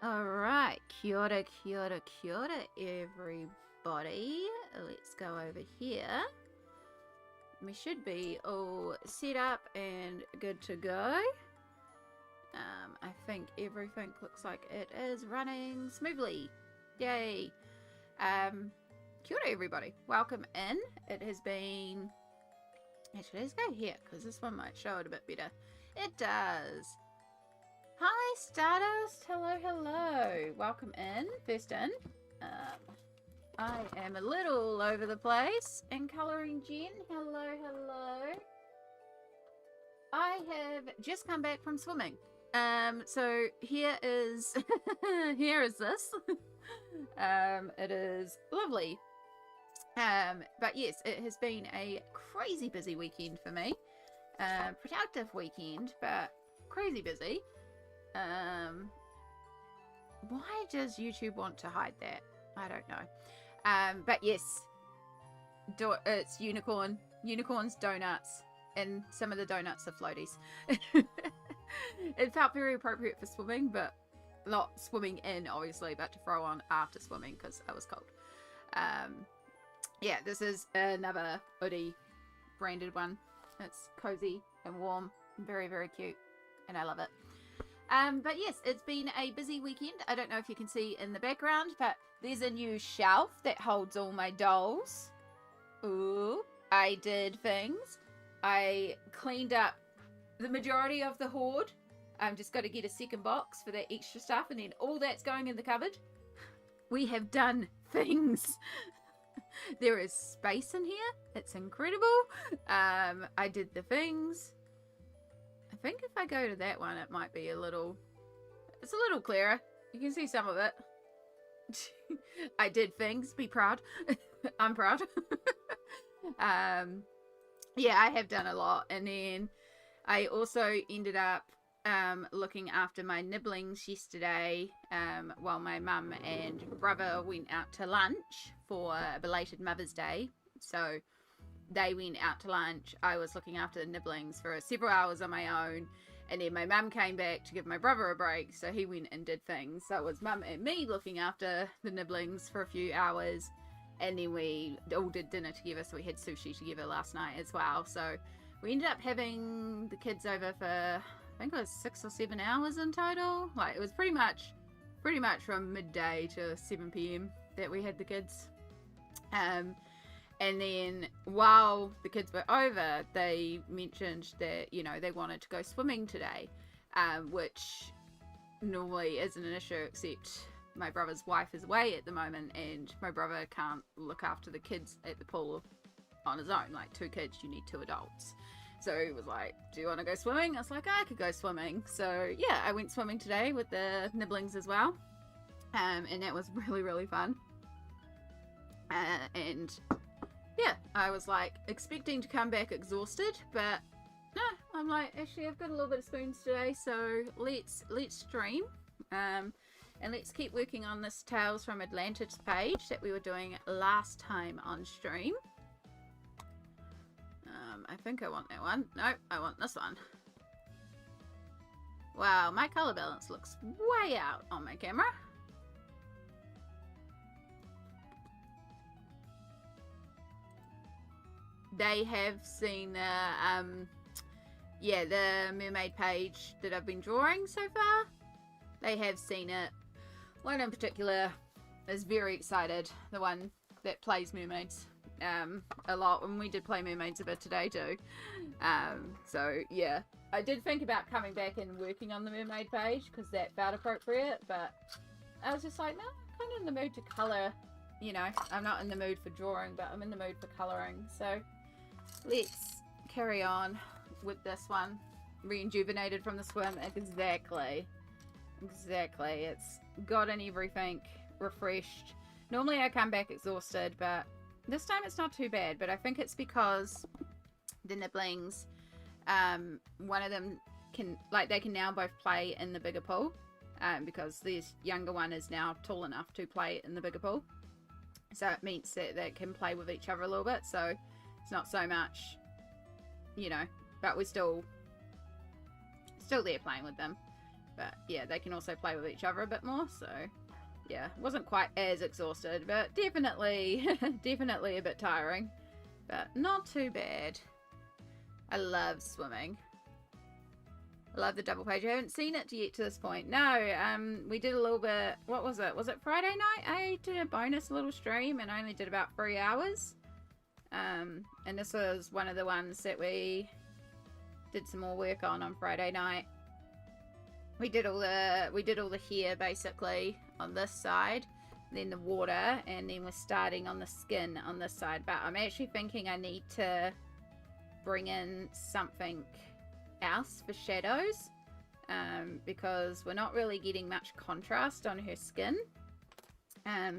Alright, kia ora, kia ora, kia ora, everybody. Let's go over here. We should be all set up and good to go. I think everything looks like it is running smoothly. Yay. Kia ora, everybody. Welcome in. It has been... Actually, let's go here, because this one might show it a bit better. It does. Hi, Stardust. Hello, hello. Welcome in. First in. I am a little all over the place. And Colouring Jen. Hello, hello. I have just come back from swimming. So here is here is this. It is lovely. But yes, it has been a crazy busy weekend for me. Productive weekend, but crazy busy. Why does YouTube want to hide that? I don't know. But yes, it's unicorns, donuts, and some of the donuts are floaties. It felt very appropriate for swimming, but not swimming in, obviously, but to throw on after swimming because I was cold. Yeah, this is another Oodie branded one. It's cozy and warm, and very, very cute, and I love it. But yes, it's been a busy weekend. I don't know if you can see in the background, but there's a new shelf that holds all my dolls. Ooh, I did things. I cleaned up the majority of the hoard. I'm just got to get a second box for that extra stuff, and then all that's going in the cupboard. We have done things. There is space in here. It's incredible. I did the things. I think if I go to that one, it might be it's a little clearer. You can see some of it. I did things. Be proud. I'm proud. Yeah, I have done a lot. And then I also ended up looking after my nibblings yesterday while my mum and brother went out to lunch for a belated Mother's Day. So they went out to lunch. I was looking after the nibblings for several hours on my own. And then my mum came back to give my brother a break. So he went and did things. So it was mum and me looking after the nibblings for a few hours. And then we all did dinner together. So we had sushi together last night as well. So we ended up having the kids over for, I think it was 6 or 7 hours in total. Like it was pretty much from midday to 7 p.m. that we had the kids. And then while the kids were over, they mentioned that, they wanted to go swimming today, which normally isn't an issue, except my brother's wife is away at the moment and my brother can't look after the kids at the pool on his own. Like 2 kids, you need 2 adults. So he was like, do you want to go swimming? I was like, I could go swimming. So yeah, I went swimming today with the nibblings as well. And that was really, really fun. And yeah, I was like expecting to come back exhausted, but no, I'm like, actually I've got a little bit of spoons today, so let's stream. And let's keep working on this Tales from Atlantis page that we were doing last time on stream. I think I want that one. No, I want this one. Wow, my color balance looks way out on my camera. They have seen the mermaid page that I've been drawing so far. They have seen it. One in particular is very excited. The one that plays mermaids a lot. And we did play mermaids a bit today too. So yeah, I did think about coming back and working on the mermaid page because that felt appropriate. But I was just like, no, I'm kind of in the mood to colour. I'm not in the mood for drawing, but I'm in the mood for colouring. So let's carry on with this one. Rejuvenated from the swim. Exactly. It's gotten everything refreshed. Normally I come back exhausted, but this time it's not too bad. But I think it's because the nibblings, one of them can now both play in the bigger pool. Because this younger one is now tall enough to play in the bigger pool. So it means that they can play with each other a little bit. So it's not so much, but we're still there playing with them. But yeah, they can also play with each other a bit more, so yeah, wasn't quite as exhausted, but definitely, definitely a bit tiring, but not too bad. I love swimming. I love the double page. I haven't seen it yet to this point. No, we did a little bit, what was it? Was it Friday night? I did a bonus little stream and I only did about 3 hours. And this was one of the ones that we did some more work on Friday night. We did all the hair basically on this side, then the water, and then we're starting on the skin on this side. But I'm actually thinking I need to bring in something else for shadows, because we're not really getting much contrast on her skin.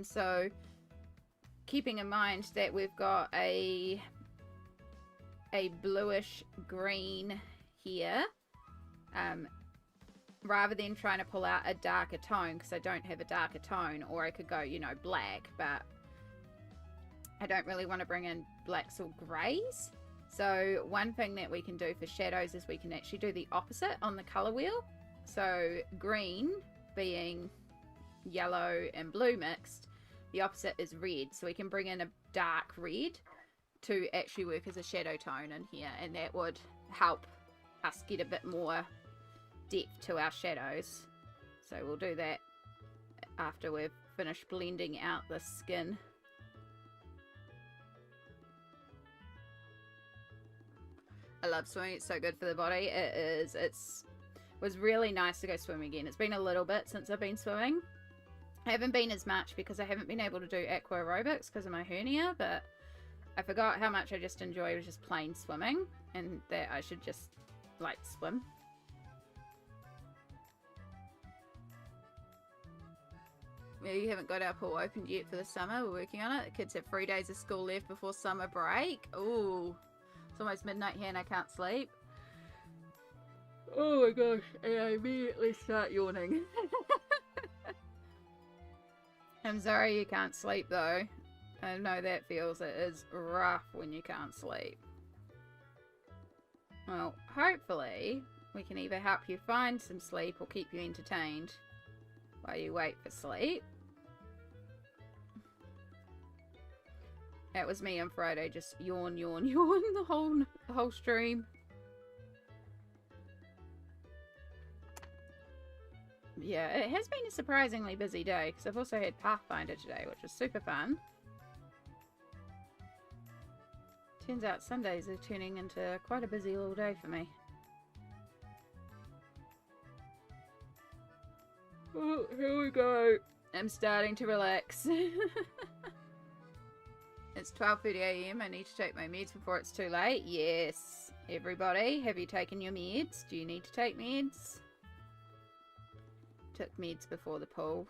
So keeping in mind that we've got a bluish green here, rather than trying to pull out a darker tone, because I don't have a darker tone, or I could go, you know, black, but I don't really want to bring in blacks or greys. So one thing that we can do for shadows is we can actually do the opposite on the color wheel. So green being yellow and blue mixed, the opposite is red. So we can bring in a dark red to actually work as a shadow tone in here, and that would help us get a bit more depth to our shadows. So we'll do that after we've finished blending out the skin. I love swimming. It's so good for the body. It is. It was really nice to go swimming again. It's been a little bit since I've been swimming. I haven't been as much because I haven't been able to do aqua aerobics because of my hernia, but I forgot how much I just enjoy just plain swimming, and that I should just like swim. We haven't got our pool opened yet for the summer. We're working on it. The kids have 3 days of school left before summer break. Ooh, it's almost midnight here and I can't sleep. Oh my gosh, and I immediately start yawning. I'm sorry you can't sleep though. I know that feels. It is rough when you can't sleep. Well, hopefully we can either help you find some sleep or keep you entertained while you wait for sleep. That was me on Friday, just yawn, yawn, yawn the whole stream. Yeah, it has been a surprisingly busy day because I've also had Pathfinder today, which was super fun. Turns out Sundays are turning into quite a busy little day for me. Oh, here we go. I'm starting to relax. It's 12:30 AM. I need to take my meds before it's too late. Yes. Everybody, have you taken your meds? Do you need to take meds? Took meds before the pool.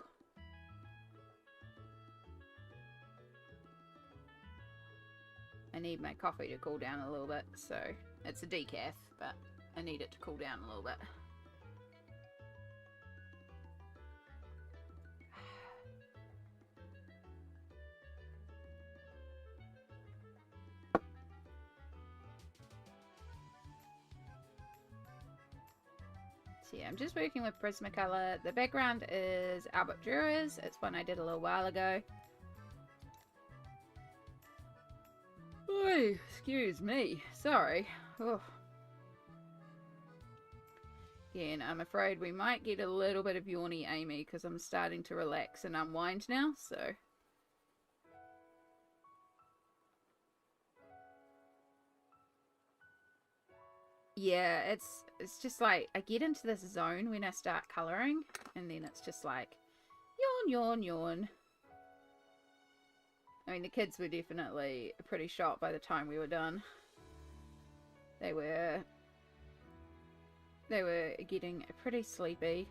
I need my coffee to cool down a little bit, so it's a decaf, but I need it to cool down a little bit. So yeah, I'm just working with Prismacolor. The background is Albert Durer's. It's one I did a little while ago. Oy, excuse me. Sorry. Oh. Again, I'm afraid we might get a little bit of yawny Amy because I'm starting to relax and unwind now, so... Yeah, it's just like, I get into this zone when I start colouring, and then it's just like, yawn, yawn, yawn. I mean, the kids were definitely pretty shocked by the time we were done. They were getting pretty sleepy.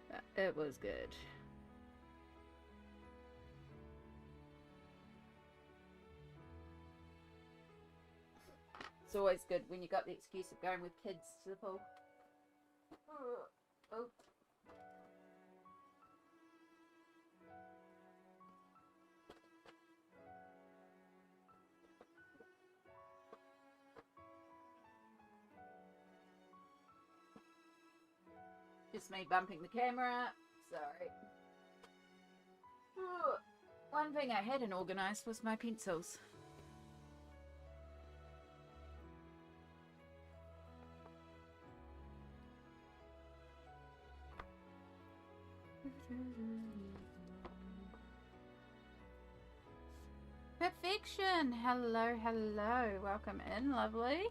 But it was good. It's always good when you got the excuse of going with kids to the pool. Oh. Just me bumping the camera. Sorry. Oh, one thing I hadn't organised was my pencils. Perfection! Hello, hello. Welcome in, lovely.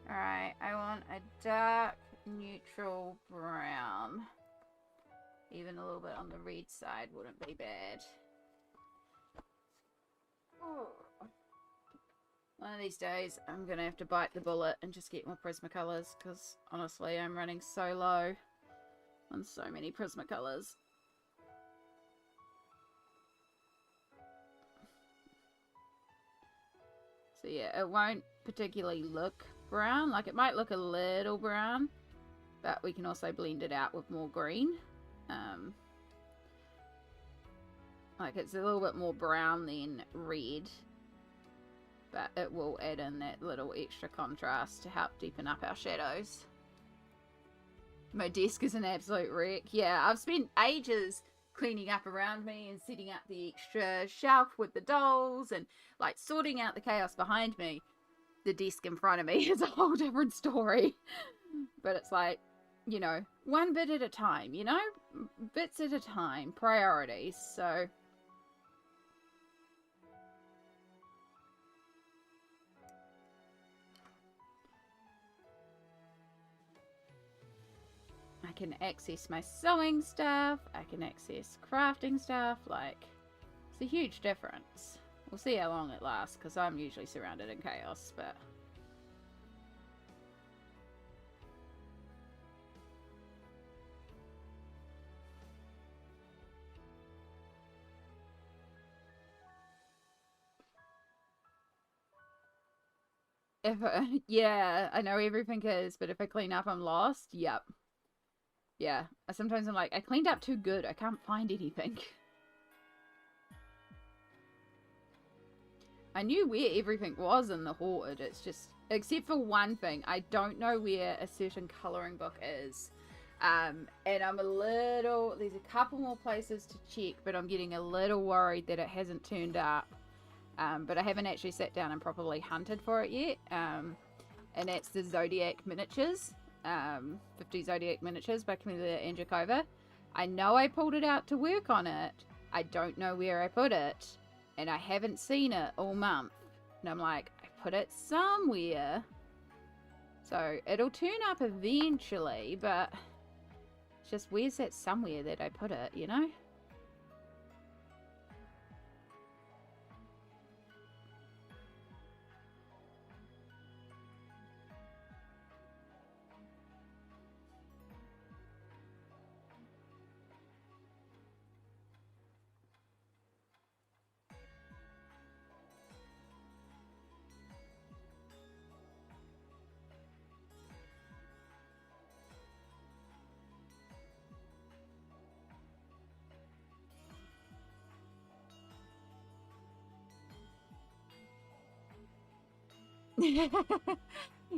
Alright, I want a dark neutral brown. Even a little bit on the red side wouldn't be bad. Oh. One of these days I'm gonna have to bite the bullet and just get more Prismacolors, because honestly I'm running so low on so many Prismacolors. So yeah, it won't particularly look brown. Like, it might look a little brown, but we can also blend it out with more green. Like, it's a little bit more brown than red, but it will add in that little extra contrast to help deepen up our shadows. My desk is an absolute wreck. Yeah, I've spent ages cleaning up around me and setting up the extra shelf with the dolls and like sorting out the chaos behind me. The desk in front of me is a whole different story. But it's like, you know, one bit at a time, you know? Bits at a time, priorities, so... I can access my sewing stuff, I can access crafting stuff, like, it's a huge difference. We'll see how long it lasts, because I'm usually surrounded in chaos, but... If yeah, I know everything is, but if I clean up, I'm lost. Yep. Yeah. Sometimes I'm like, I cleaned up too good. I can't find anything. I knew where everything was in the Hoard. It's just, except for one thing, I don't know where a certain colouring book is. And I'm a little, there's a couple more places to check, but I'm getting a little worried that it hasn't turned up. But I haven't actually sat down and properly hunted for it yet. And that's the Zodiac Miniatures. 50 Zodiac Miniatures by Camilla Andrzejkova. I know I pulled it out to work on it. I don't know where I put it. And I haven't seen it all month. And I'm like, I put it somewhere. So it'll turn up eventually, but it's just, where's that somewhere that I put it, you know?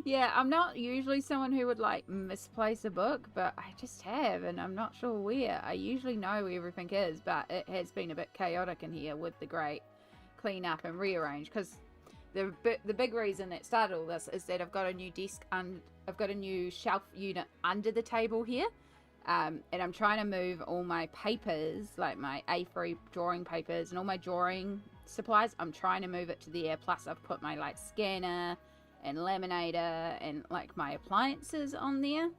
Yeah, I'm not usually someone who would like misplace a book, but I just have, and I'm not sure where. I usually know where everything is, but it has been a bit chaotic in here with the great clean up and rearrange, because the big reason that started all this is that I've got a new desk and I've got a new shelf unit under the table here. And I'm trying to move all my papers, like my A3 drawing papers and all my drawing supplies. I'm trying to move it to there. Plus I've put my like scanner and laminator and like my appliances on there.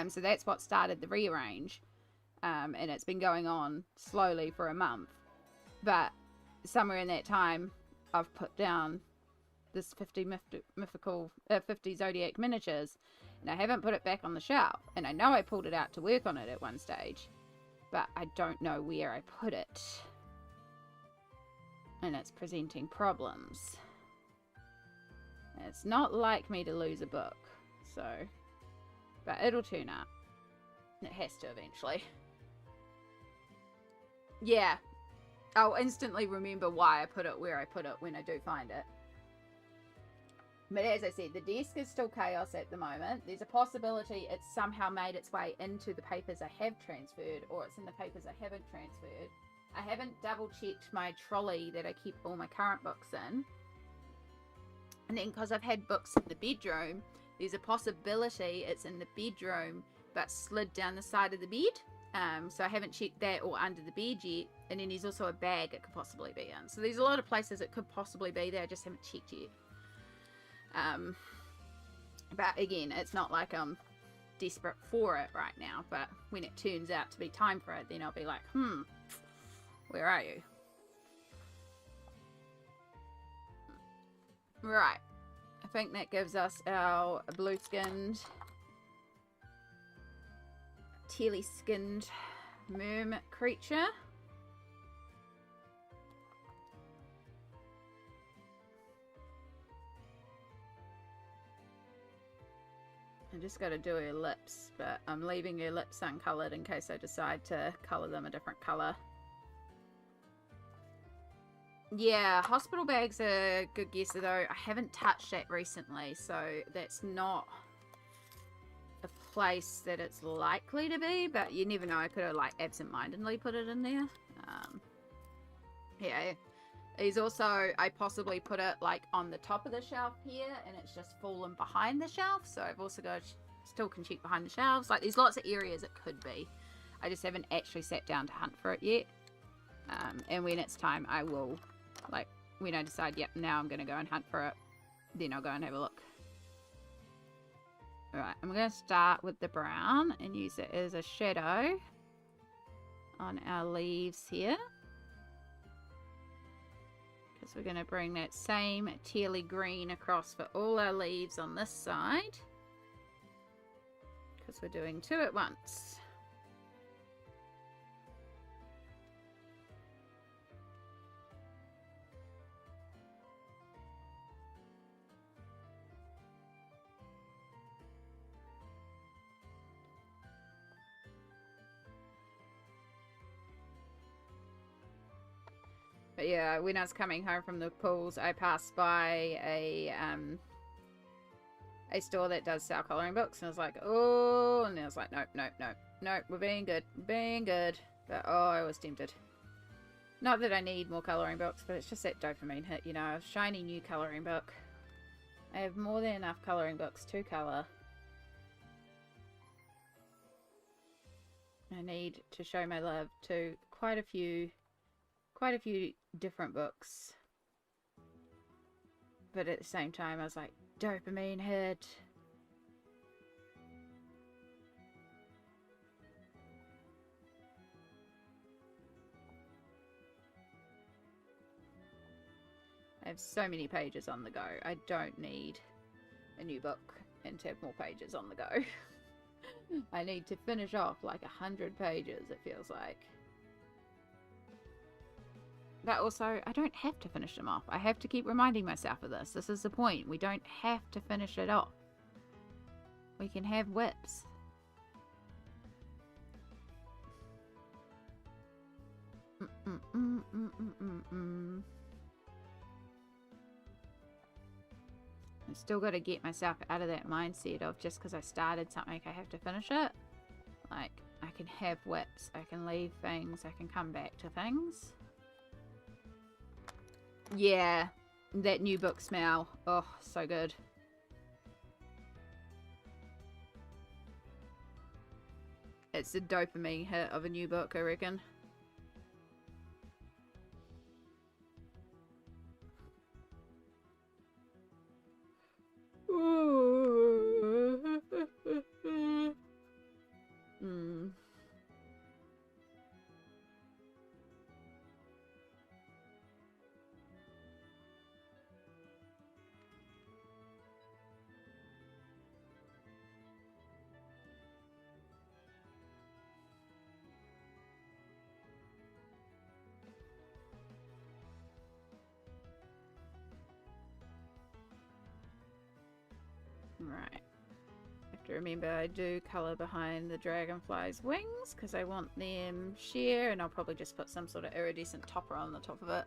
So that's what started the rearrange. And it's been going on slowly for a month. But somewhere in that time, I've put down this 50 Zodiac Miniatures. And I haven't put it back on the shelf. And I know I pulled it out to work on it at one stage. But I don't know where I put it. And it's presenting problems. And it's not like me to lose a book. So, but it'll turn up. It has to eventually. Yeah. I'll instantly remember why I put it where I put it when I do find it. But as I said, the desk is still chaos at the moment. There's a possibility it's somehow made its way into the papers I have transferred, or it's in the papers I haven't transferred. I haven't double checked my trolley that I keep all my current books in. And then because I've had books in the bedroom, there's a possibility it's in the bedroom but slid down the side of the bed. So I haven't checked that, or under the bed yet. And then there's also a bag it could possibly be in. So there's a lot of places it could possibly be there. I just haven't checked yet. But again, it's not like I'm desperate for it right now. But when it turns out to be time for it, then I'll be like, where are you? Right. I think that gives us our blue-skinned, tealy-skinned merm creature. I just got to do her lips, but I'm leaving her lips uncolored in case I decide to color them a different color. Yeah, hospital bags are a good guess, though I haven't touched that recently, so that's not a place that it's likely to be, but you never know. I could have like absent-mindedly put it in there. Yeah, he's also, I possibly put it like on the top of the shelf here, and it's just fallen behind the shelf, so I've also got still can check behind the shelves. Like, there's lots of areas it could be. I just haven't actually sat down to hunt for it yet. And when it's time, I will, like, when I decide, yep, now I'm going to go and hunt for it, then I'll go and have a look. Alright, I'm going to start with the brown and use it as a shadow on our leaves here. Because we're going to bring that same tealy green across for all our leaves on this side. Because we're doing two at once. But yeah, when I was coming home from the pools, I passed by a store that does sell colouring books, and I was like, oh, and I was like, nope, nope, nope, nope, we're being good, being good. But oh, I was tempted. Not that I need more colouring books, but it's just that dopamine hit, you know, a shiny new colouring book. I have more than enough colouring books to colour. I need to show my love to quite a few different books. But at the same time, I was like, dopamine hit. I have so many pages on the go. I don't need a new book and to have more pages on the go. I need to finish off like 100 pages, it feels like. But also, I don't have to finish them off. I have to keep reminding myself of this. This is the point. We don't have to finish it off. We can have whips. I've still got to get myself out of that mindset of just because I started something, I have to finish it. Like, I can have whips. I can leave things. I can come back to things. Yeah, that new book smell. Oh, so good. It's the dopamine hit of a new book, I reckon. Right. I have to remember I do colour behind the dragonfly's wings because I want them sheer, and I'll probably just put some sort of iridescent topper on the top of it.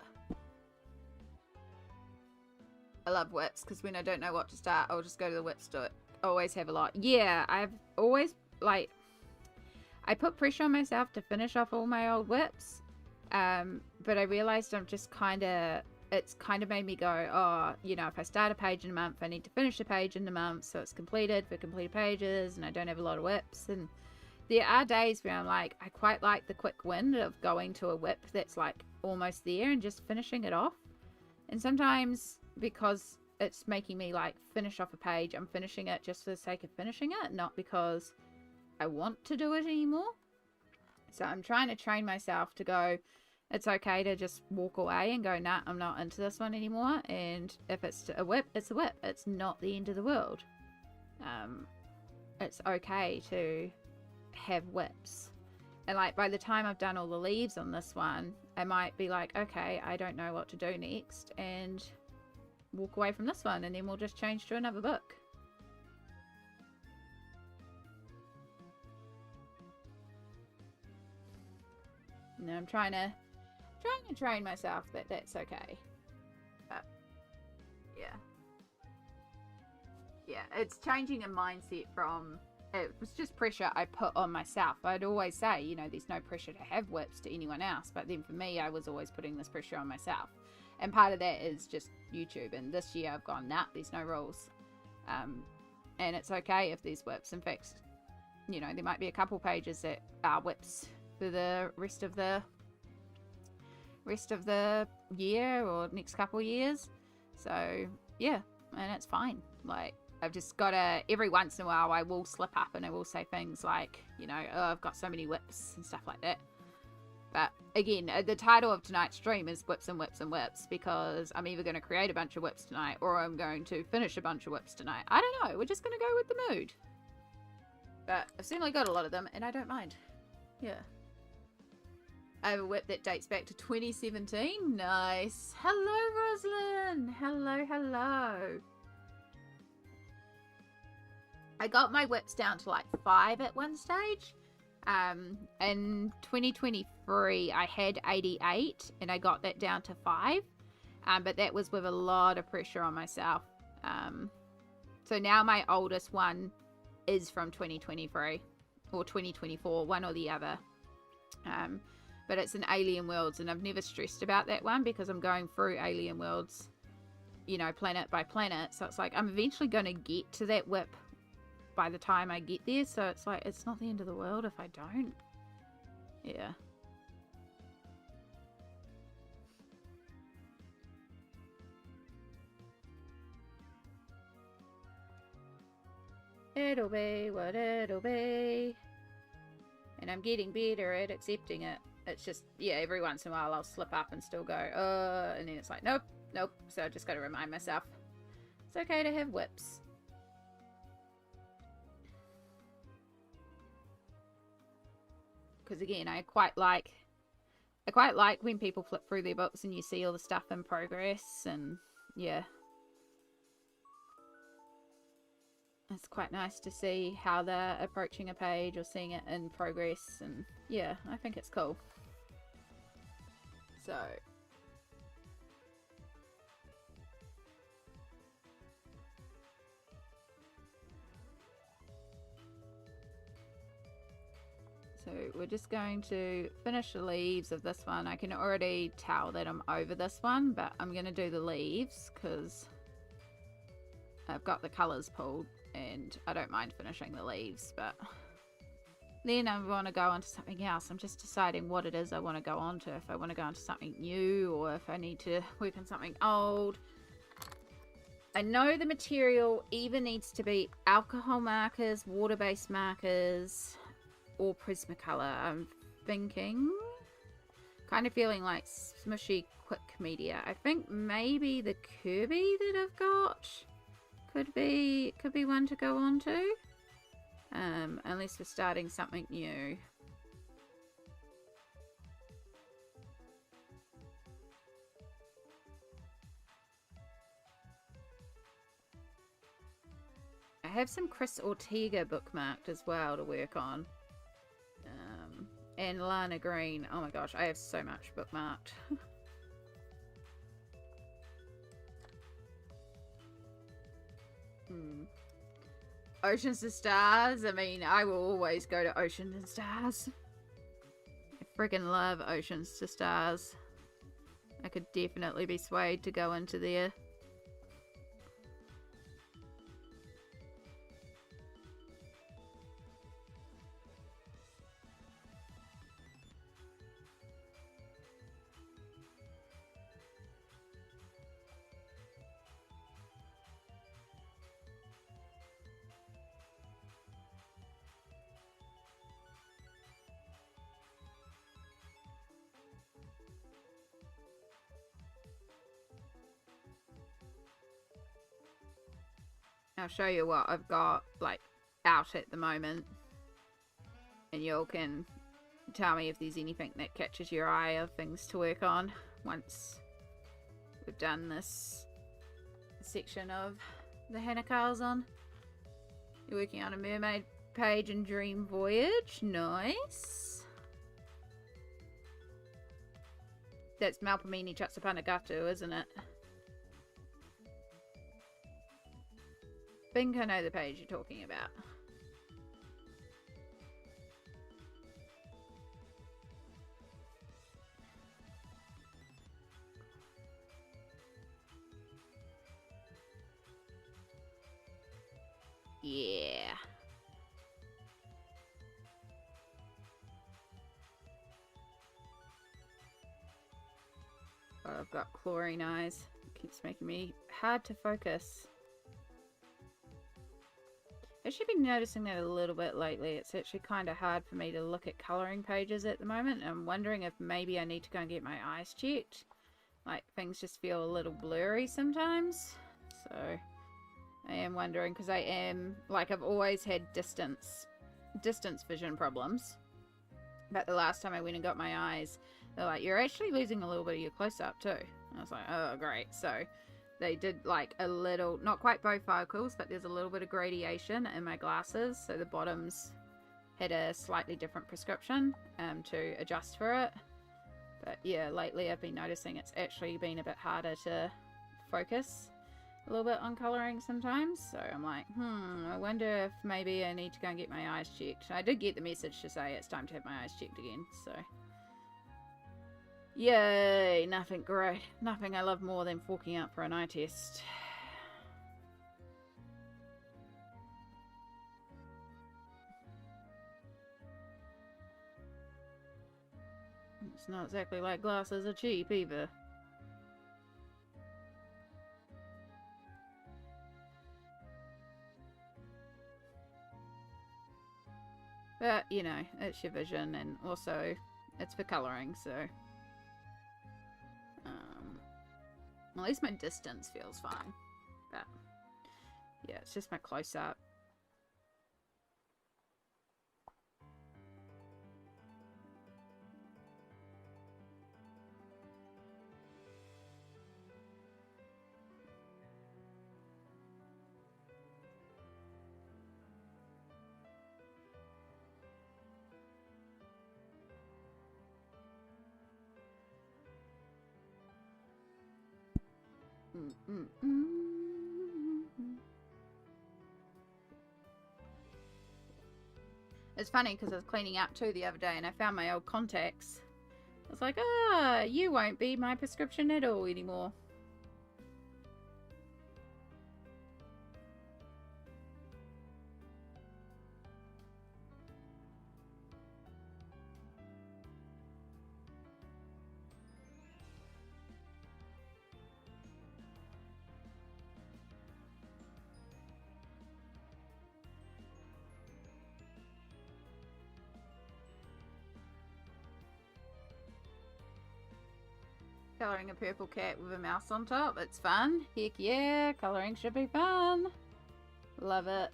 I love whips because when I don't know what to start, I'll just go to the whip store. Always have a lot. Yeah, I've always, like, I put pressure on myself to finish off all my old whips. But I realized I'm just it's kind of made me go, oh, you know, if I start a page in a month, I need to finish a page in a month so it's completed for completed pages and I don't have a lot of whips. And there are days where I'm like, I quite like the quick win of going to a whip that's like almost there and just finishing it off. And sometimes because it's making me like finish off a page, I'm finishing it just for the sake of finishing it, not because I want to do it anymore. So I'm trying to train myself to go, it's okay to just walk away and go, nah, I'm not into this one anymore. And if it's a whip, it's a whip. It's not the end of the world. It's okay to have whips. And like by the time I've done all the leaves on this one, I might be like, okay, I don't know what to do next, and walk away from this one, and then we'll just change to another book. And I'm trying to train myself that that's okay. But yeah, it's changing a mindset from, it was just pressure I put on myself. I'd always say, you know, there's no pressure to have whips to anyone else, but then for me, I was always putting this pressure on myself. And part of that is just YouTube. And this year I've gone, nah, there's no rules. And it's okay if there's whips. In fact, you know, there might be a couple pages that are whips for the rest of the year or next couple years. So yeah, and it's fine. Like, I've just got to, every once in a while I will slip up and I will say things like, you know, oh, I've got so many whips and stuff like that. But again, the title of tonight's stream is Whips and Whips and Whips, because I'm either going to create a bunch of whips tonight or I'm going to finish a bunch of whips tonight. I don't know. We're just going to go with the mood. But I've certainly got a lot of them and I don't mind. Yeah. I have a whip that dates back to 2017. Nice. Hello, Rosalind. Hello, hello. I got my whips down to like 5 at one stage. In 2023, I had 88 and I got that down to 5. But that was with a lot of pressure on myself. So now my oldest one is from 2023 or 2024, one or the other. But it's in Alien Worlds, and I've never stressed about that one because I'm going through Alien Worlds, you know, planet by planet. So it's like I'm eventually going to get to that whip by the time I get there. So it's like, it's not the end of the world if I don't. Yeah. It'll be what it'll be. And I'm getting better at accepting it. It's just, yeah, every once in a while I'll slip up and still go, and then it's like, nope, nope. So I just got to remind myself, it's okay to have whips. Because again, I quite like when people flip through their books and you see all the stuff in progress, and yeah. It's quite nice to see how they're approaching a page or seeing it in progress, and yeah, I think it's cool. So we're just going to finish the leaves of this one. I can already tell that I'm over this one, but I'm going to do the leaves because I've got the colours pulled and I don't mind finishing the leaves, but then I want to go on to something else. I'm just deciding what it is I want to go on to. If I want to go on to something new or if I need to work on something old. I know the material either needs to be alcohol markers, water-based markers, or Prismacolor. I'm thinking, kind of feeling like smushy quick media. I think maybe the Kirby that I've got could be one to go on to. Unless we're starting something new. I have some Chris Ortega bookmarked as well to work on. And Lana Green. Oh my gosh, I have so much bookmarked. Oceans to Stars. I mean, I will always go to Oceans and Stars. I freaking love Oceans to Stars. I could definitely be swayed to go into there. I'll show you what I've got, like, out at the moment. And y'all can tell me if there's anything that catches your eye of things to work on once we've done this section of the Hanakals on. You're working on a mermaid page in Dream Voyage. Nice. That's Malpamini Chatsapanagatu, isn't it? I think I know the page you're talking about. Yeah. Oh, I've got chlorine eyes. It keeps making me hard to focus. I've actually been noticing that a little bit lately. It's actually kind of hard for me to look at colouring pages at the moment. I'm wondering if maybe I need to go and get my eyes checked. Like, things just feel a little blurry sometimes. So, I am wondering, because I am, like, I've always had distance vision problems. But the last time I went and got my eyes, they're like, you're actually losing a little bit of your close-up too. And I was like, oh, great. So, they did like a little, not quite bifocals, but there's a little bit of gradation in my glasses. So the bottoms had a slightly different prescription to adjust for it. But yeah, lately I've been noticing it's actually been a bit harder to focus a little bit on colouring sometimes. So I'm like, I wonder if maybe I need to go and get my eyes checked. I did get the message to say it's time to have my eyes checked again, so... Yay, nothing great. Nothing I love more than forking out for an eye test. It's not exactly like glasses are cheap either. But, you know, it's your vision and also it's for colouring, so... at least my distance feels fine. But, yeah, it's just my close-up. It's funny because I was cleaning up too the other day and I found my old contacts. I was like, you won't be my prescription at all anymore. Colouring a purple cat with a mouse on top. It's fun. Heck yeah, colouring should be fun. Love it.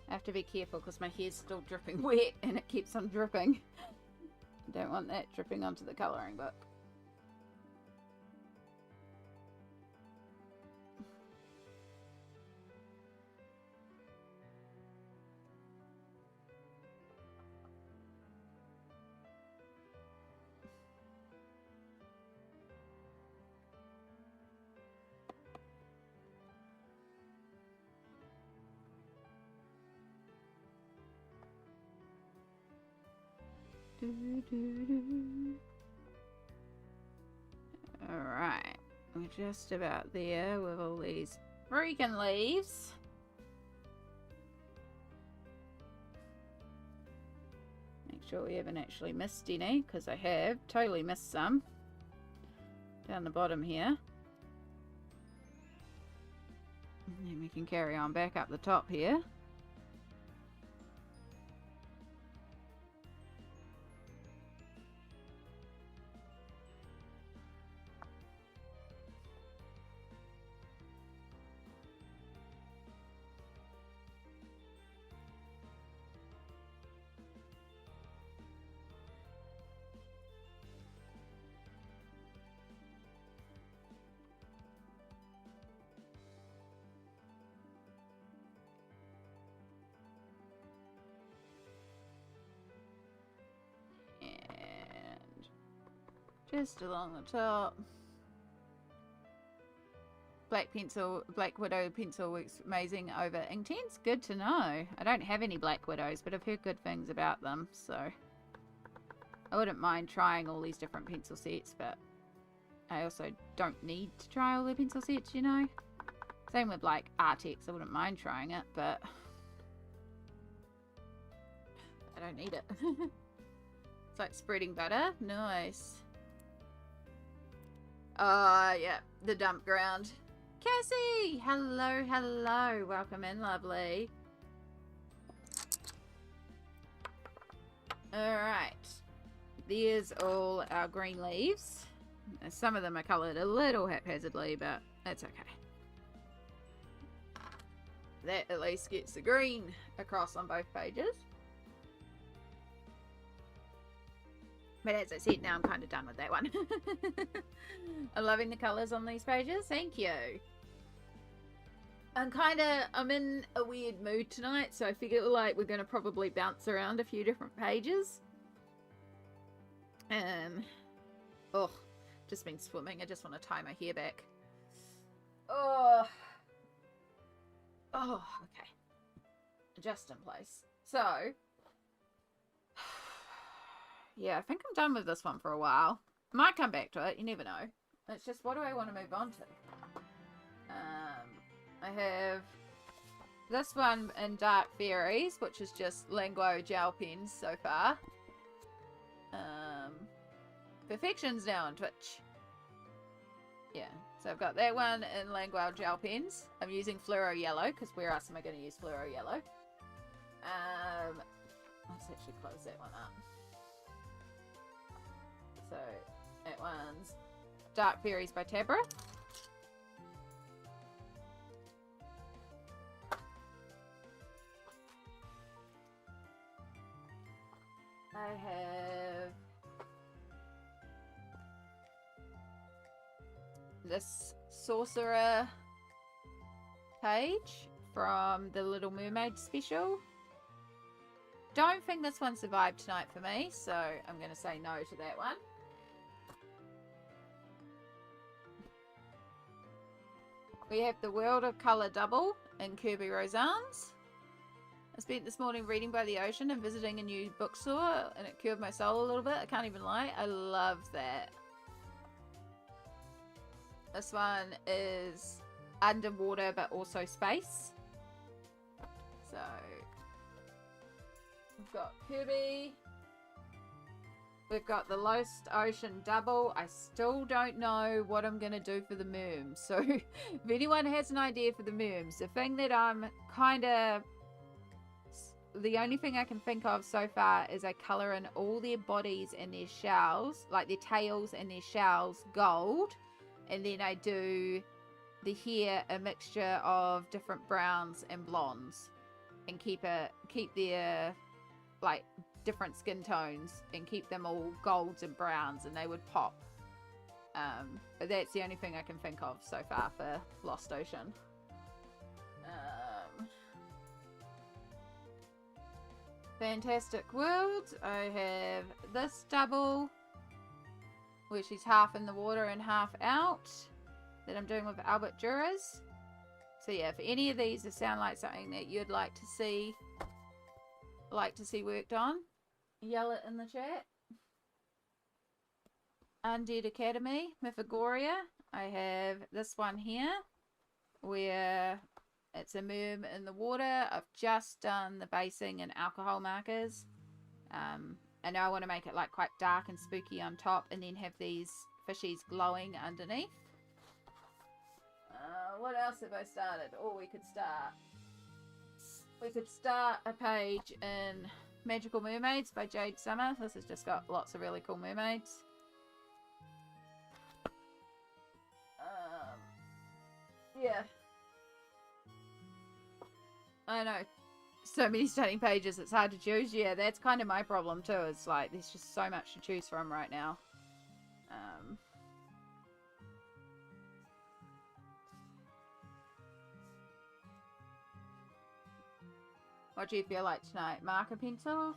I have to be careful because my hair's still dripping wet and it keeps on dripping. Don't want that dripping onto the colouring book. Alright, we're just about there with all these freaking leaves. Make sure we haven't actually missed any, because I have totally missed some down the bottom here. And then we can carry on back up the top here. Just along the top. Black Widow pencil works amazing over Inktense. Good to know. I don't have any Black Widows, but I've heard good things about them, so I wouldn't mind trying all these different pencil sets, but I also don't need to try all the pencil sets, you know? Same with like Artex, I wouldn't mind trying it, but I don't need it. It's like spreading butter. Nice. Yeah, the dump ground. Cassie! Hello, hello. Welcome in, lovely. Alright. There's all our green leaves. Some of them are coloured a little haphazardly, but that's okay. That at least gets the green across on both pages. But as I said, now I'm kind of done with that one. I'm loving the colours on these pages. Thank you. I'm in a weird mood tonight, so I figure like we're going to probably bounce around a few different pages. Oh, just been swimming. I just want to tie my hair back. Oh, okay. Just in place. So, yeah, I think I'm done with this one for a while. Might come back to it, you never know. It's just, what do I want to move on to? I have this one in Dark Fairies, which is just Languo gel pens so far. Perfection's now on Twitch. Yeah, so I've got that one in Languo gel pens. I'm using fluoro yellow, because where else am I going to use fluoro yellow? Let's actually close that one up. So, that one's Dark Fairies by Tabra. I have this Sorcerer page from the Little Mermaid special. Don't think this one survived tonight for me, so I'm going to say no to that one. We have the World of Colour double in Kirby Roseanne's. I spent this morning reading by the ocean and visiting a new bookstore, and it cured my soul a little bit. I can't even lie. I love that. This one is underwater, but also space. So, we've got Kirby. We've got the Lost Ocean double. I still don't know what I'm going to do for the Merms. So, if anyone has an idea for the Merms, the thing that I'm kind of... The only thing I can think of so far is I colour in all their bodies and their shells, like their tails and their shells, gold. And then I do the hair a mixture of different browns and blondes. And keep their, like, different skin tones and keep them all golds and browns, and they would pop. But that's the only thing I can think of so far for Lost Ocean. Fantastic World. I have this double, where she's half in the water and half out, that I'm doing with Albert Duras. So yeah, if any of these sound like something that you'd like to see worked on, yell it in the chat. Undead Academy, Mythagoria. I have this one here, where it's a merm in the water. I've just done the basing and alcohol markers. And now I want to make it like quite dark and spooky on top, and then have these fishies glowing underneath. What else have I started? Oh, we could start a page in Magical Mermaids by Jade Summer. This has just got lots of really cool mermaids. Yeah. I know. So many stunning pages, it's hard to choose. Yeah, that's kind of my problem too. It's like, there's just so much to choose from right now. What do you feel like tonight? Marker pencils?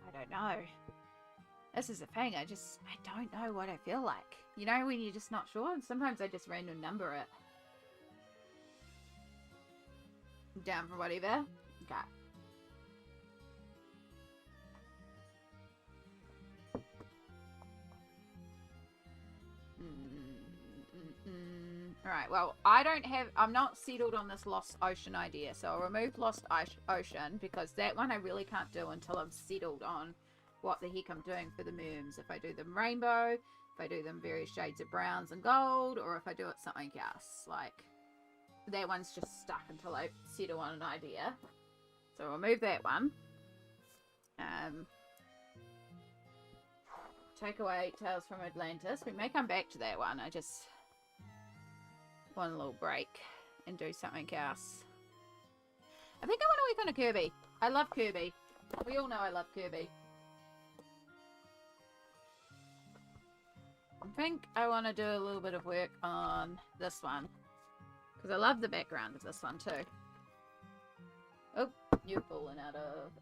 I don't know. This is the thing, I don't know what I feel like. You know, when you're just not sure? And sometimes I just random number it. Down for whatever? Okay. Alright, well, I'm not settled on this Lost Ocean idea, so I'll remove Lost Ocean, because that one I really can't do until I'm settled on what the heck I'm doing for the merms. If I do them rainbow, if I do them various shades of browns and gold, or if I do it something else. Like, that one's just stuck until I settle on an idea. So I'll remove that one. Take away Tales from Atlantis. We may come back to that one. I just want a little break and do something else. I think I want to work on a Kirby. I love Kirby. We all know I love Kirby. I think I want to do a little bit of work on this one, because I love the background of this one too. Oh, you've fallen out of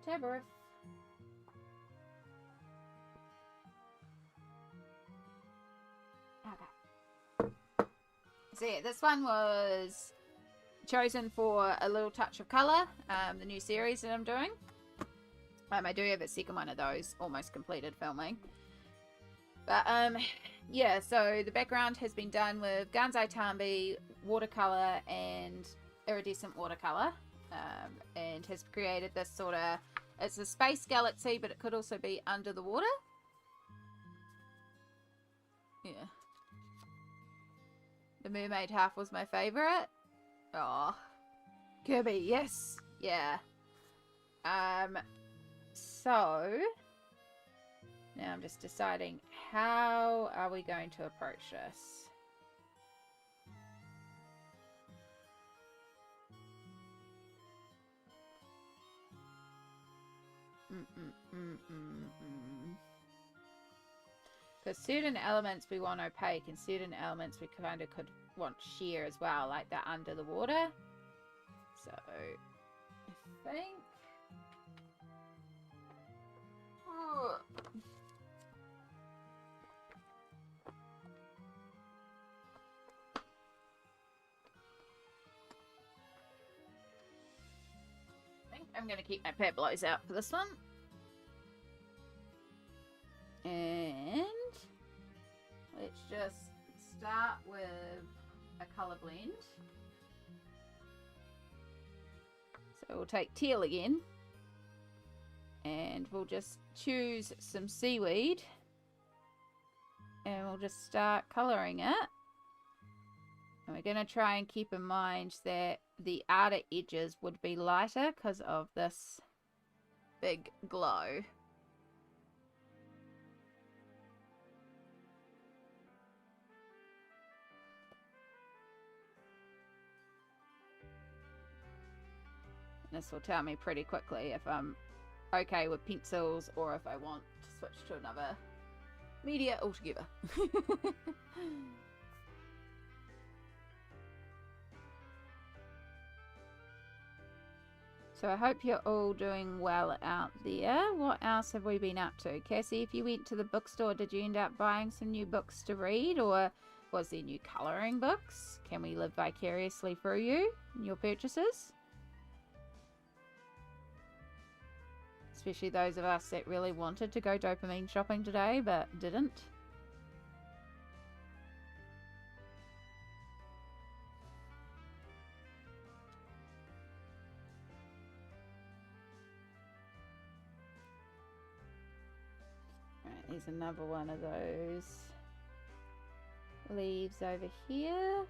Tabberith. Okay. So yeah, this one was chosen for a little touch of colour, the new series that I'm doing. I do have a second one of those almost completed filming. But, yeah, so the background has been done with Gansai Tambi, watercolour, and iridescent watercolour. And has created this sort of, it's a space galaxy, but it could also be under the water. Yeah. The mermaid half was my favourite. Oh. Kirby, yes. Yeah. So now I'm just deciding, how are we going to approach this? Because certain elements we want opaque, and certain elements we kind of could want sheer as well, like that under the water. So I think... I'm going to keep my Pablos out for this one. And let's just start with a colour blend. So we'll take teal again. And we'll just choose some seaweed. And we'll just start colouring it. And we're going to try and keep in mind that the outer edges would be lighter because of this big glow. This will tell me pretty quickly if I'm okay with pencils or if I want to switch to another media altogether. So I hope you're all doing well out there. What else have we been up to? Cassie, if you went to the bookstore, did you end up buying some new books to read, or was there new colouring books? Can we live vicariously through you and your purchases? Especially those of us that really wanted to go dopamine shopping today, but didn't. Alright, there's another one of those leaves over here.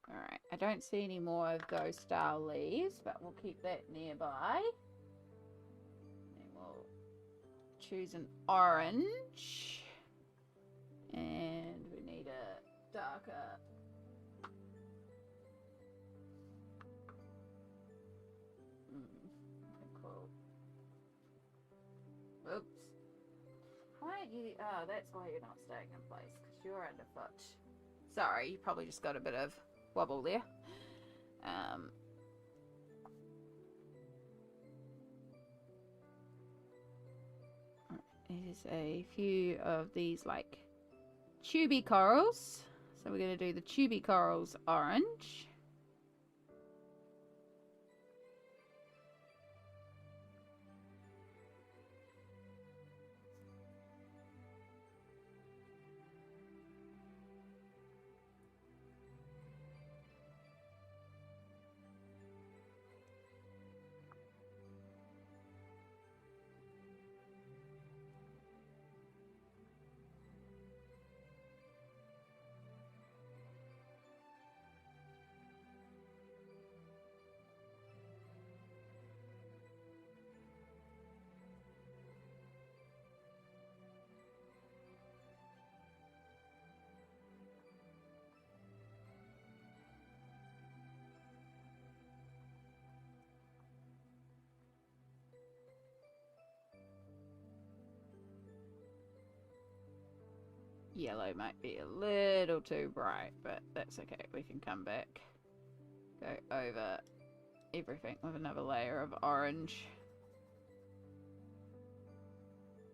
Alright, I don't see any more of those style leaves, but we'll keep that nearby. And we'll choose an orange. And we need a darker. Cool. Oops. Why aren't you? Oh, that's why you're not staying in place, because you're underfoot. Sorry, you probably just got a bit of wobble there. There's a few of these like tubey corals. So we're going to do the tubey corals orange. Yellow might be a little too bright, but that's okay. We can come back. Go over everything with another layer of orange.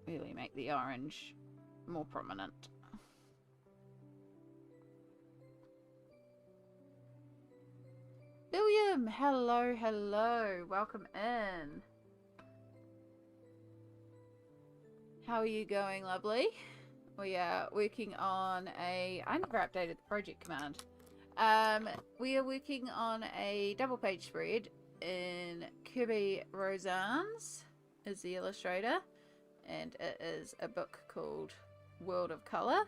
Really make the orange more prominent. William, hello, hello. Welcome in. How are you going, lovely? We are working on a... I never updated the project command. We are working on a double page spread in Kirby Rosans is the illustrator, and it is a book called World of Color.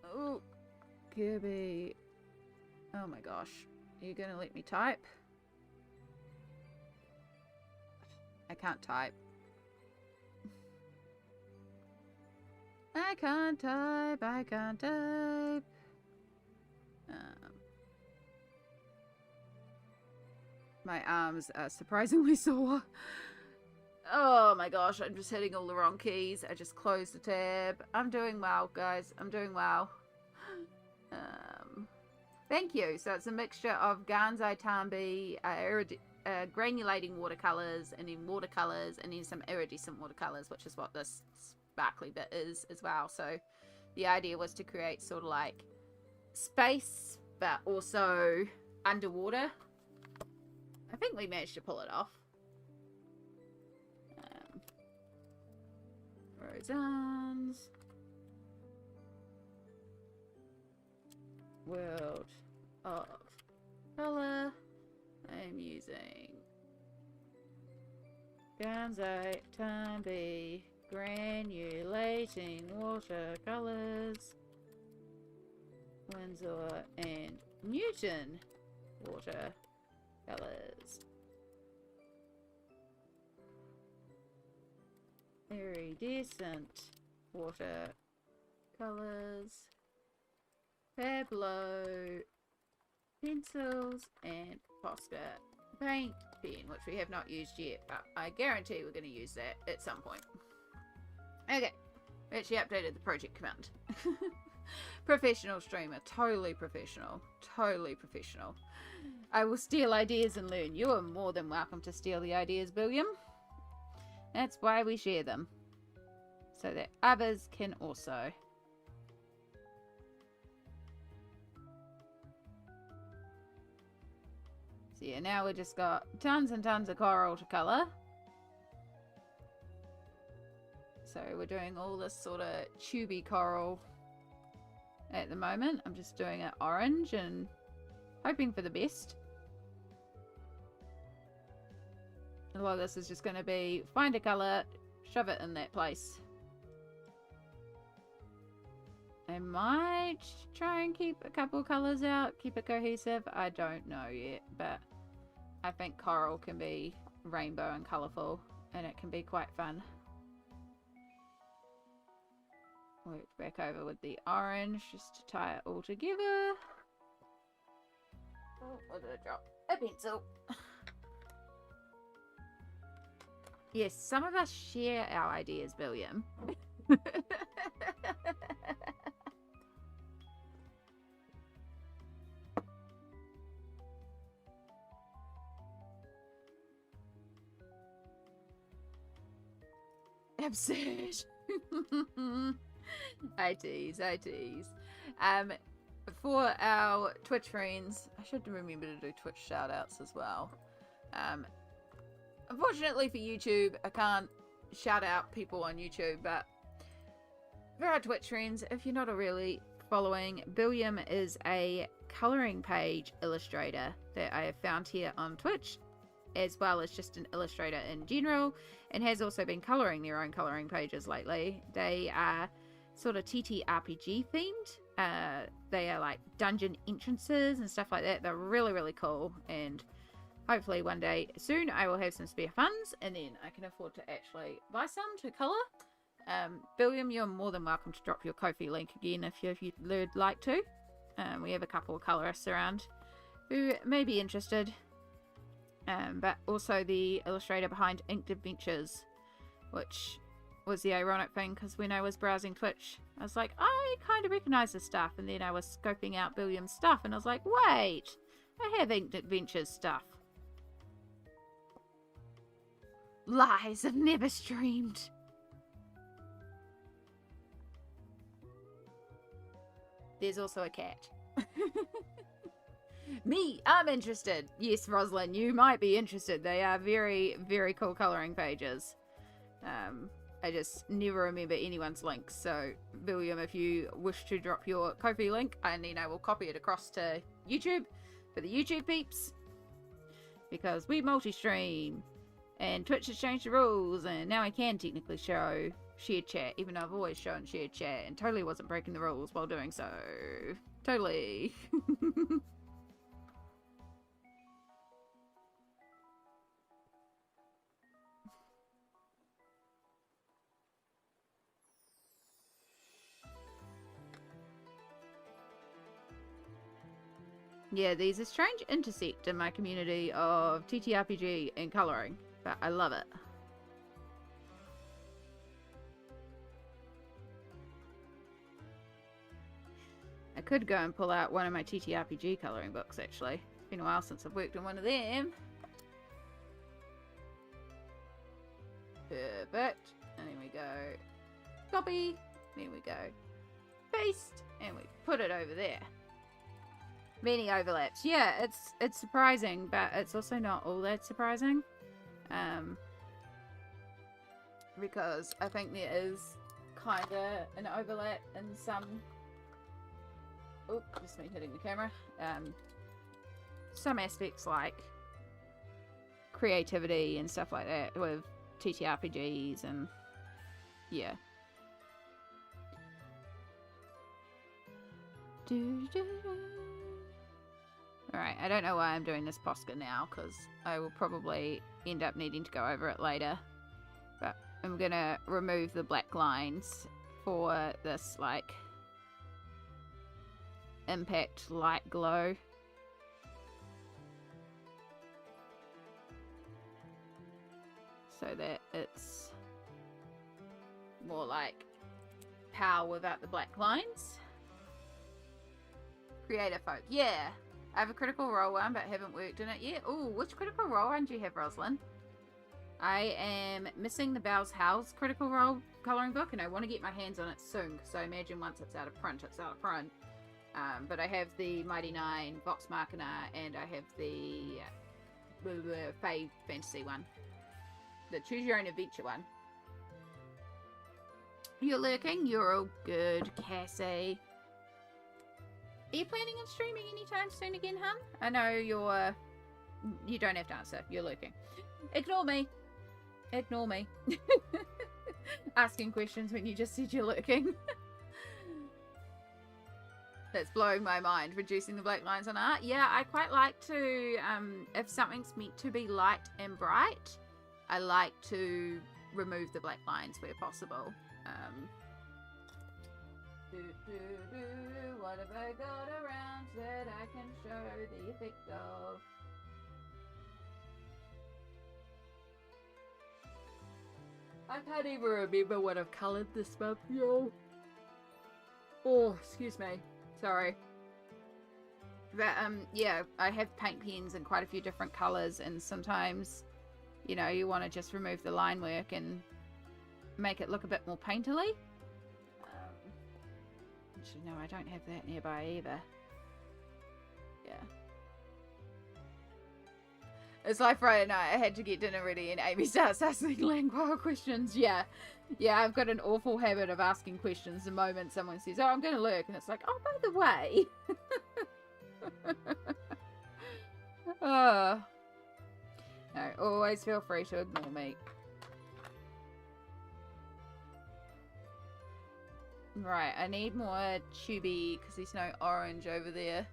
Oh, Kirby. Oh my gosh. Are you going to let me type? I can't type. I can't type, I can't type. My arms are surprisingly sore. Oh my gosh, I'm just hitting all the wrong keys. I just closed the tab. I'm doing well, guys. I'm doing well. Thank you. So it's a mixture of Gansai Tambi, granulating watercolors, and then watercolors, and then some iridescent watercolors, which is what this sparkly bit is as well. So the idea was to create sort of like space, but also underwater. I think we managed to pull it off. Rosans. World of Color. I'm using Gansai Tambi granulating watercolors, Winsor and Newton water colors. Iridescent water colors. Pablo pencils and Posca paint pen, which we have not used yet, but I guarantee we're going to use that at some point. Okay, we actually updated the project command. Professional streamer, totally professional, totally professional. I will steal ideas and learn. You are more than welcome to steal the ideas, William. That's why we share them, so that others can also. So yeah, now we've just got tons and tons of coral to colour. So we're doing all this sort of tubey coral at the moment. I'm just doing it orange and hoping for the best. A lot of this is just going to be find a colour, shove it in that place. I might try and keep a couple colours out, keep it cohesive. I don't know yet, but I think coral can be rainbow and colourful, and it can be quite fun. Work back over with the orange just to tie it all together. Oh, what did I drop? A pencil. Yes, some of us share our ideas, William. Absurd. I tease. For our Twitch friends, I should remember to do Twitch shout outs as well. Unfortunately for YouTube, I can't shout out people on YouTube, but for our Twitch friends, if you're not really following, William is a colouring page illustrator that I have found here on Twitch, as well as just an illustrator in general, and has also been colouring their own colouring pages lately. They are sort of TTRPG themed. They are like dungeon entrances and stuff like that. They're really, really cool, and hopefully one day soon I will have some spare funds and then I can afford to actually buy some to colour. William, you're more than welcome to drop your Ko-fi link again if you'd like to. We have a couple of colourists around who may be interested. But also the illustrator behind Inked Adventures, which was the ironic thing, because when I was browsing Twitch, I was like, I kind of recognise this stuff, and then I was scoping out William's stuff, and I was like, wait, I have Inked Adventures stuff. Lies, I've never streamed. There's also a cat. Me, I'm interested. Yes, Rosalind, you might be interested. They are very, very cool colouring pages. I just never remember anyone's links. So, William, if you wish to drop your Ko-fi link, and then I will copy it across to YouTube for the YouTube peeps. Because we multi-stream, and Twitch has changed the rules, and now I can technically show shared chat, even though I've always shown shared chat, and totally wasn't breaking the rules while doing so. Totally. Yeah, there's a strange intersect in my community of TTRPG and colouring, but I love it. I could go and pull out one of my TTRPG colouring books, actually. It's been a while since I've worked on one of them. Perfect. And then we go copy, then we go paste, and we put it over there. Many overlaps. Yeah, it's surprising, but it's also not all that surprising. Because I think there is kind of an overlap in some... Oh, just me hitting the camera. Some aspects like creativity and stuff like that with TTRPGs and... Yeah. Alright, I don't know why I'm doing this Posca now, because I will probably end up needing to go over it later. But I'm gonna remove the black lines for this, like, impact light glow. So that it's more like power without the black lines. Creator folk. Yeah. I have a Critical Role one, but haven't worked in it yet. Ooh, which Critical Role one do you have, Rosalind? I am missing the Bowles House Critical Role colouring book, and I want to get my hands on it soon, because I imagine once it's out of print, it's out of print. But I have the Mighty Nine Vox Machina, and I have the Fae Fantasy one. The Choose Your Own Adventure one. You're lurking? You're all good, Cassie. Are you planning on streaming anytime soon again, hun? I know you don't have to answer. You're lurking. Ignore me. Ignore me. Asking questions when you just said you're lurking. That's blowing my mind. Reducing the black lines on art. Yeah, I quite like to, if something's meant to be light and bright, I like to remove the black lines where possible. What have I got around that I can show the effect of? I can't even remember what I've coloured this month, yo. Oh, excuse me. Sorry. But, yeah, I have paint pens in quite a few different colours, and sometimes, you know, you want to just remove the line work and make it look a bit more painterly. Actually, no, I don't have that nearby either. Yeah. It's like Friday night, I had to get dinner ready and Amy starts asking Langwell questions. Yeah. Yeah, I've got an awful habit of asking questions the moment someone says, oh, I'm going to lurk. And it's like, oh, by the way. Oh. No, always feel free to ignore me. Right, I need more Chubby because there's no orange over there.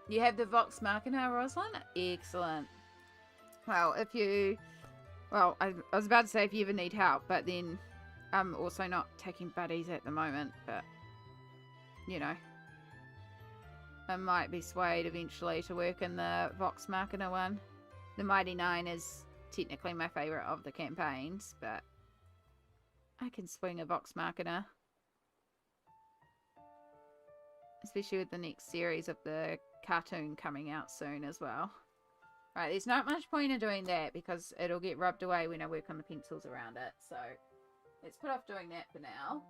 You have the Vox Machina, Rosalind? Excellent. Well, if you... Well, I was about to say if you ever need help, but then I'm also not taking buddies at the moment, but, you know. I might be swayed eventually to work in the Vox Machina one. The Mighty Nine is technically my favourite of the campaigns, but I can swing a Vox Machina. Especially with the next series of the cartoon coming out soon as well. Right, there's not much point in doing that because it'll get rubbed away when I work on the pencils around it. So, let's put off doing that for now.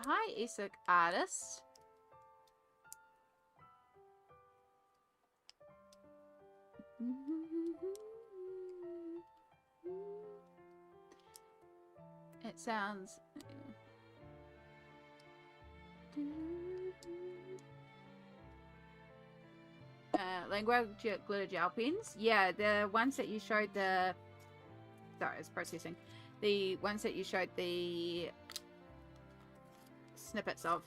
Hi, Isak Artist. It sounds... Langwell glitter gel pens. Yeah, the ones that you showed the... Sorry, it's processing. The ones that you showed the snippets of,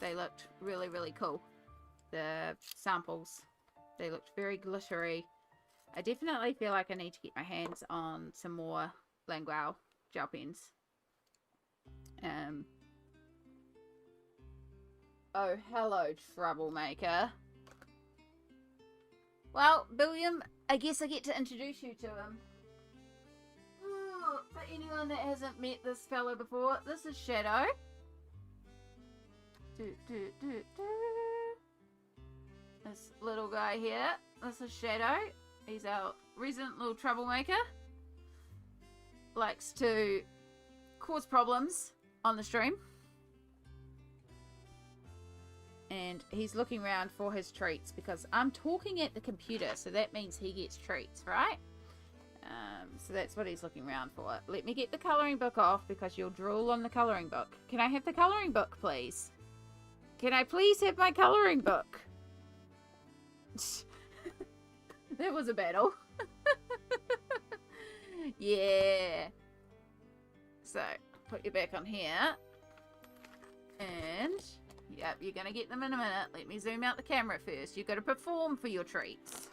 they looked really, really cool. The samples, they looked very glittery. I definitely feel like I need to get my hands on some more Langwell gel pens. Oh, hello, troublemaker. Well, William, I guess I get to introduce you to him. Oh, for anyone that hasn't met this fella before, this is Shadow. This little guy here, this is Shadow. He's our resident little troublemaker. Likes to cause problems on the stream. And he's looking around for his treats because I'm talking at the computer, so that means he gets treats, right? So that's what he's looking around for. Let me get the colouring book off because you'll drool on the colouring book. Can I have the colouring book, please? Can I please have my colouring book? That was a battle. Yeah. So, put you back on here. And, yep, you're going to get them in a minute. Let me zoom out the camera first. You've got to perform for your treats.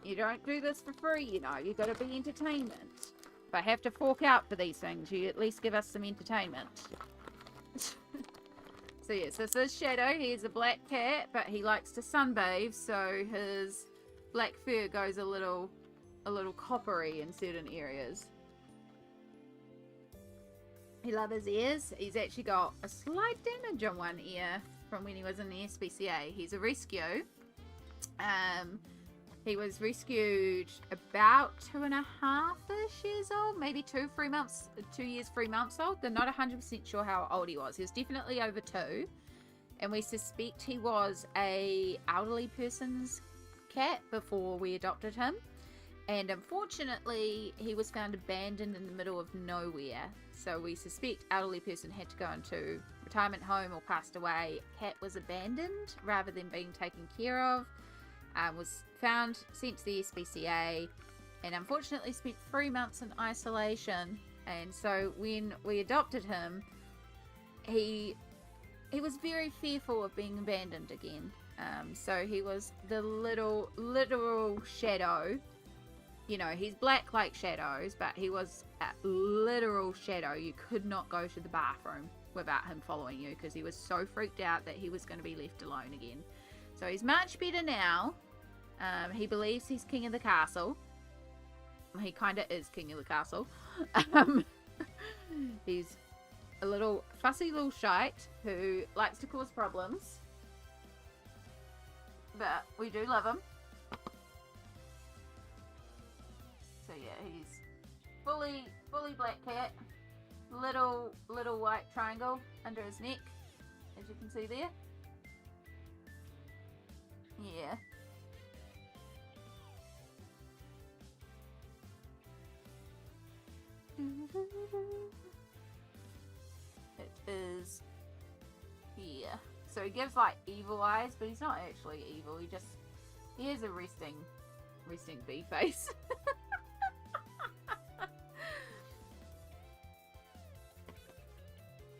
You don't do this for free, you know. You've got to be entertainment. If I have to fork out for these things, you at least give us some entertainment. So yes, this is Shadow. He's a black cat, but he likes to sunbathe, so his black fur goes a little coppery in certain areas. He loves his ears. He's actually got a slight damage on one ear from when he was in the SPCA. He's a rescue. He was rescued about 2.5-ish years old, maybe 2 years, 3 months old. They're not 100% sure how old he was. He was definitely over 2. And we suspect he was a elderly person's cat before we adopted him. And unfortunately, he was found abandoned in the middle of nowhere. So we suspect elderly person had to go into retirement home or passed away. Cat was abandoned rather than being taken care of. Was found, sent to the SPCA, and unfortunately spent 3 months in isolation. And so when we adopted him, he was very fearful of being abandoned again. So he was the literal shadow. You know, he's black like shadows, but he was a literal shadow. You could not go to the bathroom without him following you because he was so freaked out that he was going to be left alone again. So he's much better now. He believes he's king of the castle. He kind of is king of the castle. He's a little fussy little shite who likes to cause problems. But we do love him. So yeah, he's fully black cat. Little white triangle under his neck, as you can see there. Yeah. It is here. So he gives like evil eyes, but he's not actually evil. He has a resting bee face.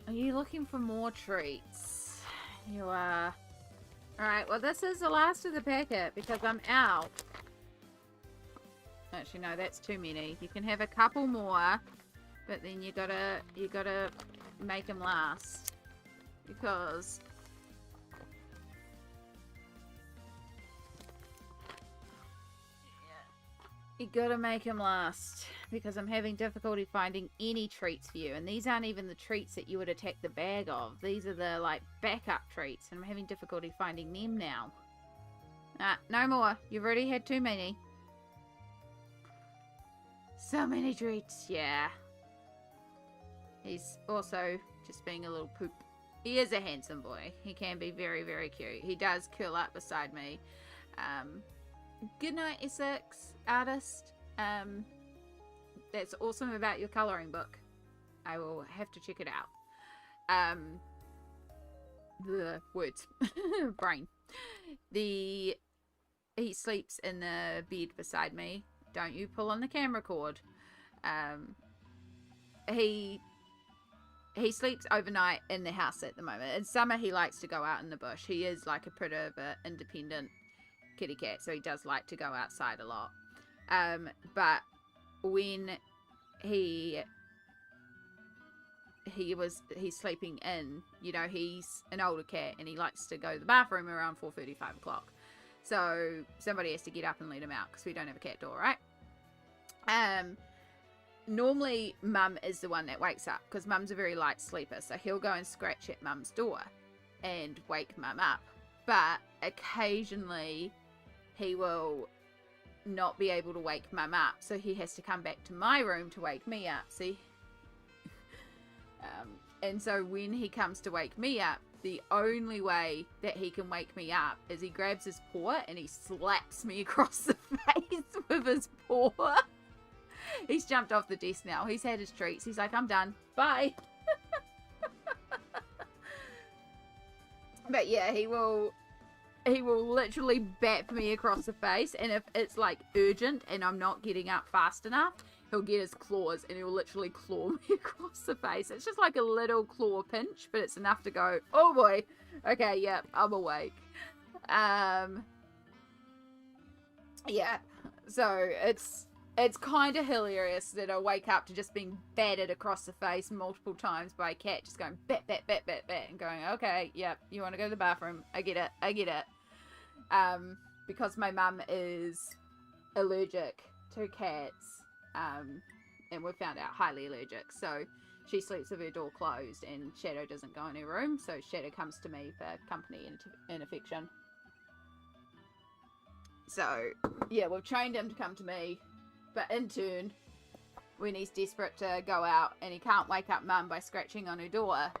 Are you looking for more treats? You are. Alright, well this is the last of the packet because I'm out. Actually no, that's too many. You can have a couple more, but then you gotta make them last. Because you gotta make them last. Because I'm having difficulty finding any treats for you. And these aren't even the treats that you would attack the bag of. These are the like backup treats. And I'm having difficulty finding them now. No more. You've already had too many. So many treats. Yeah. He's also just being a little poop. He is a handsome boy. He can be very, very cute. He does curl up beside me. Good night, Essex artist. That's awesome about your colouring book. I will have to check it out. The words. Brain. He sleeps in the bed beside me. Don't you pull on the camera cord. He sleeps overnight in the house at the moment. In summer, he likes to go out in the bush. He is like a pretty independent kitty cat, so he does like to go outside a lot. But when he's sleeping in, you know, he's an older cat and he likes to go to the bathroom around 4:30, 5 o'clock. So somebody has to get up and let him out because we don't have a cat door, right? Normally Mum is the one that wakes up because Mum's a very light sleeper, so he'll go and scratch at Mum's door and wake Mum up. But occasionally he will not be able to wake Mum up, so he has to come back to my room to wake me up. See? And so when he comes to wake me up, the only way that he can wake me up is he grabs his paw and he slaps me across the face with his paw. He's jumped off the desk now. He's had his treats. He's like, I'm done. Bye. But yeah, he will literally bap me across the face, and if it's like urgent and I'm not getting up fast enough, he'll get his claws and he'll literally claw me across the face. It's just like a little claw pinch, but it's enough to go, oh boy, okay, yeah, I'm awake. Yeah, so it's kind of hilarious that I wake up to just being battered across the face multiple times by a cat, just going bat, bat, bat, bat, bat, and going, okay, yep, you want to go to the bathroom? I get it. Because my mum is allergic to cats, and we've found out highly allergic, so she sleeps with her door closed, and Shadow doesn't go in her room, so Shadow comes to me for company and affection. So, yeah, we've trained him to come to me. But in turn, when he's desperate to go out and he can't wake up Mum by scratching on her door,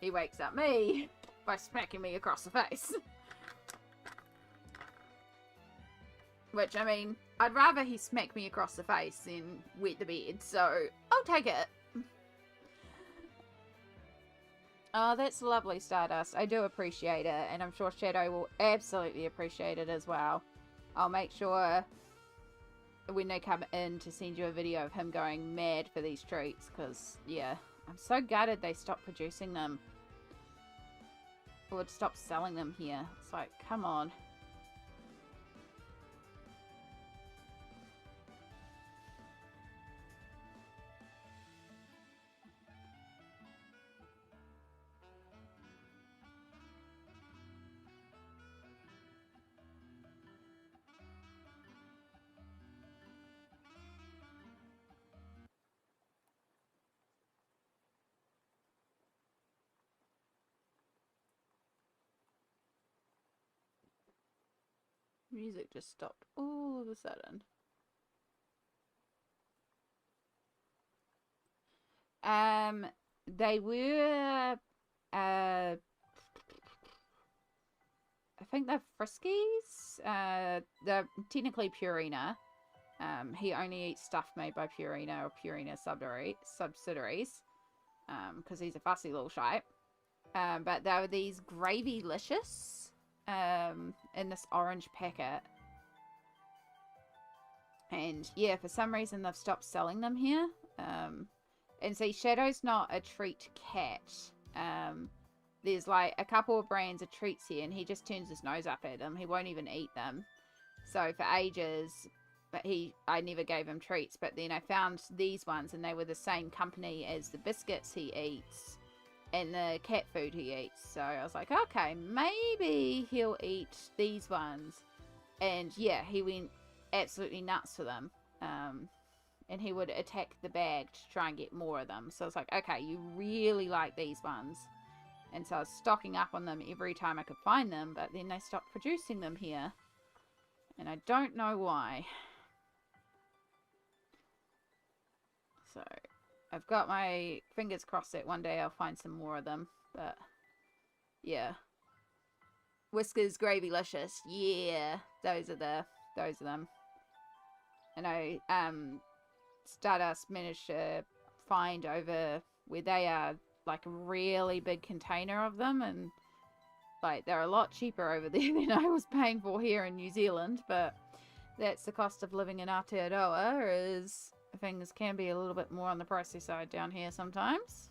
he wakes up me by smacking me across the face. Which, I mean, I'd rather he smack me across the face than wet the bed, so I'll take it. Oh, that's lovely, Stardust. I do appreciate it, and I'm sure Shadow will absolutely appreciate it as well. I'll make sure when they come in to send you a video of him going mad for these treats, because yeah, I'm so gutted they stopped producing them or stopped selling them here. It's like, come on. Music just stopped all of a sudden. They were, I think they're Friskies. They're technically Purina. He only eats stuff made by Purina or Purina subsidiaries. Because he's a fussy little shite. But they were these Gravy-licious. In this orange packet, and yeah, for some reason they've stopped selling them here. And see, Shadow's not a treat cat. There's like a couple of brands of treats here, and he just turns his nose up at them. He won't even eat them. So for ages, but I never gave him treats. But then I found these ones, and they were the same company as the biscuits he eats and the cat food he eats. So I was like, okay, maybe he'll eat these ones. And yeah, he went absolutely nuts for them. And he would attack the bag to try and get more of them. So I was like, okay, you really like these ones. And so I was stocking up on them every time I could find them, but then they stopped producing them here. And I don't know why. So I've got my fingers crossed that one day I'll find some more of them, but yeah. Whiskers Gravy-licious, yeah, those are them. And I Stardust managed to find over where they are like a really big container of them, and like they're a lot cheaper over there than I was paying for here in New Zealand, but that's the cost of living in Aotearoa, is things can be a little bit more on the pricey side down here sometimes.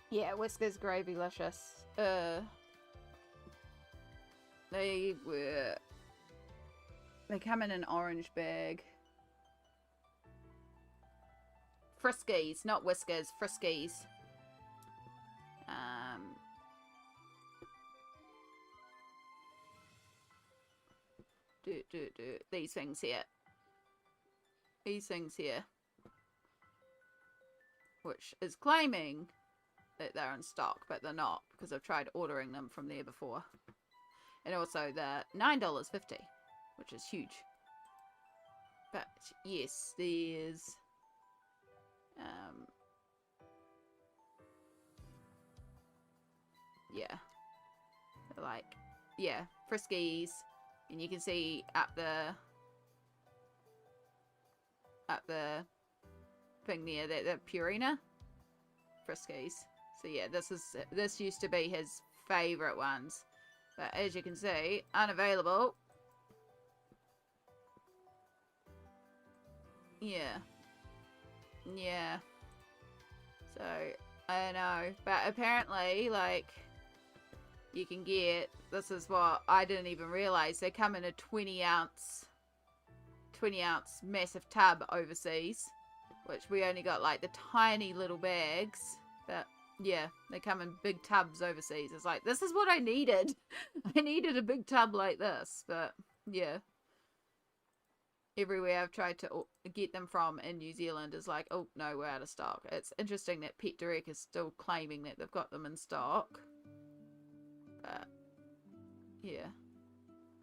Yeah, Whiskers Gravy-licious. They come in an orange bag. Friskies, not Whiskers, Friskies. These things here. These things here. Which is claiming that they're in stock, but they're not, because I've tried ordering them from there before. And also the $9.50, which is huge. But yes, there's yeah, like, yeah, Friskies, and you can see up the thing there, the Purina Friskies. So yeah, this used to be his favorite ones, but as you can see, unavailable. Yeah. Yeah. So, I know. But apparently, like, you can get, this is what I didn't even realize, they come in a 20 ounce massive tub overseas, which we only got like the tiny little bags. But yeah, they come in big tubs overseas. It's like, this is what I needed. I needed a big tub like this. But yeah, everywhere I've tried to get them from in New Zealand is like, oh no, we're out of stock. It's interesting that Pet Direct is still claiming that they've got them in stock. But yeah.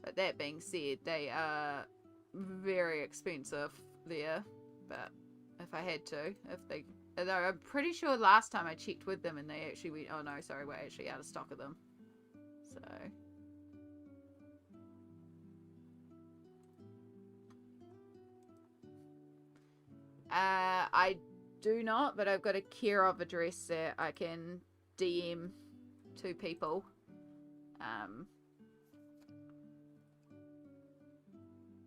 But that being said, they are very expensive there. But if I had to, though I'm pretty sure last time I checked with them and they actually went, oh no, sorry, we're actually out of stock of them. So I do not, but I've got a care of address that I can DM to people.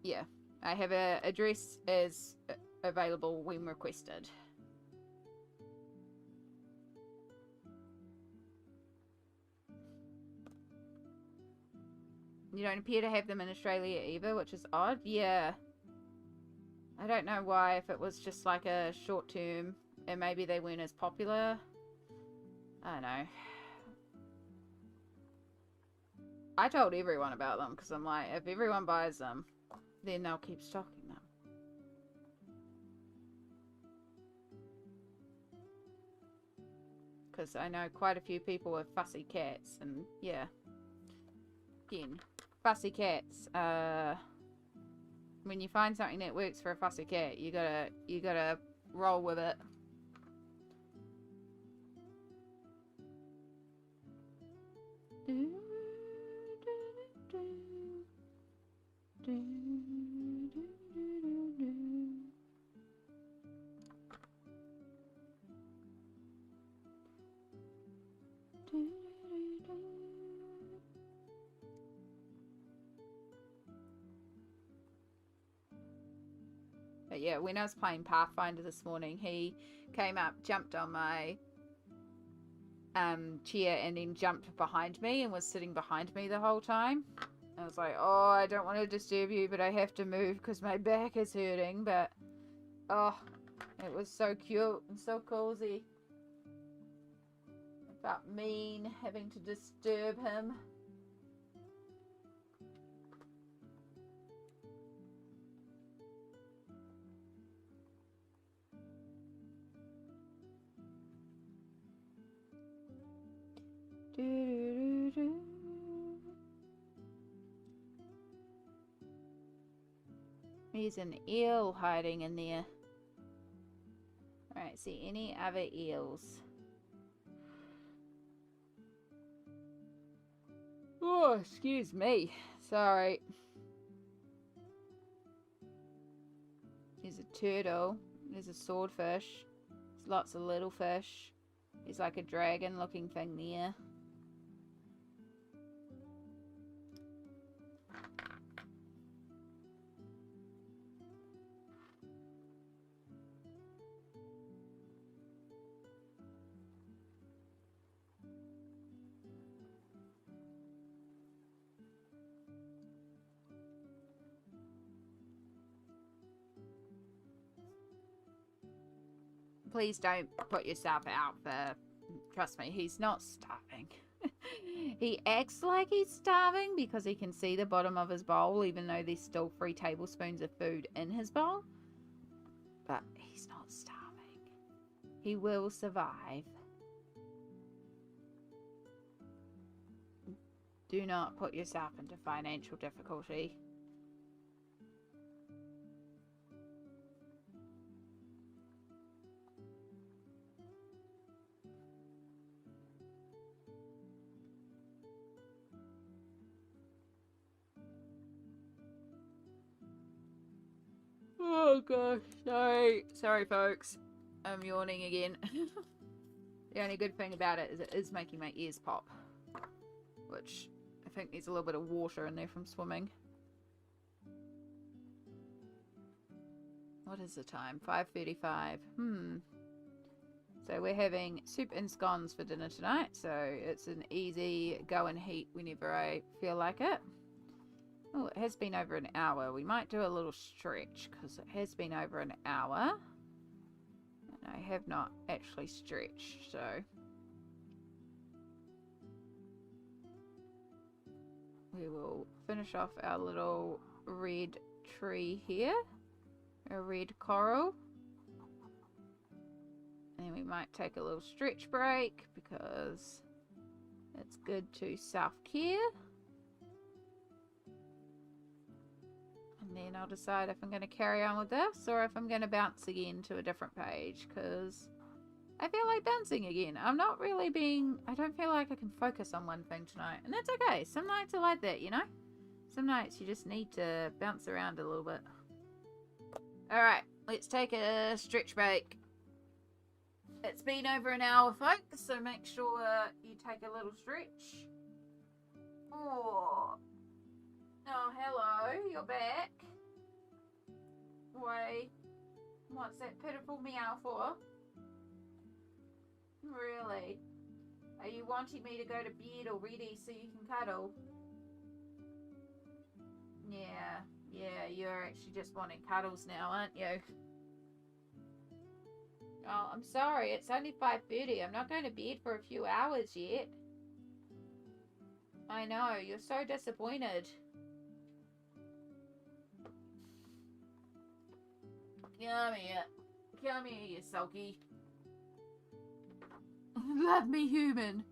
Yeah, I have a address is available when requested. You don't appear to have them in Australia either, which is odd. Yeah. I don't know why, if it was just like a short term and maybe they weren't as popular. I don't know. I told everyone about them because I'm like, if everyone buys them, then they'll keep stocking them. Because I know quite a few people with fussy cats, and yeah. Again, fussy cats, when you find something that works for a fussy cat, you gotta roll with it. But yeah, when I was playing Pathfinder this morning, he came up, jumped on my chair, and then jumped behind me and was sitting behind me the whole time. I was like, oh, I don't want to disturb you, but I have to move because my back is hurting. But oh, it was so cute and so cozy. I felt mean having to disturb him. There's an eel hiding in there. Alright, see any other eels? Oh, excuse me. Sorry. There's a turtle. There's a swordfish. There's lots of little fish. There's like a dragon looking thing there. Please don't put yourself out for... Trust me, he's not starving. He acts like he's starving because he can see the bottom of his bowl, even though there's still 3 tablespoons of food in his bowl. But he's not starving. He will survive. Do not put yourself into financial difficulty. Oh gosh, sorry folks. I'm yawning again. The only good thing about it is it is making my ears pop. Which, I think there's a little bit of water in there from swimming. What is the time? 5:35. So we're having soup and scones for dinner tonight. So it's an easy go and heat whenever I feel like it. Oh, it has been over an hour. We might do a little stretch because it has been over an hour. And I have not actually stretched, so... we will finish off our little red tree here. A red coral. And we might take a little stretch break because it's good to self-care. And then I'll decide if I'm going to carry on with this or if I'm going to bounce again to a different page because I feel like bouncing again. I don't feel like I can focus on one thing tonight. And that's okay. Some nights are like that, you know? Some nights you just need to bounce around a little bit. Alright, let's take a stretch break. It's been over an hour, folks, so make sure you take a little stretch. Oh, hello, you're back. Wait, what's that pitiful meow for? Really? Are you wanting me to go to bed already so you can cuddle? Yeah, you're actually just wanting cuddles now, aren't you? Oh, I'm sorry, it's only 5:30. I'm not going to bed for a few hours yet. I know, you're so disappointed. Come here, you sulky. Love me human.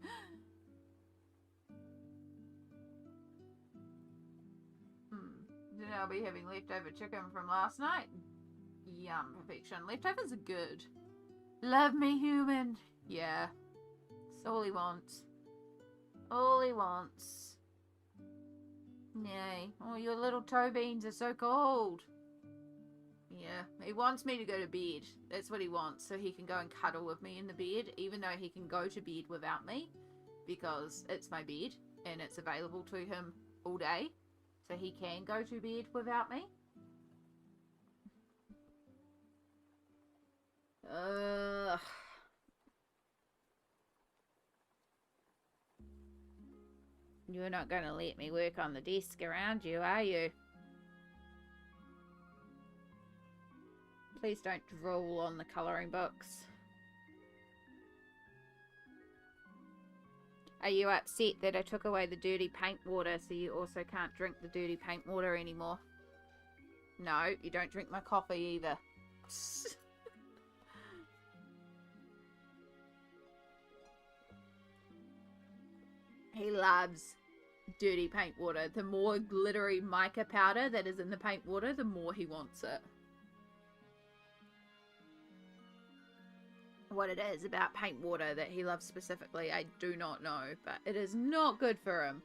Then I'll be having leftover chicken from last night. Yum, perfection. Leftovers are good. Love me human. Yeah. That's all he wants. All he wants. Yay. Oh, your little toe beans are so cold. Yeah, he wants me to go to bed. That's what he wants, so he can go and cuddle with me in the bed, even though he can go to bed without me, because it's my bed, and it's available to him all day, so he can go to bed without me. You're not going to let me work on the desk around you, are you? Please don't drool on the colouring books. Are you upset that I took away the dirty paint water so you also can't drink the dirty paint water anymore? No, you don't drink my coffee either. He loves dirty paint water. The more glittery mica powder that is in the paint water, the more he wants it. What it is about paint water that he loves specifically, I do not know, but it is not good for him.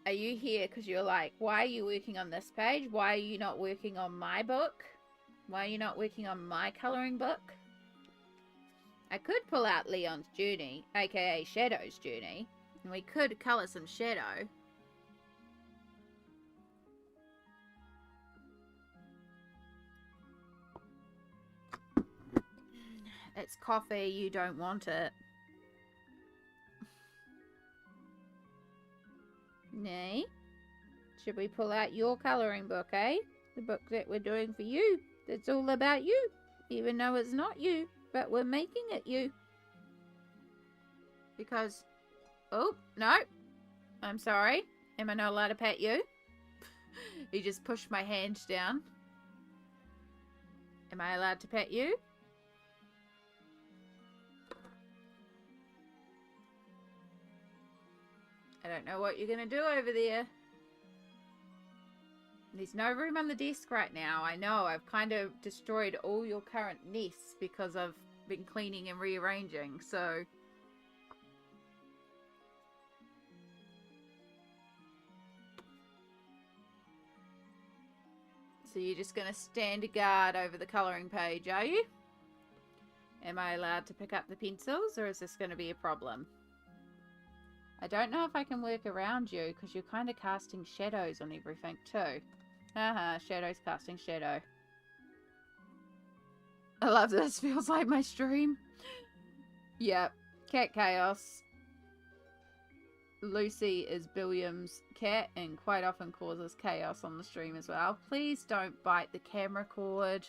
Are you here because you're like, why are you working on this page? Why are you not working on my book? Why are you not working on my colouring book? I could pull out Leon's journey, aka Shadow's journey, and we could colour some shadow. It's coffee, you don't want it. Nay? Should we pull out your colouring book, eh? The book that we're doing for you. That's all about you. Even though it's not you, but we're making it you. Because... oh, no. I'm sorry. Am I not allowed to pet you? He just pushed my hand down. Am I allowed to pet you? I don't know what you're going to do over there. There's no room on the desk right now. I know, I've kind of destroyed all your current nests because I've been cleaning and rearranging, so... So you're just going to stand a guard over the colouring page, are you? Am I allowed to pick up the pencils, or is this going to be a problem? I don't know if I can work around you, because you're kind of casting shadows on everything, too. Haha, shadows casting shadow. I love this. Feels like my stream. Yep. Cat Chaos. Lucy is Billiam's cat and quite often causes chaos on the stream as well. Please don't bite the camera cord.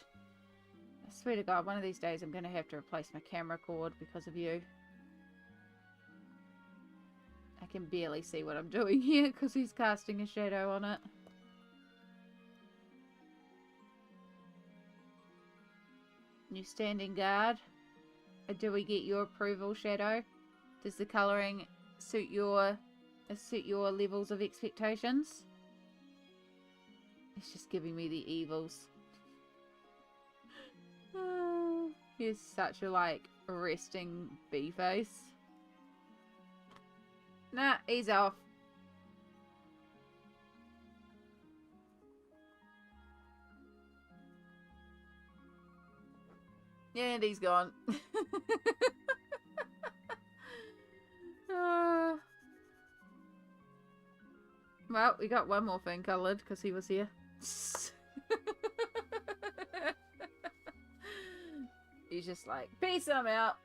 I swear to God, one of these days I'm going to have to replace my camera cord because of you. I can barely see what I'm doing here because he's casting a shadow on it. You standing guard? Do we get your approval, Shadow? Does the colouring suit your levels of expectations? It's just giving me the evils. He's such a, like, resting bee face. Nah, he's off. Yeah, and he's gone. Well, we got one more thing coloured because he was here. He's just like, peace, I'm out.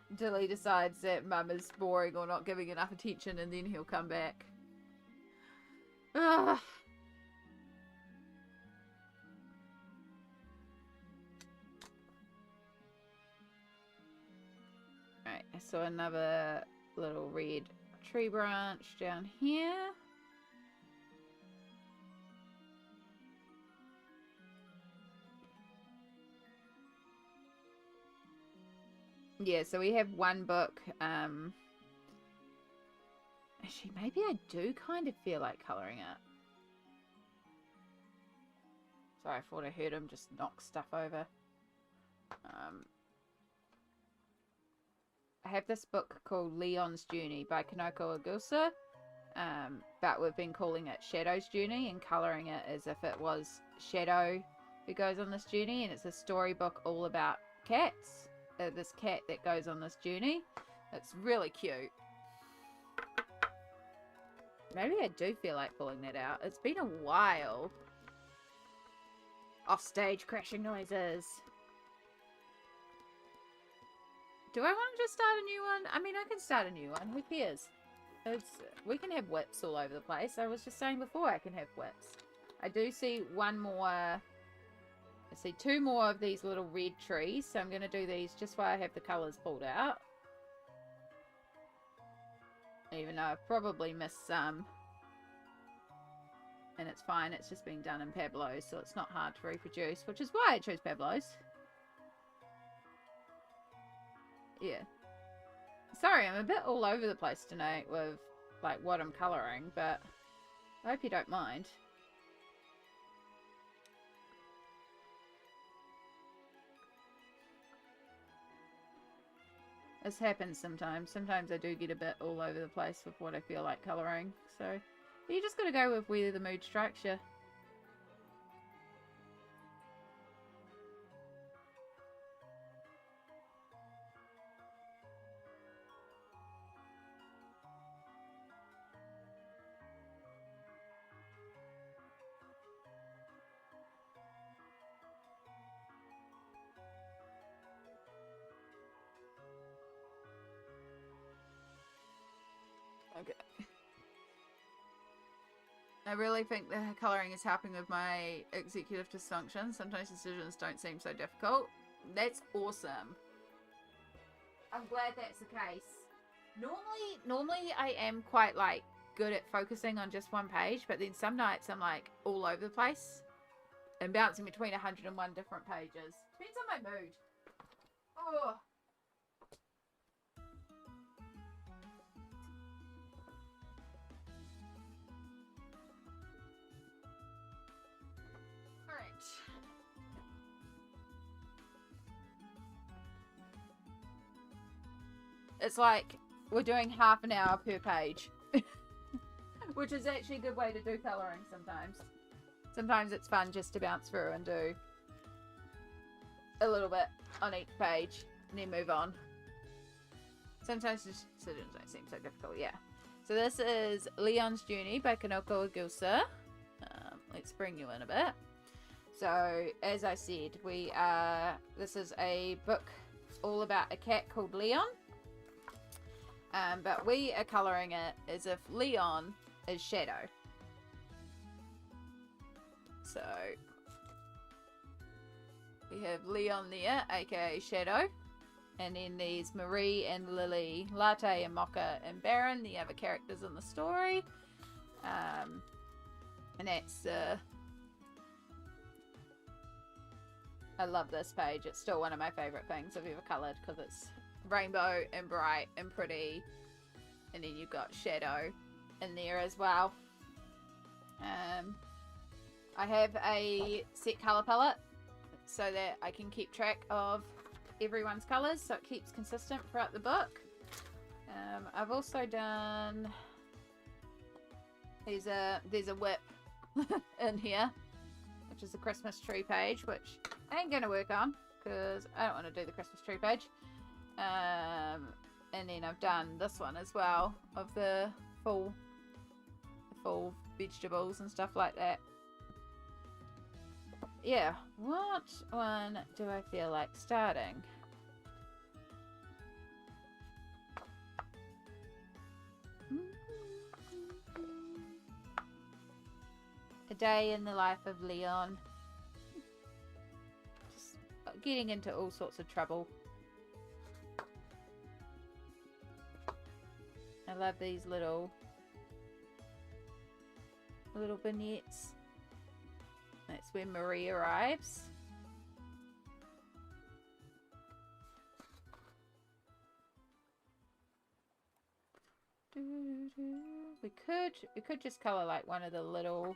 Until he decides that Mum is boring or not giving enough attention, and then he'll come back. Ugh. Alright, I saw another little red tree branch down here. Yeah, so we have one book. Actually, maybe I do kind of feel like colouring it. Sorry, I thought I heard him just knock stuff over. I have this book called Leon's Journey by Kanoko Agusa, but we've been calling it Shadow's Journey and colouring it as if it was Shadow who goes on this journey, and it's a storybook all about cats. This cat that goes on this journey. It's really cute. Maybe I do feel like pulling that out. It's been a while. Offstage crashing noises. Do I want to just start a new one? I mean, I can start a new one. Who cares? We can have whips all over the place. I was just saying before I can have whips. I do see one more... I see two more of these little red trees. So I'm going to do these just while I have the colours pulled out. Even though I've probably missed some. And it's fine. It's just being done in Pablo's. So it's not hard to reproduce. Which is why I chose Pablo's. Yeah. Sorry, I'm a bit all over the place tonight with, like, what I'm colouring, but I hope you don't mind. This happens sometimes. Sometimes I do get a bit all over the place with what I feel like colouring, so you just gotta go with where the mood strikes you. Okay. I really think the colouring is helping with my executive dysfunction. Sometimes decisions don't seem so difficult. That's awesome. I'm glad that's the case. Normally I am quite, like, good at focusing on just one page, but then some nights I'm, like, all over the place and bouncing between 101 different pages. Depends on my mood. Oh. it's like we're doing half an hour per page. Which is actually a good way to do colouring sometimes. Sometimes it's fun just to bounce through and do a little bit on each page and then move on. Sometimes decisions don't seem so difficult, yeah. So this is Leon's Journey by Kanoko Agusa. Let's bring you in a bit. So, as I said, this is a book all about a cat called Leon. But we are colouring it as if Leon is Shadow. So, we have Leon there, aka Shadow. And then there's Marie and Lily, Latte and Mocha and Baron, the other characters in the story. And that's... I love this page. It's still one of my favourite things I've ever coloured because it's rainbow and bright and pretty. And then you've got Shadow in there as well. I have a set colour palette so that I can keep track of everyone's colours so it keeps consistent throughout the book. I've also done... There's a whip in here, which is the Christmas tree page, which I ain't going to work on because I don't want to do the Christmas tree page. And then I've done this one as well of the full vegetables and stuff like that. Yeah, what one do I feel like starting? A day in the life of Leon. Just getting into all sorts of trouble. I love these little vignettes. That's when Marie arrives. We could just color like one of the little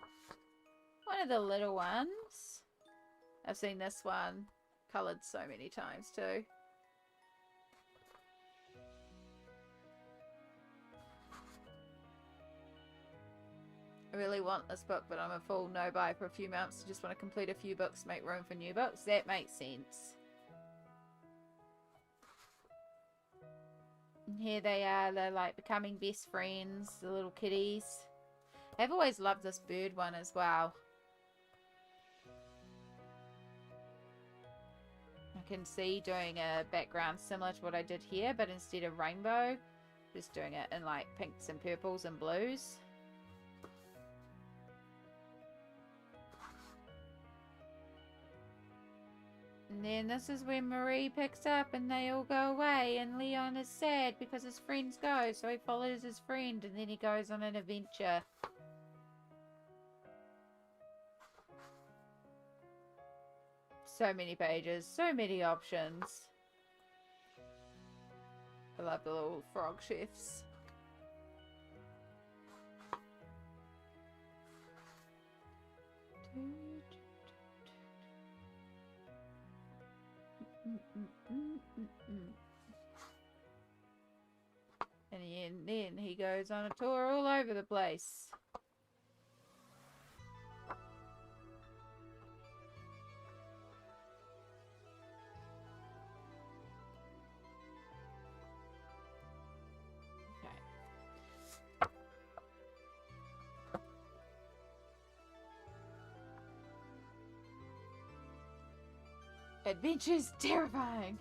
ones. I've seen this one colored so many times too. I really want this book, but I'm a full no-buy for a few months. I just want to complete a few books to make room for new books. That makes sense. And here they are. They're like becoming best friends, the little kitties. I've always loved this bird one as well. I can see doing a background similar to what I did here, but instead of rainbow, just doing it in like pinks and purples and blues. And then this is when Marie picks up and they all go away and Leon is sad because his friends go, so he follows his friend and then he goes on an adventure. So many pages, so many options. I love the little frog chefs. And then he goes on a tour all over the place. Adventure's terrifying,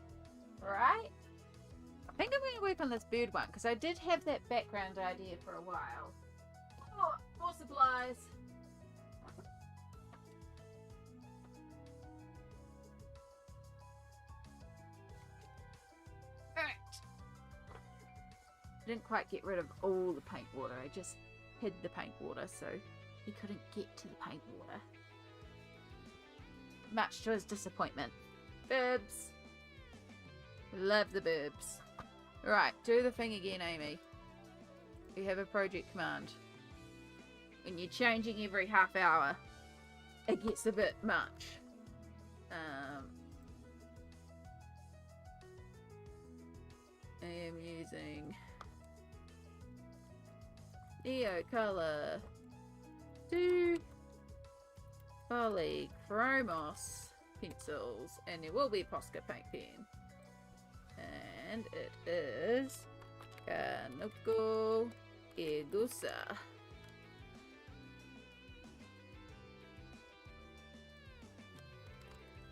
right? I think I'm going to work on this bird one because I did have that background idea for a while. Oh, more supplies. Alright. I didn't quite get rid of all the paint water. I just hid the paint water so he couldn't get to the paint water. Much to his disappointment. Burbs. Love the burbs. Right, do the thing again, Amy. You have a project command. When you're changing every half hour, it gets a bit much. I am using Neocolor 2 Polychromos pencils, and there will be a Posca paint pen. And it is Kanoko Egusa.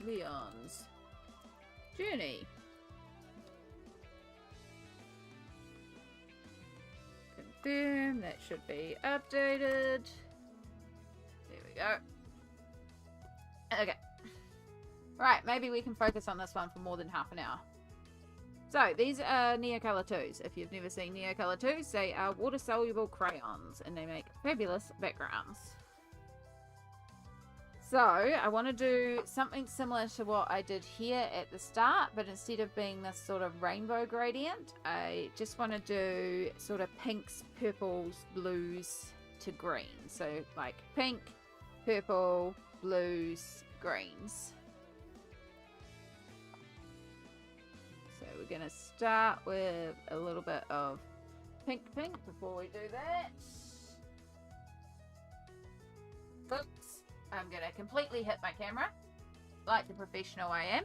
Leon's Journey. Confirm, that should be updated. There we go. Okay. Right, maybe we can focus on this one for more than half an hour. So, these are Neocolor 2s. If you've never seen Neocolor 2s, they are water-soluble crayons, and they make fabulous backgrounds. So, I want to do something similar to what I did here at the start, but instead of being this sort of rainbow gradient, I just want to do sort of pinks, purples, blues to green. So, like pink, purple, blues, greens. So, we're going to start with a little bit of pink before we do that. Oops. I'm going to completely hit my camera, like the professional I am.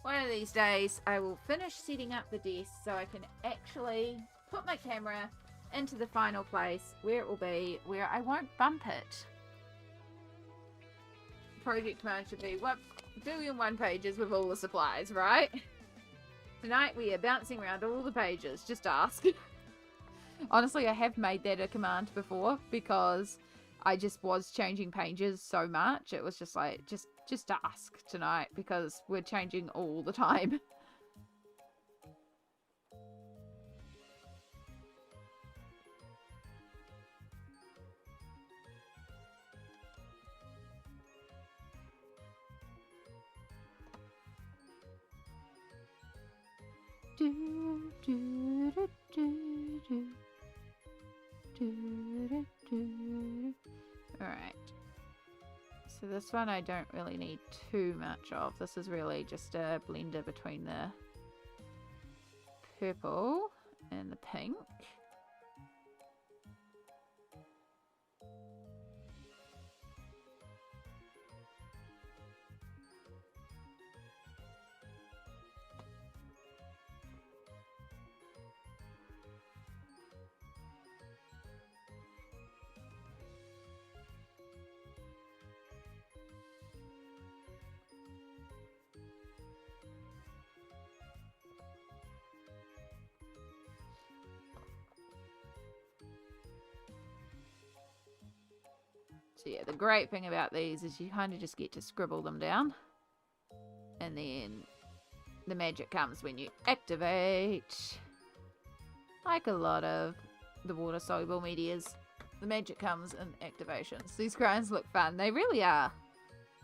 One of these days, I will finish setting up the desk so I can actually put my camera into the final place where it will be, where I won't bump it. Project command should be 1,000,001 pages with all the supplies, right? Tonight we are bouncing around all the pages, just ask. Honestly, I have made that a command before because I just was changing pages so much. It was just like, just ask tonight because we're changing all the time. Alright. So this one I don't really need too much of. This is really just a blender between the purple and the pink. So yeah, the great thing about these is you kind of just get to scribble them down. And then the magic comes when you activate. Like a lot of the water-soluble medias, the magic comes in activations. These crayons look fun. They really are.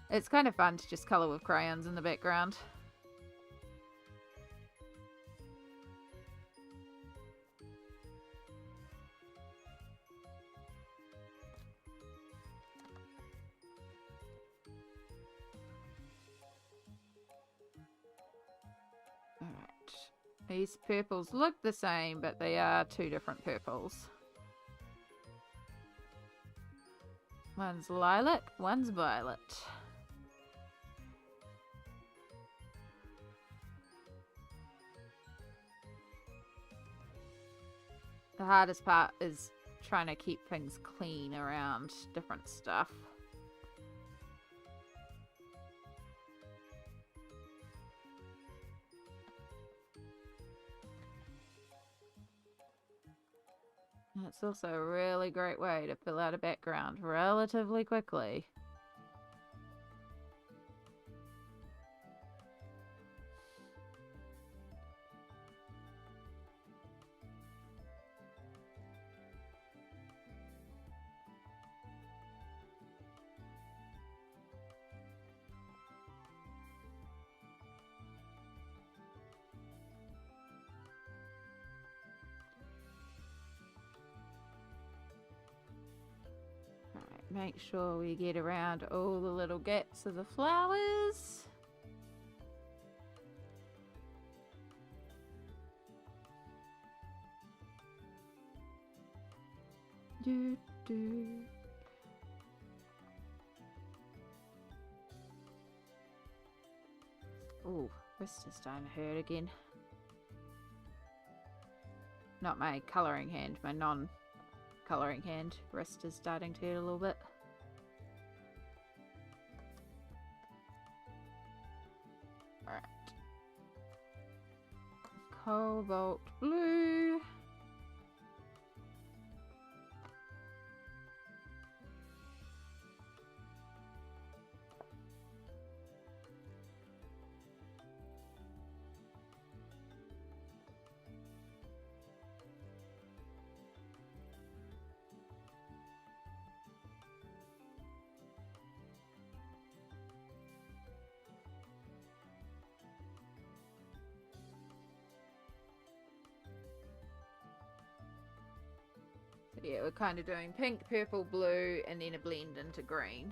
It's kind of fun to just colour with crayons in the background. These purples look the same, but they are two different purples. One's lilac, one's violet. The hardest part is trying to keep things clean around different stuff. It's also a really great way to fill out a background relatively quickly. Make sure we get around all the little gaps of the flowers. Do, do. Ooh, wrist is starting to hurt again. Not my colouring hand, my non-colouring hand. Wrist is starting to hurt a little bit. Alright. Cobalt blue. Yeah, we're kind of doing pink, purple, blue, and then a blend into green.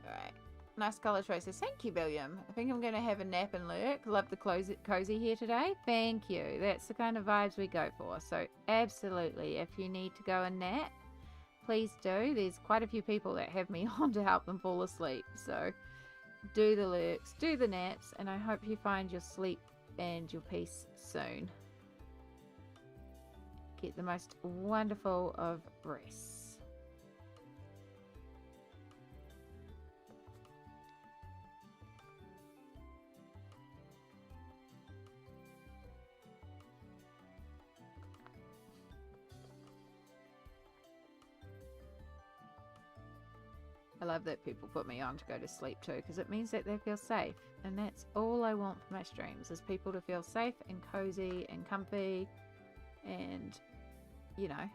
Alright. Nice colour choices. Thank you, William. I think I'm going to have a nap and lurk. Love the cozy here today. Thank you. That's the kind of vibes we go for. So, absolutely, if you need to go and nap, please do. There's quite a few people that have me on to help them fall asleep. So, do the lurks, do the naps, and I hope you find your sleep and your peace soon. Get the most wonderful of rests. I love that people put me on to go to sleep too, because it means that they feel safe, and that's all I want for my streams, is people to feel safe and cozy and comfy and, you know,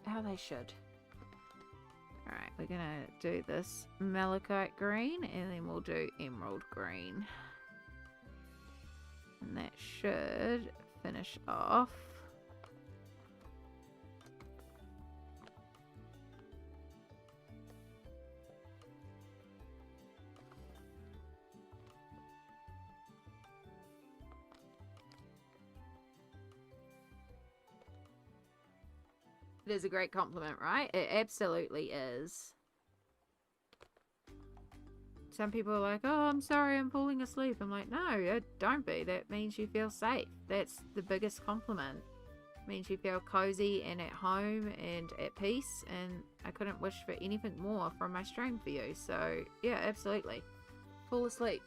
how they should. Alright, we're gonna do this malachite green, and then we'll do emerald green. And that should finish off. It is a great compliment, right? It absolutely is. Some people are like, oh, I'm sorry, I'm falling asleep. I'm like, no, don't be. That means you feel safe. That's the biggest compliment. It means you feel cozy and at home and at peace. And I couldn't wish for anything more from my stream for you. So, yeah, absolutely. Fall asleep.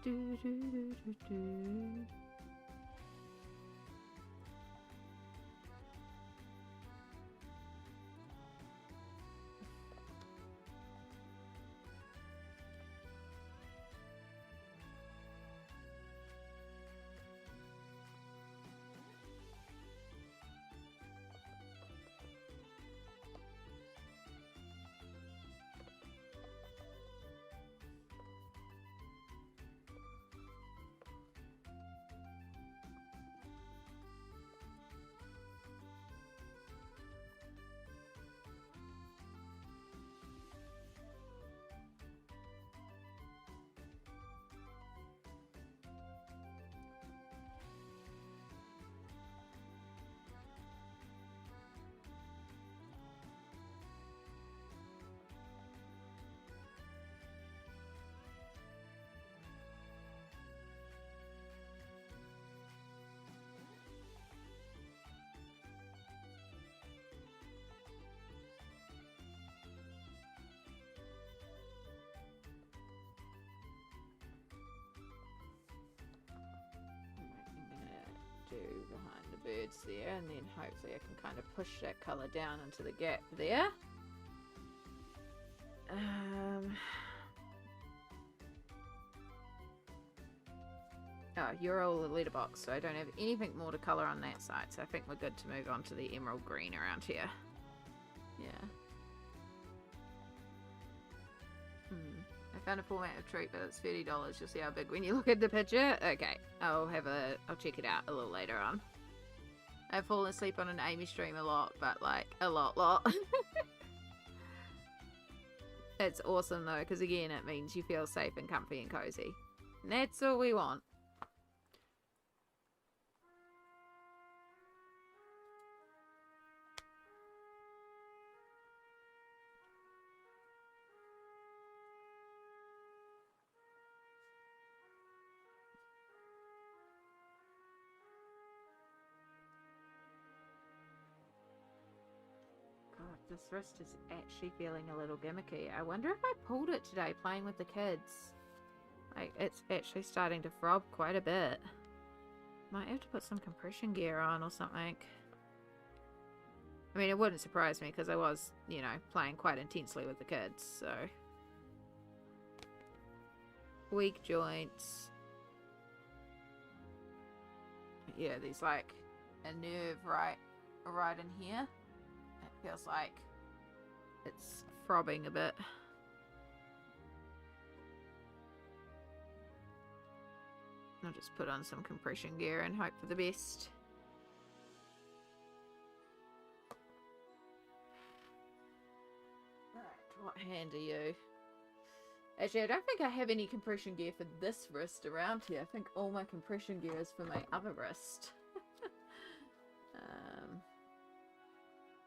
Do, do, do, do, do. Do behind the birds there, and then hopefully I can kind of push that colour down into the gap there. Oh, you're all the letterbox, so I don't have anything more to colour on that side, so I think we're good to move on to the emerald green around here. Yeah. I found a format of treat, but it's $30. You'll see how big when you look at the picture. Okay, I'll check it out a little later on. I've fallen asleep on an Amy stream a lot, but like a lot. It's awesome though, because again, it means you feel safe and comfy and cozy. And that's all we want. God, this wrist is actually feeling a little gimmicky. I wonder if I pulled it today playing with the kids. Like, it's actually starting to throb quite a bit. Might have to put some compression gear on or something. I mean, it wouldn't surprise me because I was, you know, playing quite intensely with the kids, so. Weak joints. Yeah, there's like a nerve right in here. It feels like it's throbbing a bit. I'll just put on some compression gear and hope for the best. Right, what hand are you? Actually, I don't think I have any compression gear for this wrist around here. I think all my compression gear is for my other wrist.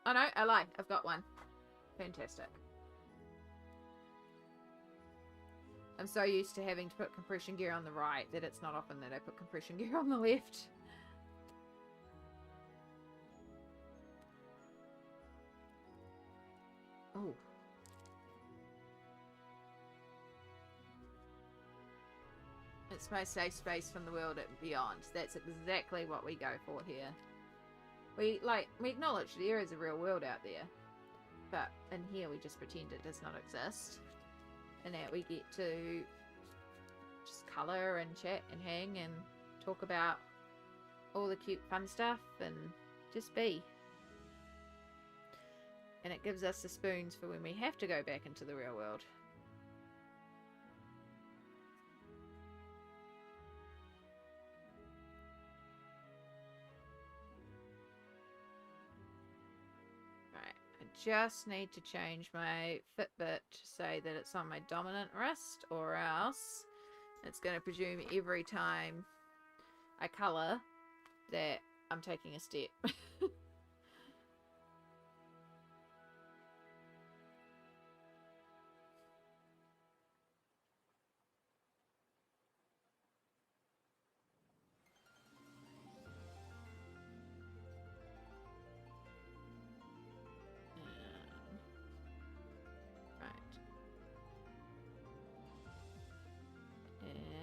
Oh no, I lied. I've got one. Fantastic. I'm so used to having to put compression gear on the right that it's not often that I put compression gear on the left. Oh. It's my safe space from the world and beyond. That's exactly what we go for here. We acknowledge there is a real world out there. But in here we just pretend it does not exist. And that we get to just colour and chat and hang and talk about all the cute fun stuff and just be. And it gives us the spoons for when we have to go back into the real world. Just need to change my Fitbit to say that it's on my dominant wrist, or else it's going to presume every time I colour that I'm taking a step.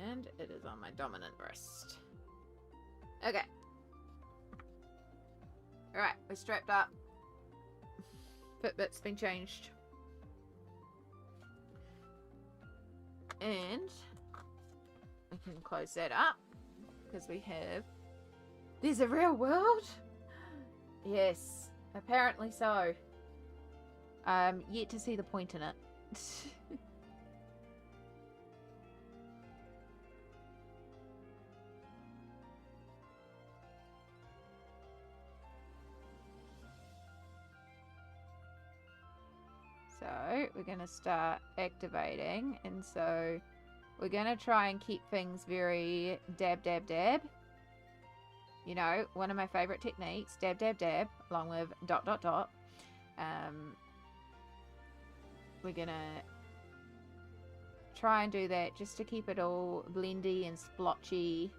And it is on my dominant wrist. Okay. Alright, we're strapped up. Fitbit's been changed. And we can close that up because we have... There's a real world? Yes, apparently so. Yet to see the point in it. So we're going to start activating, and so we're going to try and keep things very dab, dab, dab. You know, one of my favorite techniques, dab, dab, dab, along with dot, dot, dot. We're going to try and do that just to keep it all blendy and splotchy.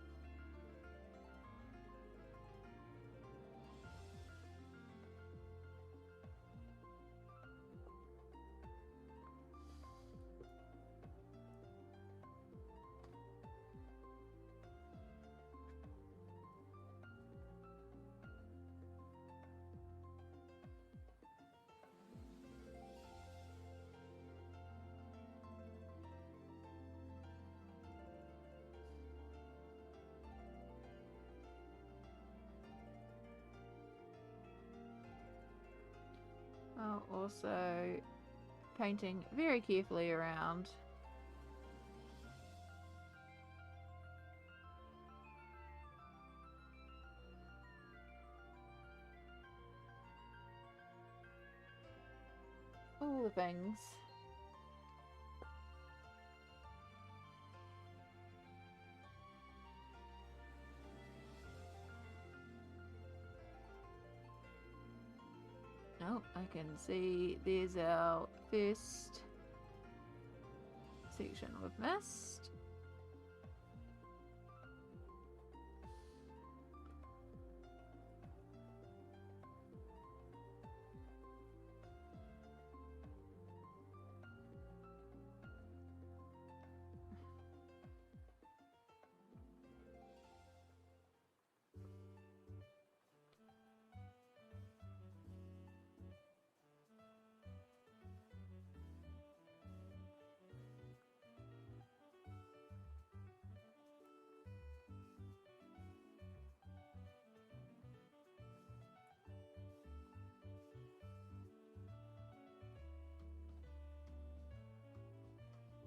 Oh, also painting very carefully around. All the things. Oh, I can see there's our first section we've missed.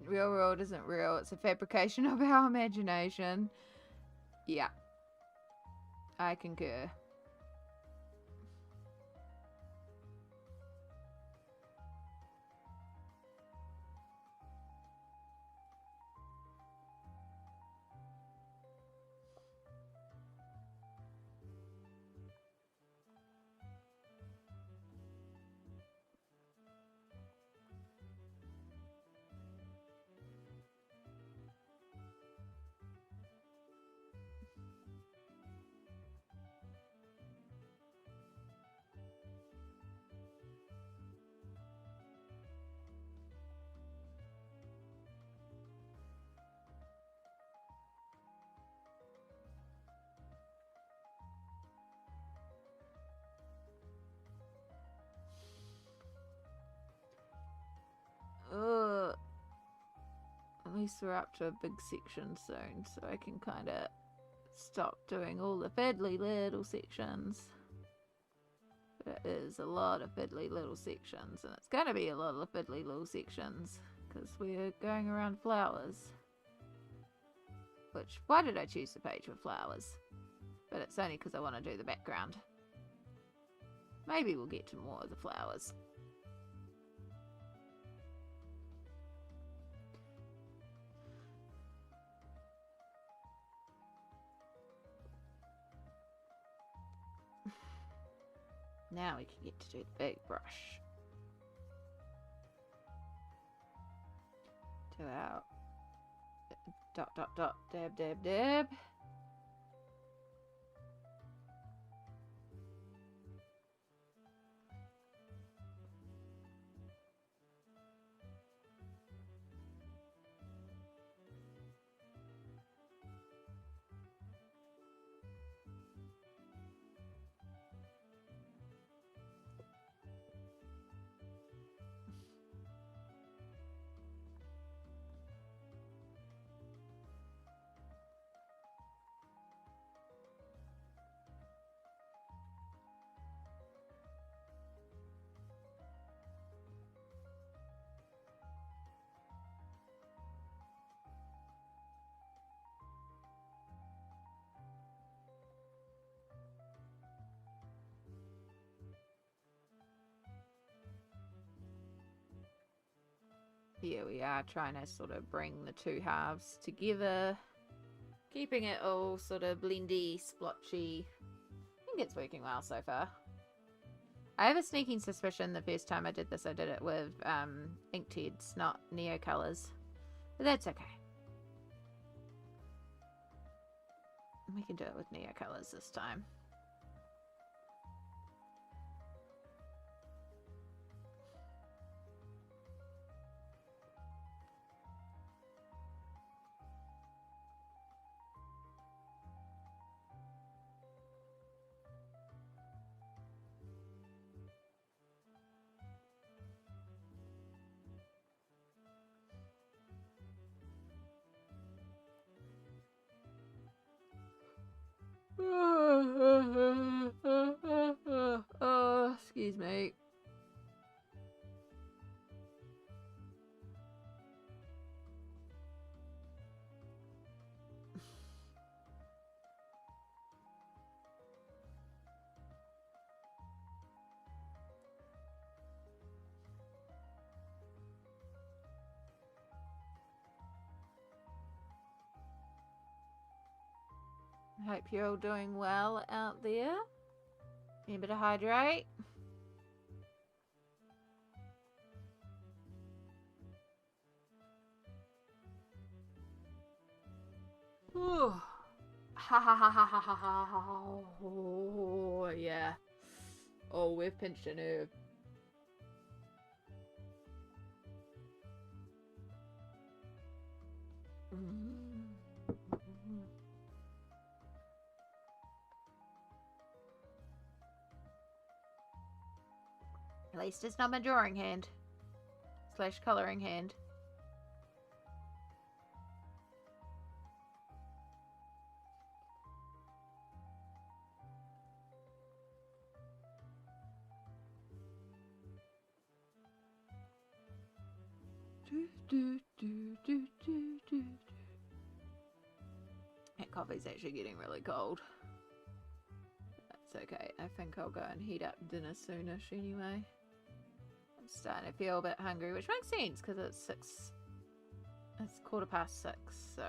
Real world isn't real, it's a fabrication of our imagination. Yeah. I concur. At least we're up to a big section soon, so I can kind of stop doing all the fiddly little sections. But it is a lot of fiddly little sections, and it's going to be a lot of fiddly little sections, because we're going around flowers. Which, why did I choose the page with flowers? But it's only because I want to do the background. Maybe we'll get to more of the flowers. Now we can get to do the big brush. Do our dot, dot, dot, dab, dab, dab. Here we are trying to sort of bring the two halves together, keeping it all sort of blendy, splotchy. I think it's working well so far. I have a sneaking suspicion the first time I did this, I did it with Inktense, not Neocolors. But that's okay. We can do it with Neocolors this time. Oh, excuse me. I hope you're all doing well out there. Remember to hydrate. Ooh. Ha ha ha ha ha ha ha ha. Oh, yeah. Oh, we've pinched a nerve. At least it's not my drawing hand. / colouring hand. That coffee's actually getting really cold. That's okay. I think I'll go and heat up dinner soonish anyway. I'm starting to feel a bit hungry, which makes sense because it's 6. It's 6:15, so.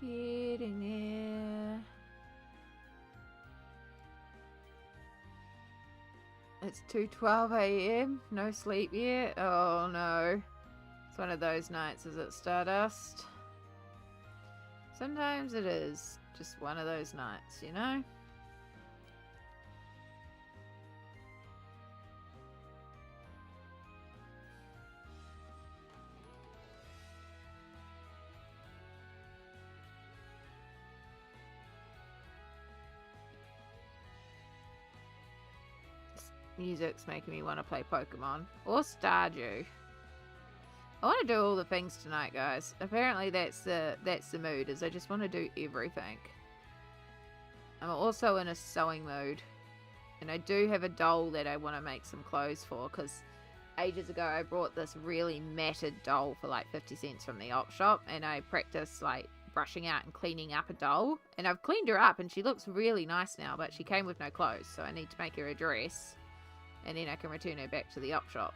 Getting there. It's 2:12 a.m. No sleep yet. Oh no. It's one of those nights, is it, Stardust? Sometimes it is just one of those nights, you know? Music's making me want to play Pokemon. Or Stardew. I want to do all the things tonight, guys. Apparently that's the mood, is I just want to do everything. I'm also in a sewing mood. And I do have a doll that I want to make some clothes for, because ages ago I bought this really matted doll for like 50 cents from the op shop, and I practiced like brushing out and cleaning up a doll. And I've cleaned her up and she looks really nice now, but she came with no clothes, so I need to make her a dress. And then I can return her back to the op shop.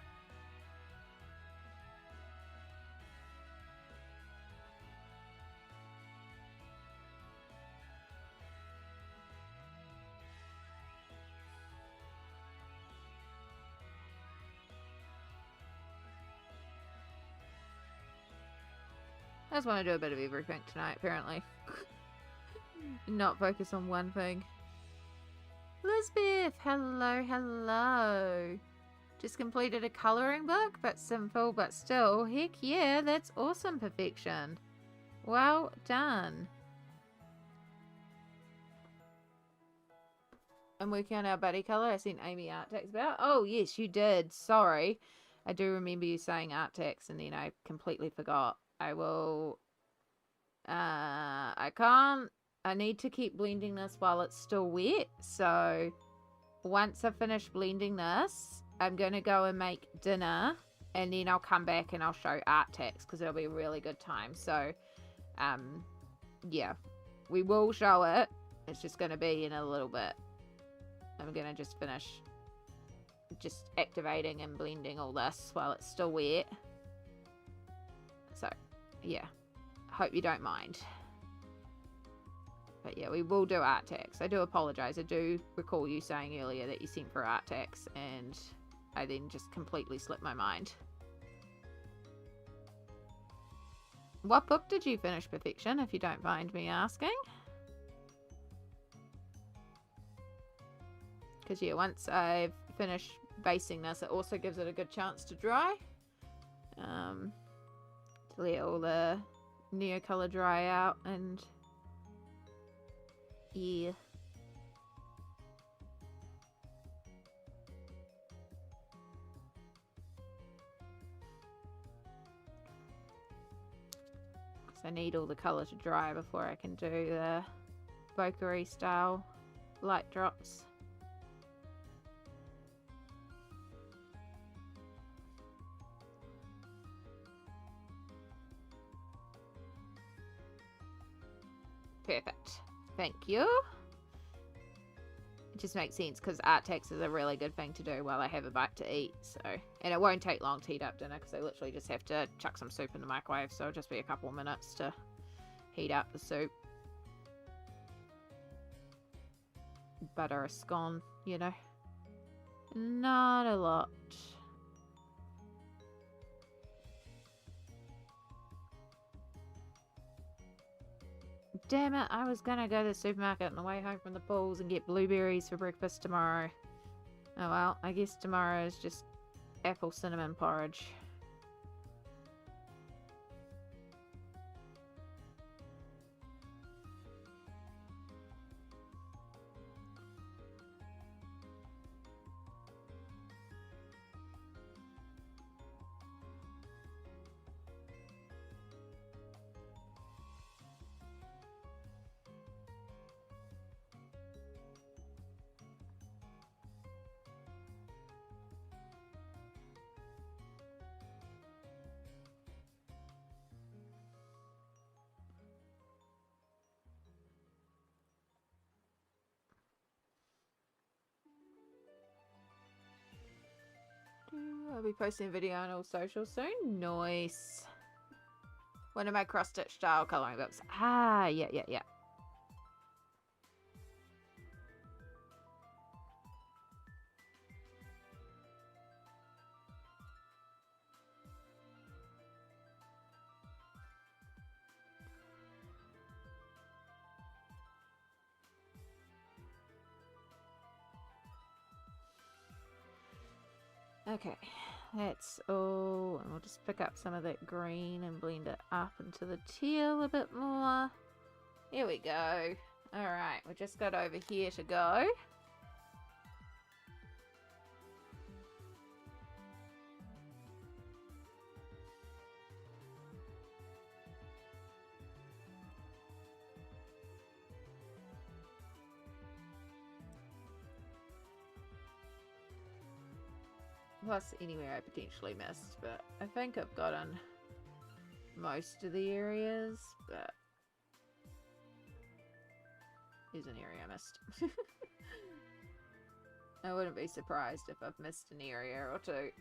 I just want to do a bit of everything tonight, apparently. Not focus on one thing. Lisbeth, hello, hello. Just completed a colouring book, but simple, but still. Heck yeah, that's awesome perfection. Well done. I'm working on our buddy colour. I sent Amy art text about. Oh, yes, you did. Sorry. I do remember you saying art text, and then I completely forgot. I will... I can't... I need to keep blending this while it's still wet. So, once I finish blending this, I'm going to go and make dinner. And then I'll come back and I'll show art text, because it'll be a really good time. So, yeah. We will show it. It's just going to be in a little bit. I'm going to just finish just activating and blending all this while it's still wet. So, yeah. Hope you don't mind. But yeah, we will do art tax. I do apologize. I do recall you saying earlier that you sent for art tax, and I then just completely slipped my mind. What book did you finish, Perfection, if you don't mind me asking? Because yeah, once I've finished basting this, it also gives it a good chance to dry. To let all the Neocolor dry out, and yeah. Because I need all the colour to dry before I can do the Bokery style light drops. Perfect. Thank you. It just makes sense because art tax is a really good thing to do while I have a bite to eat. So, and it won't take long to heat up dinner because I literally just have to chuck some soup in the microwave. So it'll just be a couple of minutes to heat up the soup. Butter a scone, you know. Not a lot. Damn it, I was gonna go to the supermarket on the way home from the pools and get blueberries for breakfast tomorrow. Oh well, I guess tomorrow is just apple cinnamon porridge. I'll be posting a video on all socials soon. Nice. One of my cross-stitch style colouring books. Ah, yeah. Okay, that's all. And we'll just pick up some of that green and blend it up into the teal a bit more. Here we go. Alright, we just got over here to go. Plus anywhere I potentially missed, but I think I've gotten most of the areas, but here's an area I missed. I wouldn't be surprised if I've missed an area or two.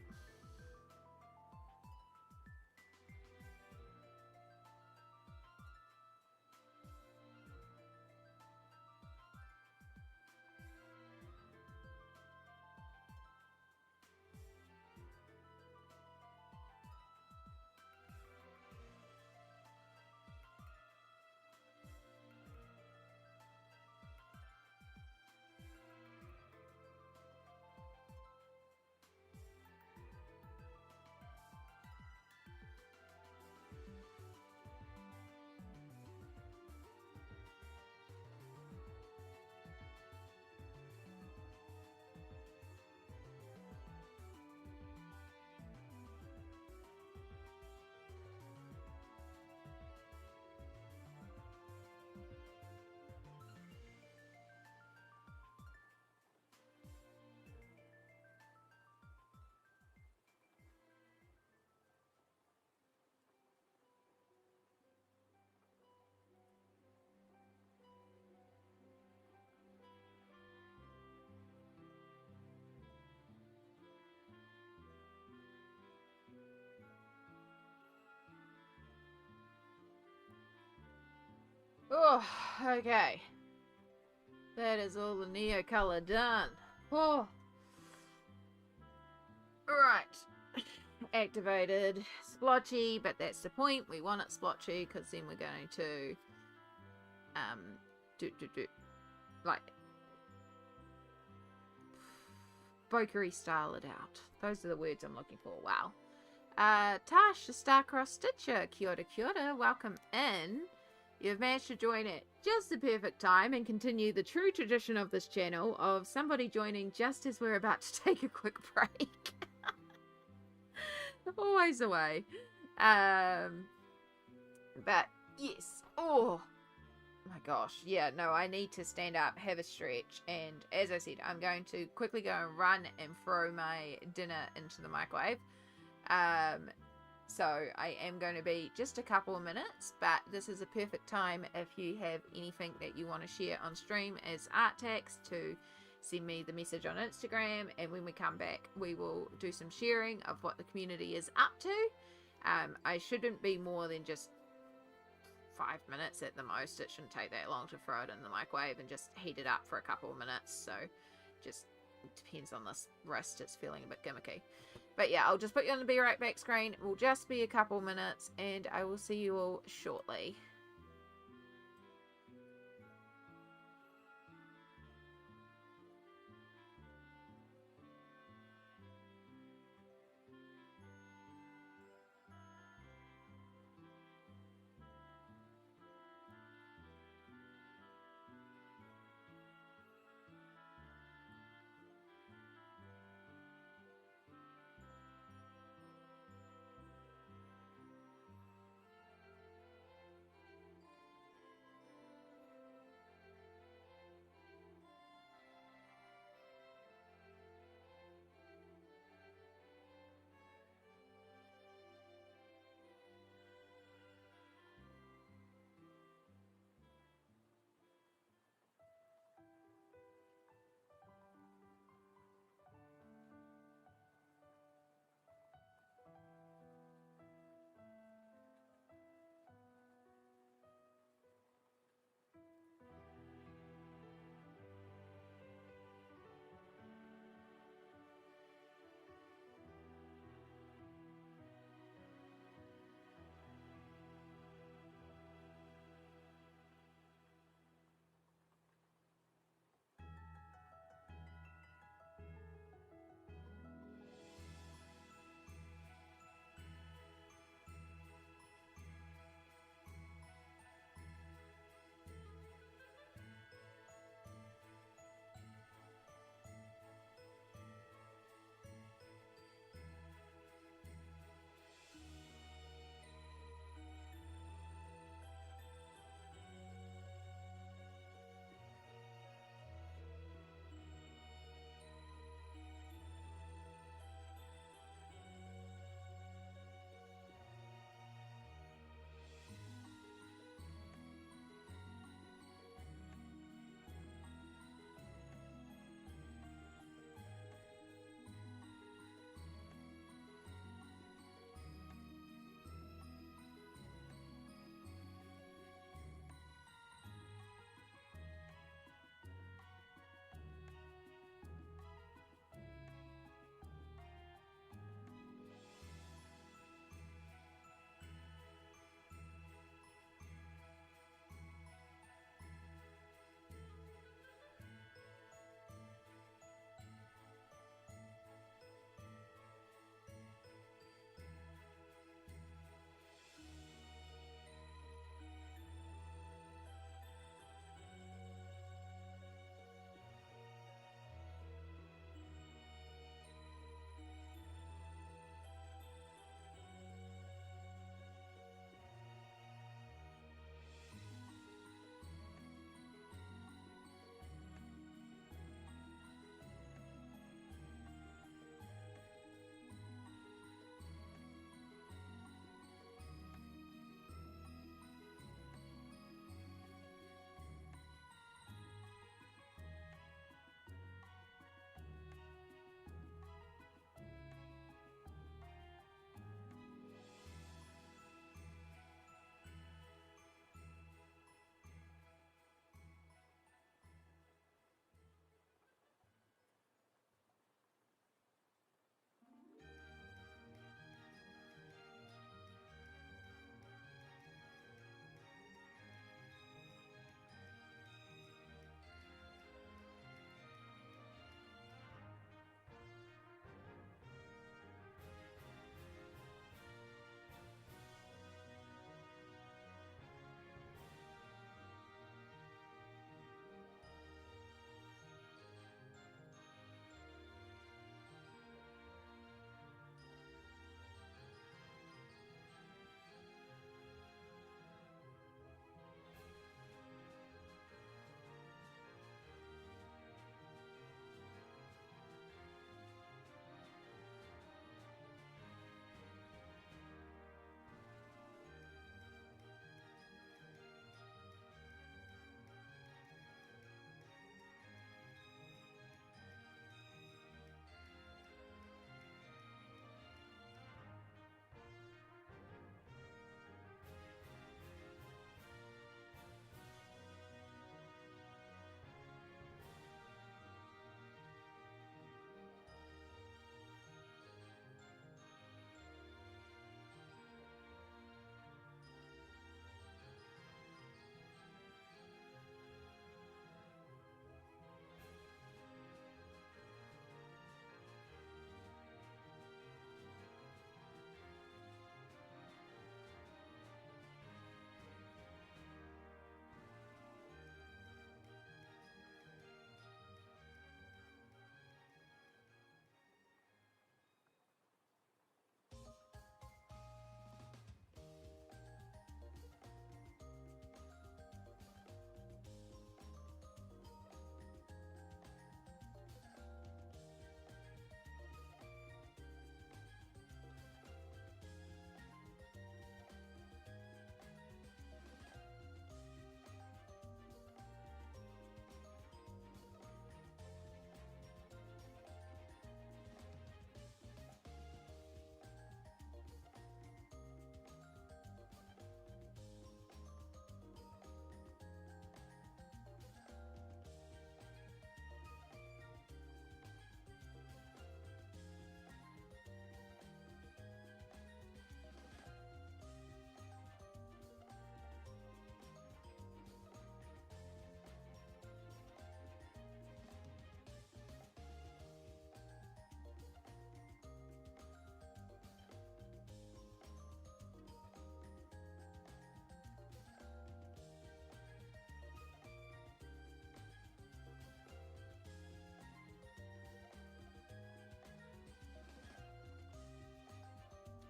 Oh, okay. That is all the Neo color done. Oh. Right. Activated splotchy, but that's the point. We want it splotchy because then we're going to like Bokery style it out. Those are the words I'm looking for. Wow. Tash, the Starcross Stitcher, kia ora, kia ora, welcome in. You've managed to join at just the perfect time and continue the true tradition of this channel of somebody joining just as we're about to take a quick break. Always the way. But yes. Oh my gosh. Yeah, no, I need to stand up, have a stretch, and as I said, I'm going to quickly go and run and throw my dinner into the microwave. So I am going to be just a couple of minutes, but this is a perfect time if you have anything that you want to share on stream as art text to send me the message on Instagram, and when we come back we will do some sharing of what the community is up to. I shouldn't be more than just 5 minutes at the most. It shouldn't take that long to throw it in the microwave and just heat it up for a couple of minutes, so just depends on this wrist, it's feeling a bit gimmicky. But yeah, I'll just put you on the Be Right Back screen. It will just be a couple minutes, and I will see you all shortly.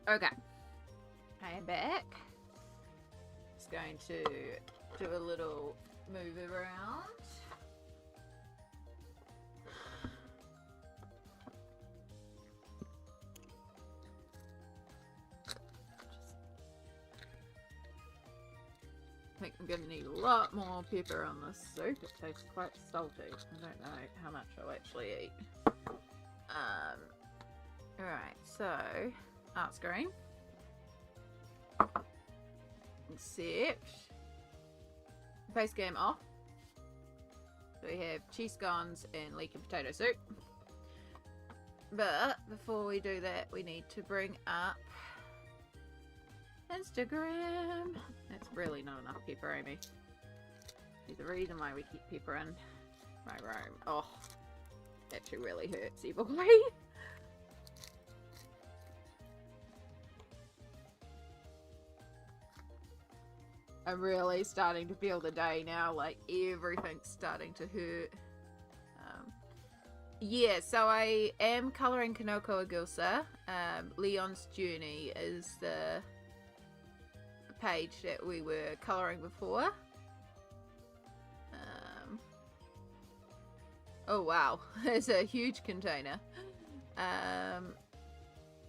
Okay. I am back. Just going to do a little move around. I think I'm going to need a lot more pepper on this soup. It tastes quite salty. I don't know how much I'll actually eat. Alright, so art screen. Except face game off. So we have cheese scones and leek and potato soup. But before we do that, we need to bring up Instagram. That's really not enough pepper, Amy. There's a reason why we keep pepper in my room. Oh, that actually really hurts, evil boy. I'm really starting to feel the day now, like everything's starting to hurt. Yeah, so I am colouring Kanoko Agusa. Leon's Journey is the page that we were colouring before. Oh wow, it's a huge container.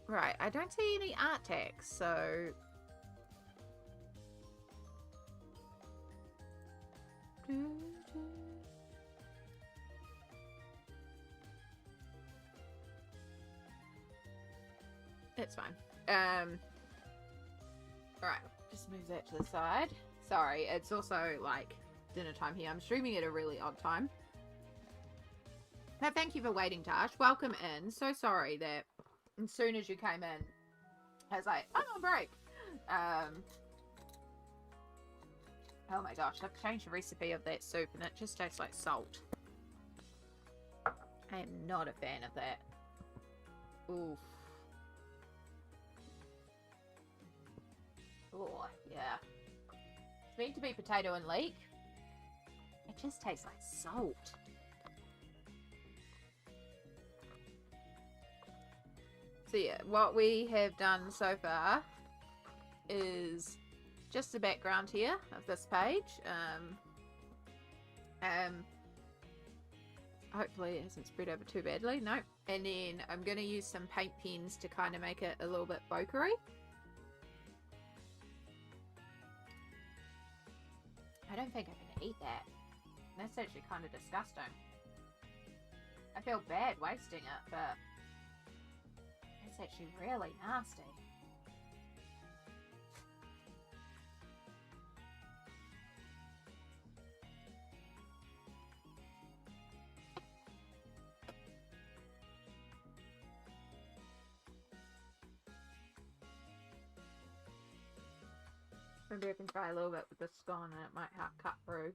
Right, I don't see any art tags, so... It's fine. Alright, just move that to the side. Sorry, it's also like dinner time here. I'm streaming at a really odd time. But thank you for waiting, Tash. Welcome in. So sorry that as soon as you came in, I was like, I'm on break. Oh my gosh, I've changed the recipe of that soup and it just tastes like salt. I am not a fan of that. Oof. Oh, yeah. It's meant to be potato and leek. It just tastes like salt. So yeah, what we have done so far is just the background here of this page. Hopefully it hasn't spread over too badly. Nope. And then I'm going to use some paint pens to kind of make it a little bit bokery. I don't think I'm going to eat that. That's actually kind of disgusting. I feel bad wasting it, but it's actually really nasty. Maybe I can try a little bit with the scone and it might help cut through.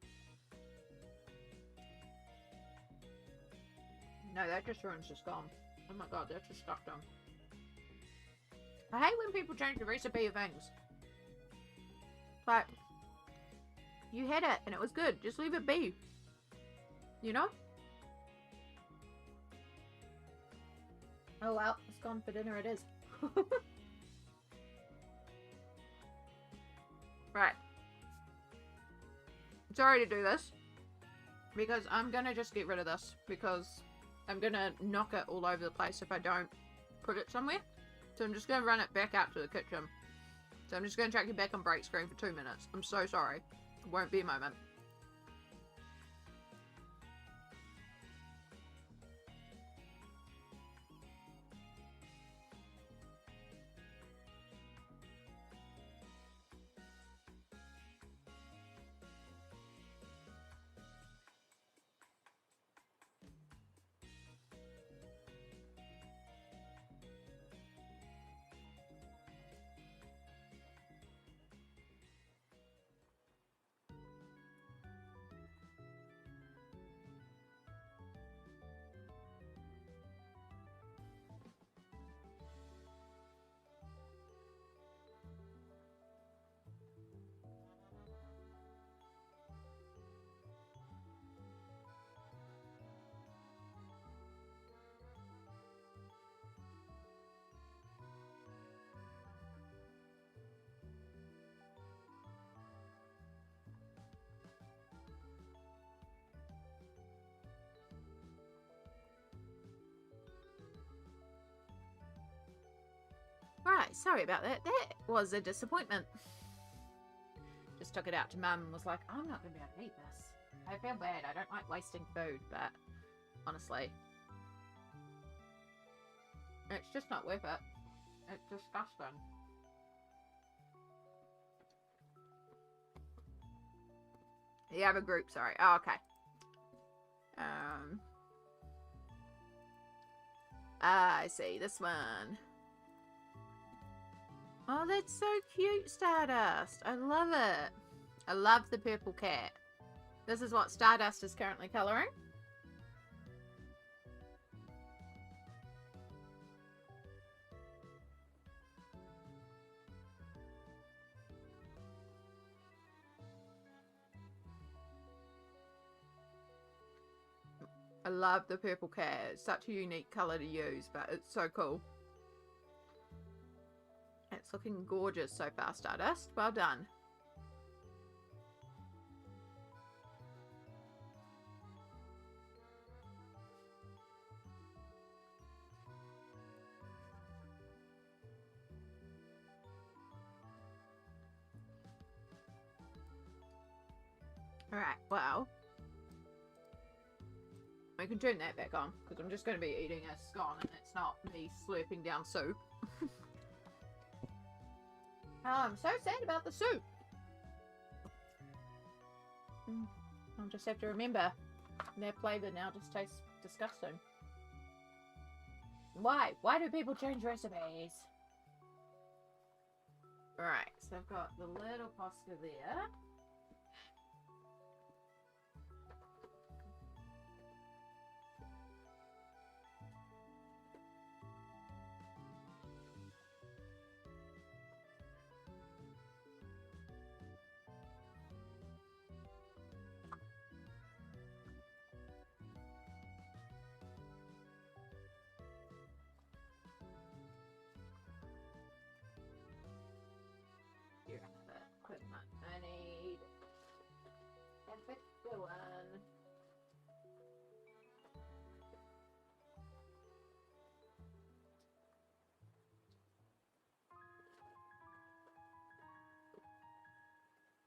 No, that just ruins the scone. Oh my god, that's disgusting. I hate when people change the recipe of things. But you had it and it was good. Just leave it be. You know? Oh well, it's gone for dinner it is. Right. Sorry to do this. Because I'm gonna just get rid of this. Because I'm gonna knock it all over the place if I don't put it somewhere. So I'm just gonna run it back out to the kitchen. So I'm just gonna chuck you back on break screen for 2 minutes. I'm so sorry. It won't be a moment. sorry about that. That was a disappointment. Just took it out to Mum and was like, I'm not going to be able to eat this. I feel bad. I don't like wasting food, but honestly, it's just not worth it. It's disgusting. The other group, sorry. Oh, okay. I see. This one. Oh, that's so cute, Stardust. I love it. I love the purple cat. This is what Stardust is currently colouring. I love the purple cat. It's such a unique colour to use, but it's so cool. It's looking gorgeous so far, Stardust. Well done. Alright, well, I can turn that back on because I'm just going to be eating a scone and it's not me slurping down soup. I'm so sad about the soup. I'll just have to remember their flavour now just tastes disgusting. Why? Why do people change recipes? Alright, so I've got the little Posca there. I need a big one.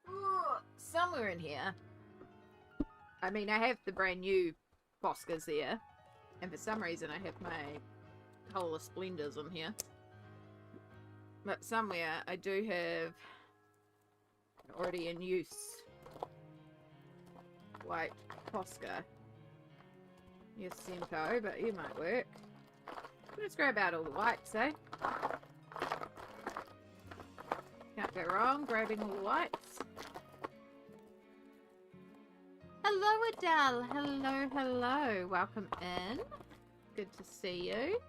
Ooh, somewhere in here. I mean, I have the brand new Poscas there, and for some reason I have my whole of Splendors in here. But somewhere I do have already in use white Posca. Yes, Simcoe, but you might work. Let's grab out all the whites, eh? Can't go wrong grabbing all the whites. Hello, Adele. Hello, hello. Welcome in. Good to see you.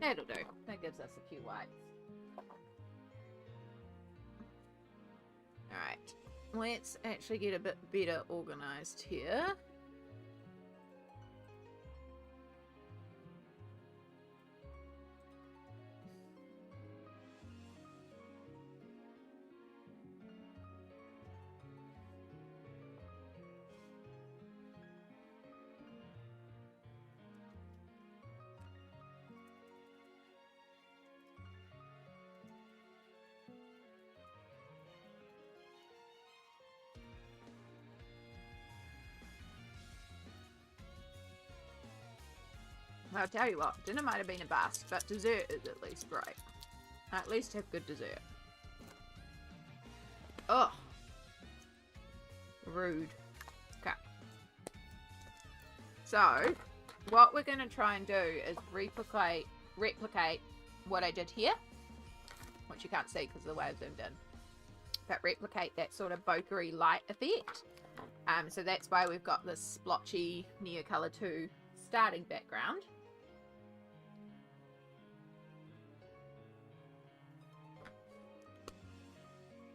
That'll do. That gives us a few whites. Alright. Let's actually get a bit better organised here. I'll tell you what, dinner might have been a bust, but dessert is at least great. I at least have good dessert. Oh, rude. Okay. So, what we're going to try and do is replicate what I did here, which you can't see because of the way I've zoomed in. But replicate that sort of bokeh light effect. So that's why we've got this splotchy Neocolor 2 starting background.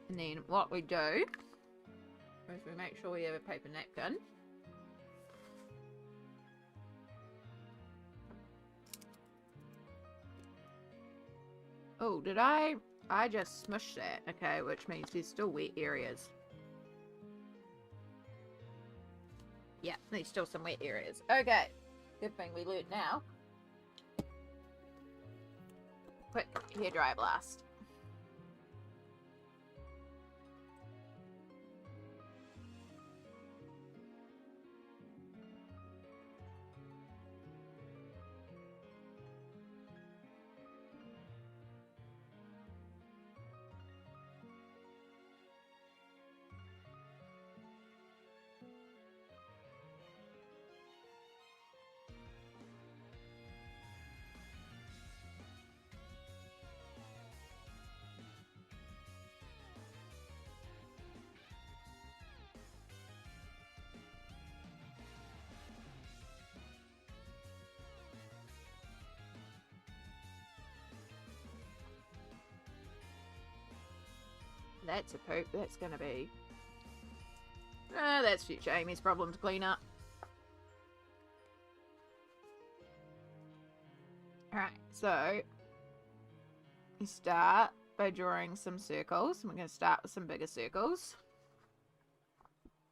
And then what we do is we make sure we have a paper napkin. Oh, did I just smushed that. Okay, which means there's still wet areas. Yeah, there's still some wet areas. Okay, good thing we learned now. quick hairdryer blast. That's a poop. That's gonna be... that's future Amy's problem to clean up. Alright, so... you start by drawing some circles. We're going to start with some bigger circles.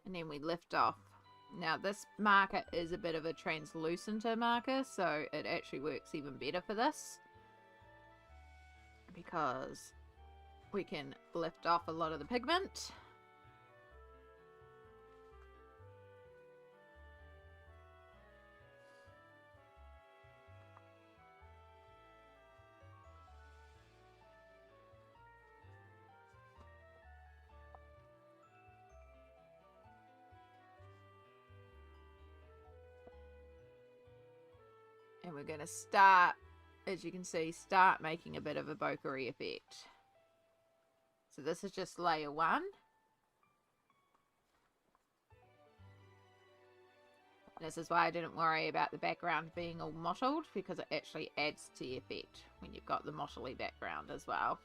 And then we lift off. Now, this marker is a bit of a translucent marker, so it actually works even better for this. Because we can lift off a lot of the pigment. And we're going to start, as you can see, start making a bit of a bokeh effect. So this is just layer 1. This is why I didn't worry about the background being all mottled, because it actually adds to the effect when you've got the mottly background as well.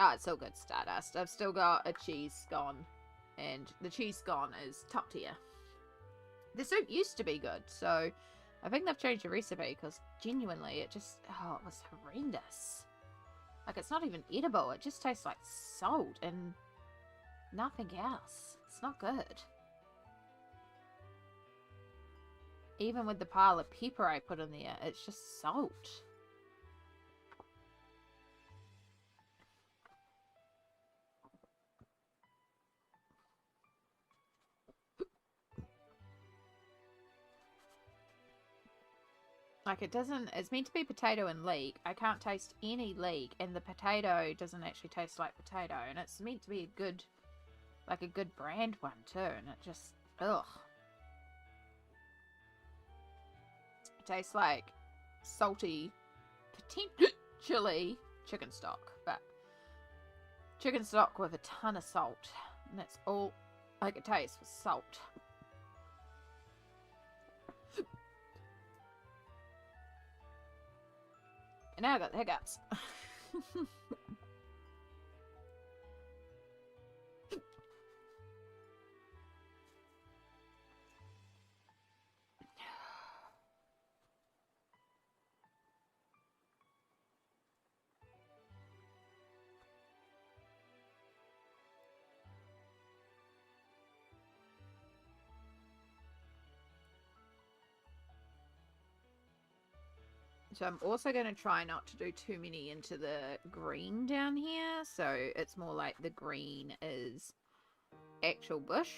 Oh, it's still good Stardust. I've still got a cheese scone, and the cheese scone is top tier. The soup used to be good, so I think they've changed the recipe, because genuinely it just, oh, it was horrendous. Like, it's not even edible. It just tastes like salt and nothing else. It's not good. Even with the pile of pepper I put in there, it's just salt. Like, it doesn't... it's meant to be potato and leek. I can't taste any leek, and the potato doesn't actually taste like potato. And it's meant to be a good... like, a good brand one, too. And it just... ugh. It tastes like salty, potentially chicken stock. But chicken stock with a ton of salt. And that's all I could taste was salt. And now I got the hiccups. So I'm also going to try not to do too many into the green down here. So it's more like the green is actual bush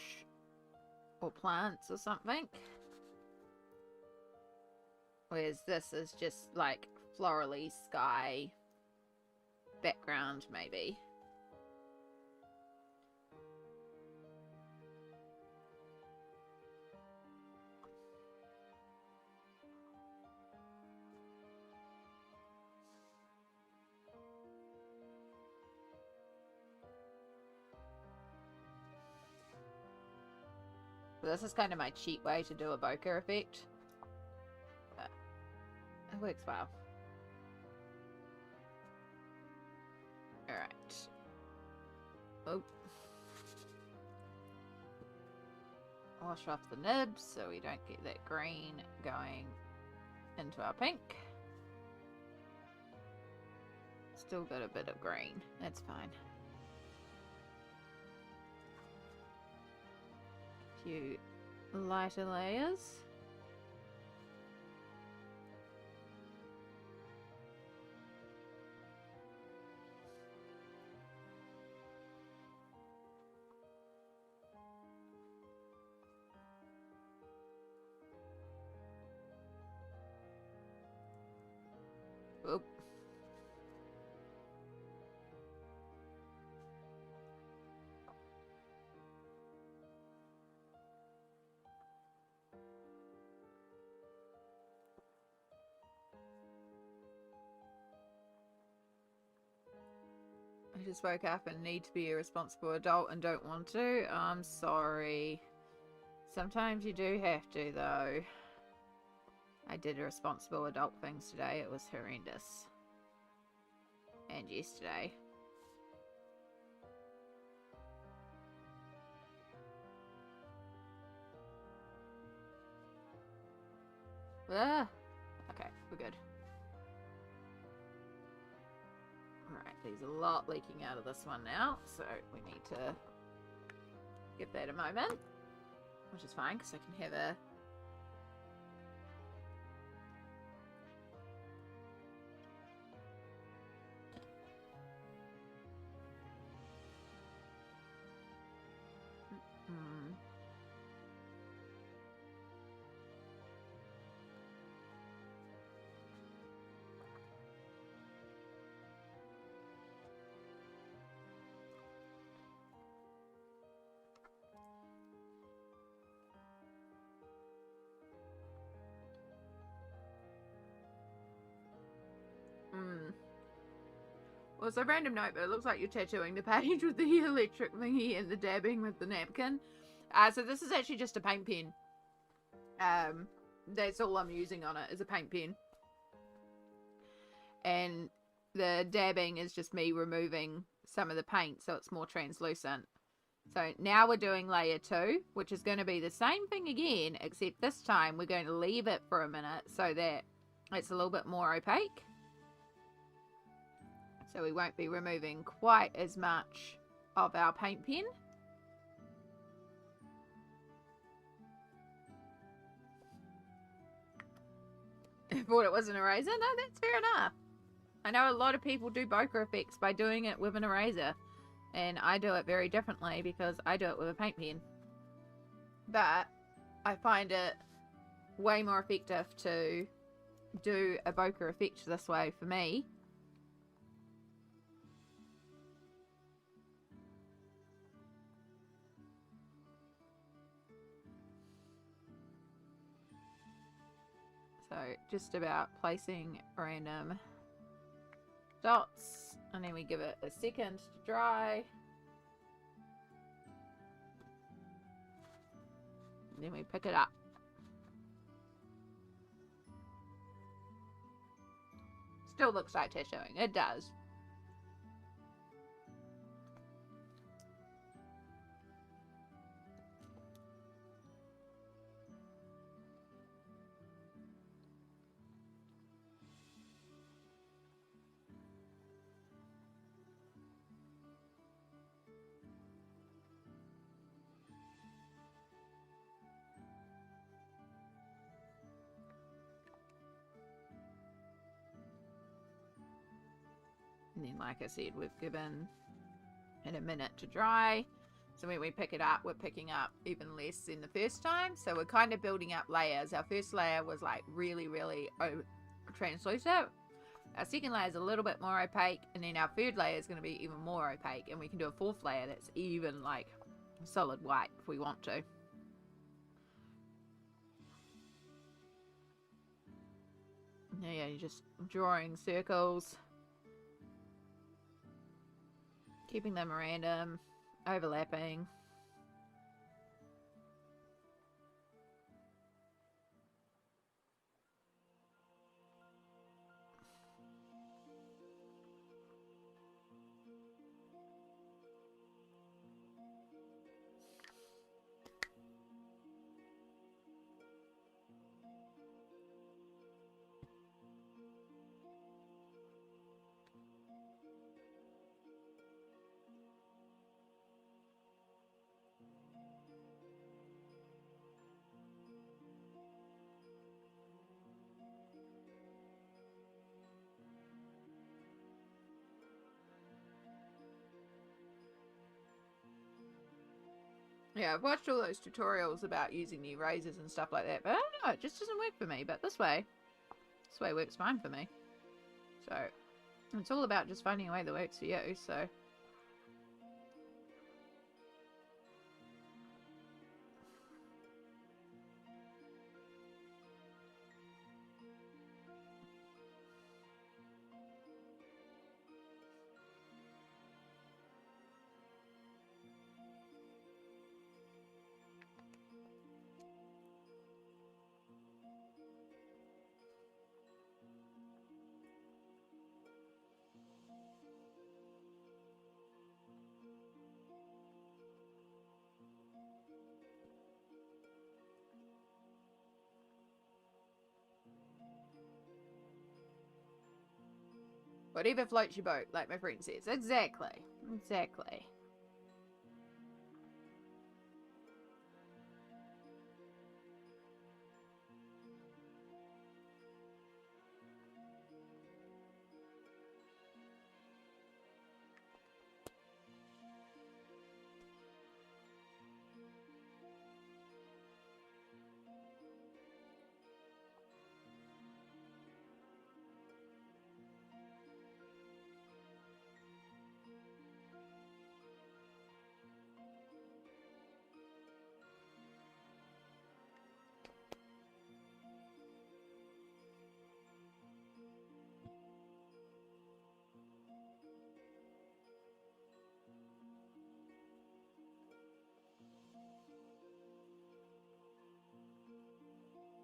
or plants or something. Whereas this is just like florally sky background maybe. This is kind of my cheap way to do a bokeh effect. But it works well. Alright. Oh. Wash off the nibs so we don't get that green going into our pink. Still got a bit of green. That's fine. Few lighter layers. Oop. I just woke up and need to be a responsible adult and don't want to. I'm sorry. Sometimes you do have to, though. I did responsible adult things today. It was horrendous. And yesterday. Ah! Okay, we're good. Alright, there's a lot leaking out of this one now, so we need to give that a moment. Which is fine, because I can have a... Well, it's a random note, but it looks like you're tattooing the page with the electric thingy and the dabbing with the napkin. So this is actually just a paint pen. That's all I'm using on it, is a paint pen. And the dabbing is just me removing some of the paint so it's more translucent. So now we're doing layer 2, which is going to be the same thing again, except this time we're going to leave it for a minute so that it's a little bit more opaque. So we won't be removing quite as much of our paint pen. I thought it was an eraser. No, that's fair enough. I know a lot of people do bokeh effects by doing it with an eraser. And I do it very differently because I do it with a paint pen. But I find it way more effective to do a bokeh effect this way for me. So just about placing random dots, and then we give it a second to dry. And then we pick it up. Still looks like tattooing. It does. And then, like I said, we've given it a minute to dry. So when we pick it up, we're picking up even less than the first time. So we're kind of building up layers. Our first layer was like really, really translucent. Our second layer is a little bit more opaque. And then our third layer is going to be even more opaque. And we can do a fourth layer that's even like solid white if we want to. Yeah, you're just drawing circles. Keeping them random, overlapping. Yeah, I've watched all those tutorials about using the erasers and stuff like that, but I don't know, it just doesn't work for me. But this way works fine for me. So, it's all about just finding a way that works for you, so... Whatever floats your boat, like my friend says. Exactly. Exactly.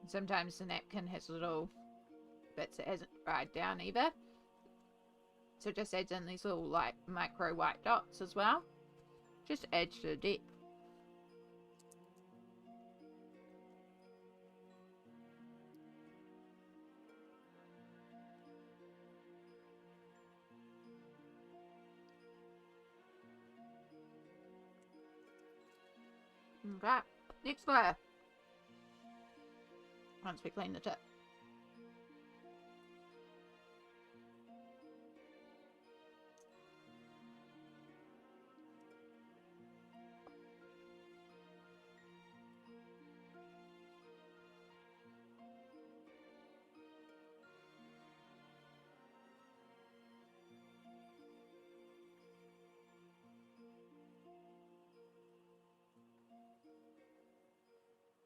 Sometimes the napkin has little bits it hasn't dried down either. So it just adds in these little like micro white dots as well. Just adds to the depth. Okay, next layer. Once we clean the tip.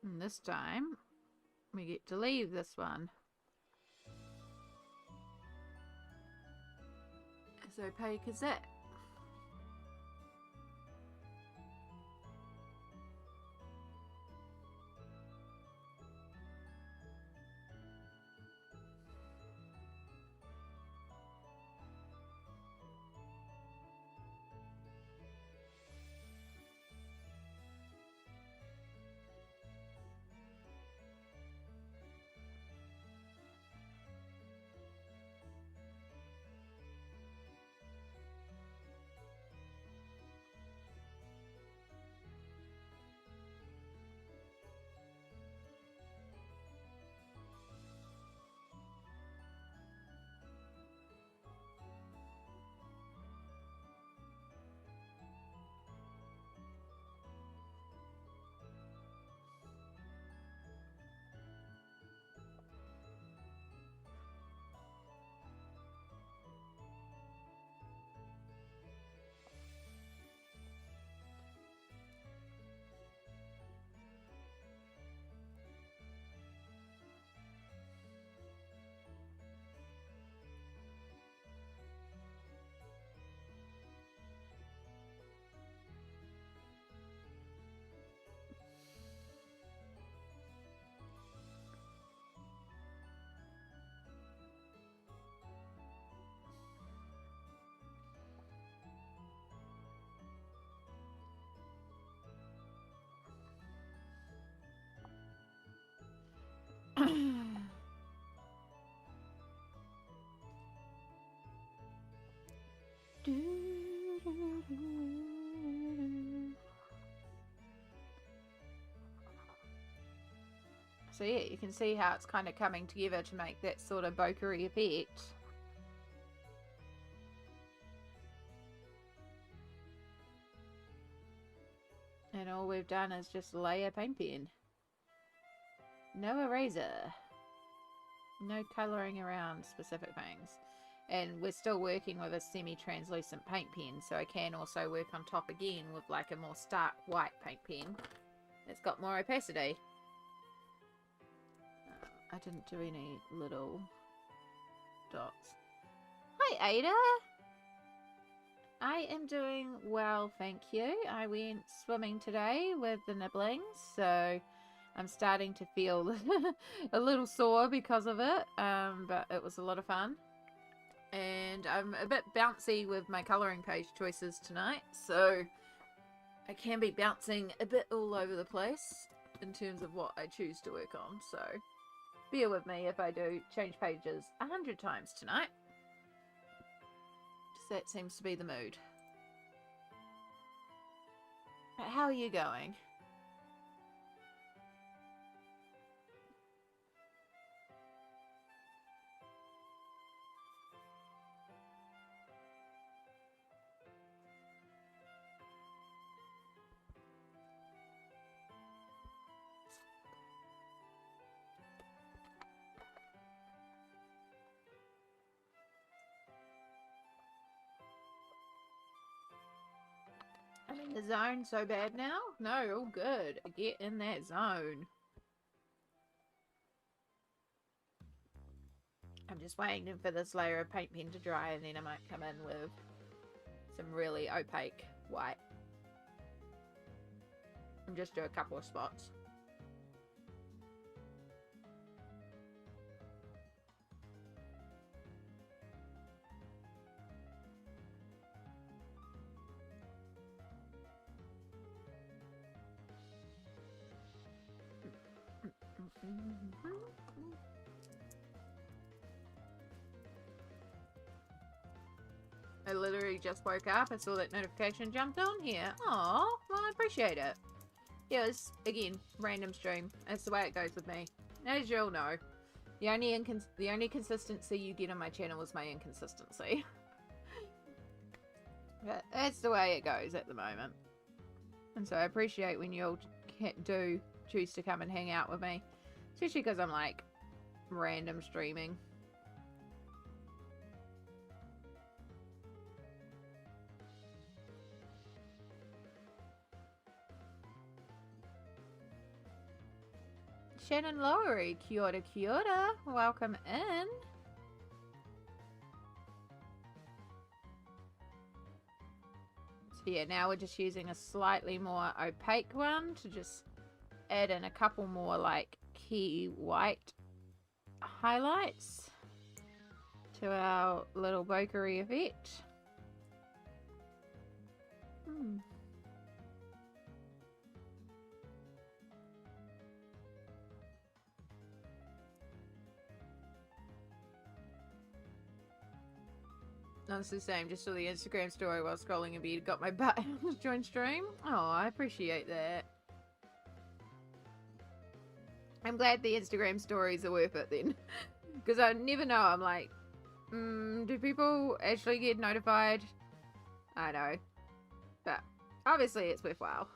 And this time, we get to leave this one. As opaque as that. So yeah, you can see how it's kind of coming together to make that sort of bokeh effect. And And all we've done is just lay a paint pen. No eraser. No colouring around specific things. And we're still working with a semi-translucent paint pen, so I can also work on top again with like a more stark white paint pen. It's got more opacity. I didn't do any little dots. Hi Ada! I am doing well, thank you. I went swimming today with the nibblings, so I'm starting to feel a little sore because of it, but it was a lot of fun. And I'm a bit bouncy with my colouring page choices tonight, so I can be bouncing a bit all over the place in terms of what I choose to work on, so bear with me if I do change pages 100 times tonight. That seems to be the mood. But how are you going? I'm in the zone so bad now? No, all good. Get in that zone. I'm just waiting for this layer of paint pen to dry, and then I might come in with some really opaque white. And just do a couple of spots. I literally just woke up. I saw that notification jumped on here. Oh, well, I appreciate it. Yeah, it's, again, random stream. That's the way it goes with me. As you all know, the only consistency you get on my channel is my inconsistency. But that's the way it goes at the moment. And so I appreciate when you all do choose to come and hang out with me. Especially because I'm like random streaming. Shannon Lowery, kia ora, kia ora. Welcome in. So yeah, now we're just using a slightly more opaque one to just add in a couple more like key white highlights to our little bokery effect. No, it's the same. Just saw the Instagram story while scrolling a bit. Got my butt to join stream. Oh, I appreciate that. I'm glad the Instagram stories are worth it then. Because I never know. I'm like, do people actually get notified? I know. But obviously it's worthwhile.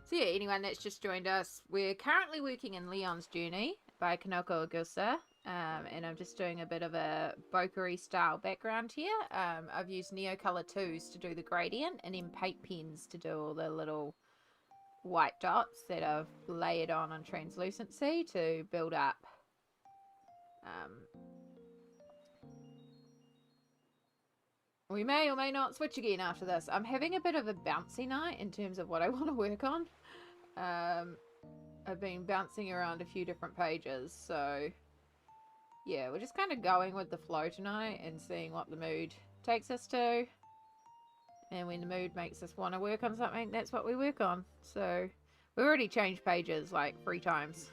So yeah, anyone that's just joined us, we're currently working in Leon's Journey by Kanoko Agusa. And I'm just doing a bit of a bokery style background here. I've used Neocolor 2s to do the gradient and then paint pens to do all the little white dots that I've layered on translucency to build up we may or may not switch again after this. I'm having a bit of a bouncy night in terms of what I want to work on. I've been bouncing around a few different pages, so yeah, we're just kind of going with the flow tonight and seeing what the mood takes us to. And when the mood makes us want to work on something, that's what we work on. So we've already changed pages like 3 times.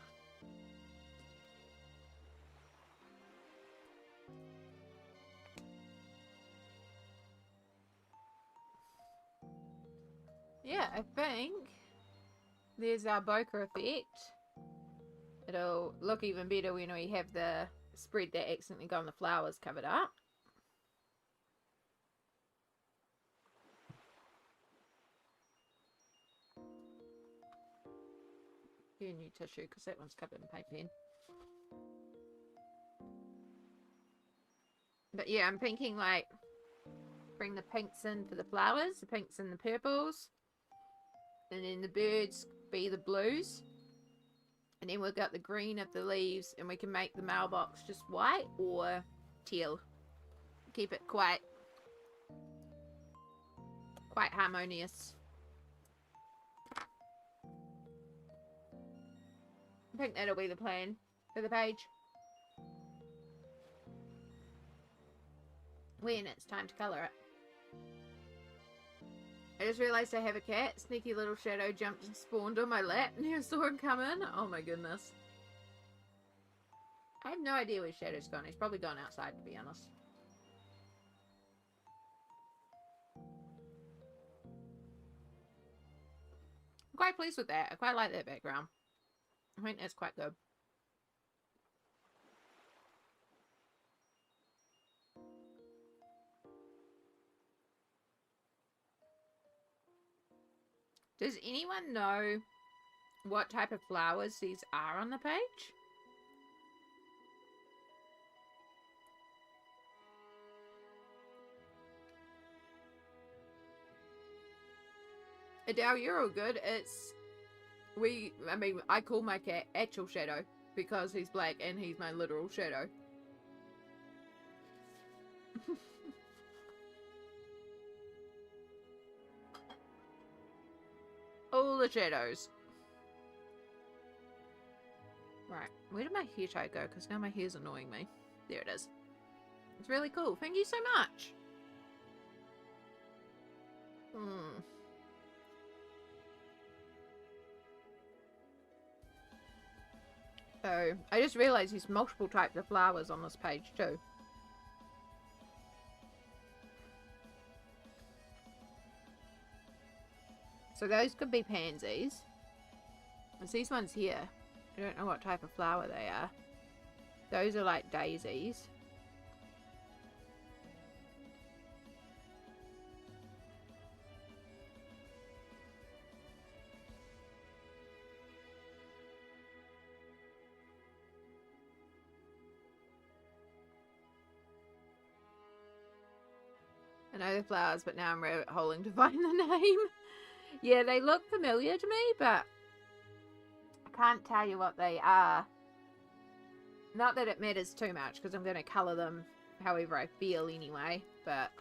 Yeah, I think there's our bokeh effect. It'll look even better when we have the spread that accidentally got on the flowers covered up. Get a new tissue because that one's covered in paint pen. But yeah, I'm thinking like bring the pinks in for the flowers, the pinks and the purples, and then the birds be the blues, and then we've got the green of the leaves, and we can make the mailbox just white or teal. Keep it quite harmonious. I think that'll be the plan for the page. When it's time to colour it. I just realised I have a cat. Sneaky little shadow jumped and spawned on my lap and I saw him come in. Oh my goodness. I have no idea where Shadow's gone. He's probably gone outside, to be honest. I'm quite pleased with that. I quite like that background. I think that's quite good. Does anyone know what type of flowers these are on the page? Adele, you're all good. I call my cat actual Shadow because he's black and he's my literal shadow. All the shadows. Right, where did my hair tie go? Because now my hair's annoying me. There it is. It's really cool. Thank you so much. So, I just realised there's multiple types of flowers on this page too. So those could be pansies. There's these ones here. I don't know what type of flower they are. Those are like daisies. I know the flowers, but now I'm rabbit holing to find the name. Yeah, they look familiar to me, but I can't tell you what they are. Not that it matters too much, because I'm going to colour them however I feel anyway, but...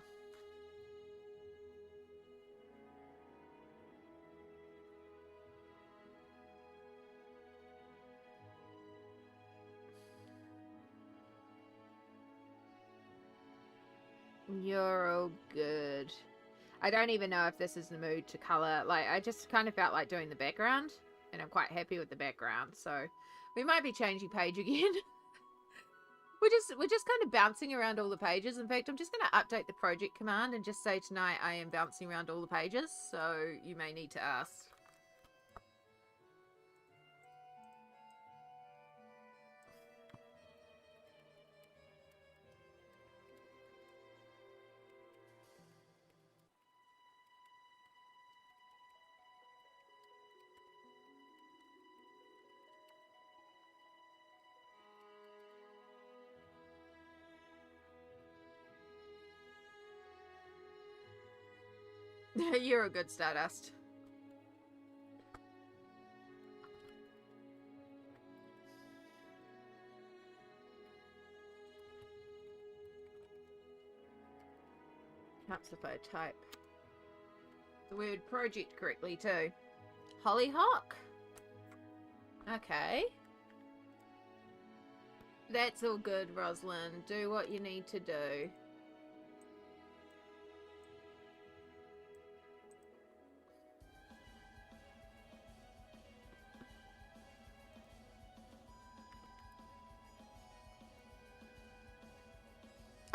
You're all good. I don't even know if this is the mood to colour. Like, I just kind of felt like doing the background, and I'm quite happy with the background, so we might be changing page again. We're just kind of bouncing around all the pages. In fact, I'm just going to update the project command and just say tonight I am bouncing around all the pages, so you may need to ask. You're a good Stardust. Perhaps if I type the word project correctly too. Hollyhock? Okay. That's all good, Rosalind. Do what you need to do.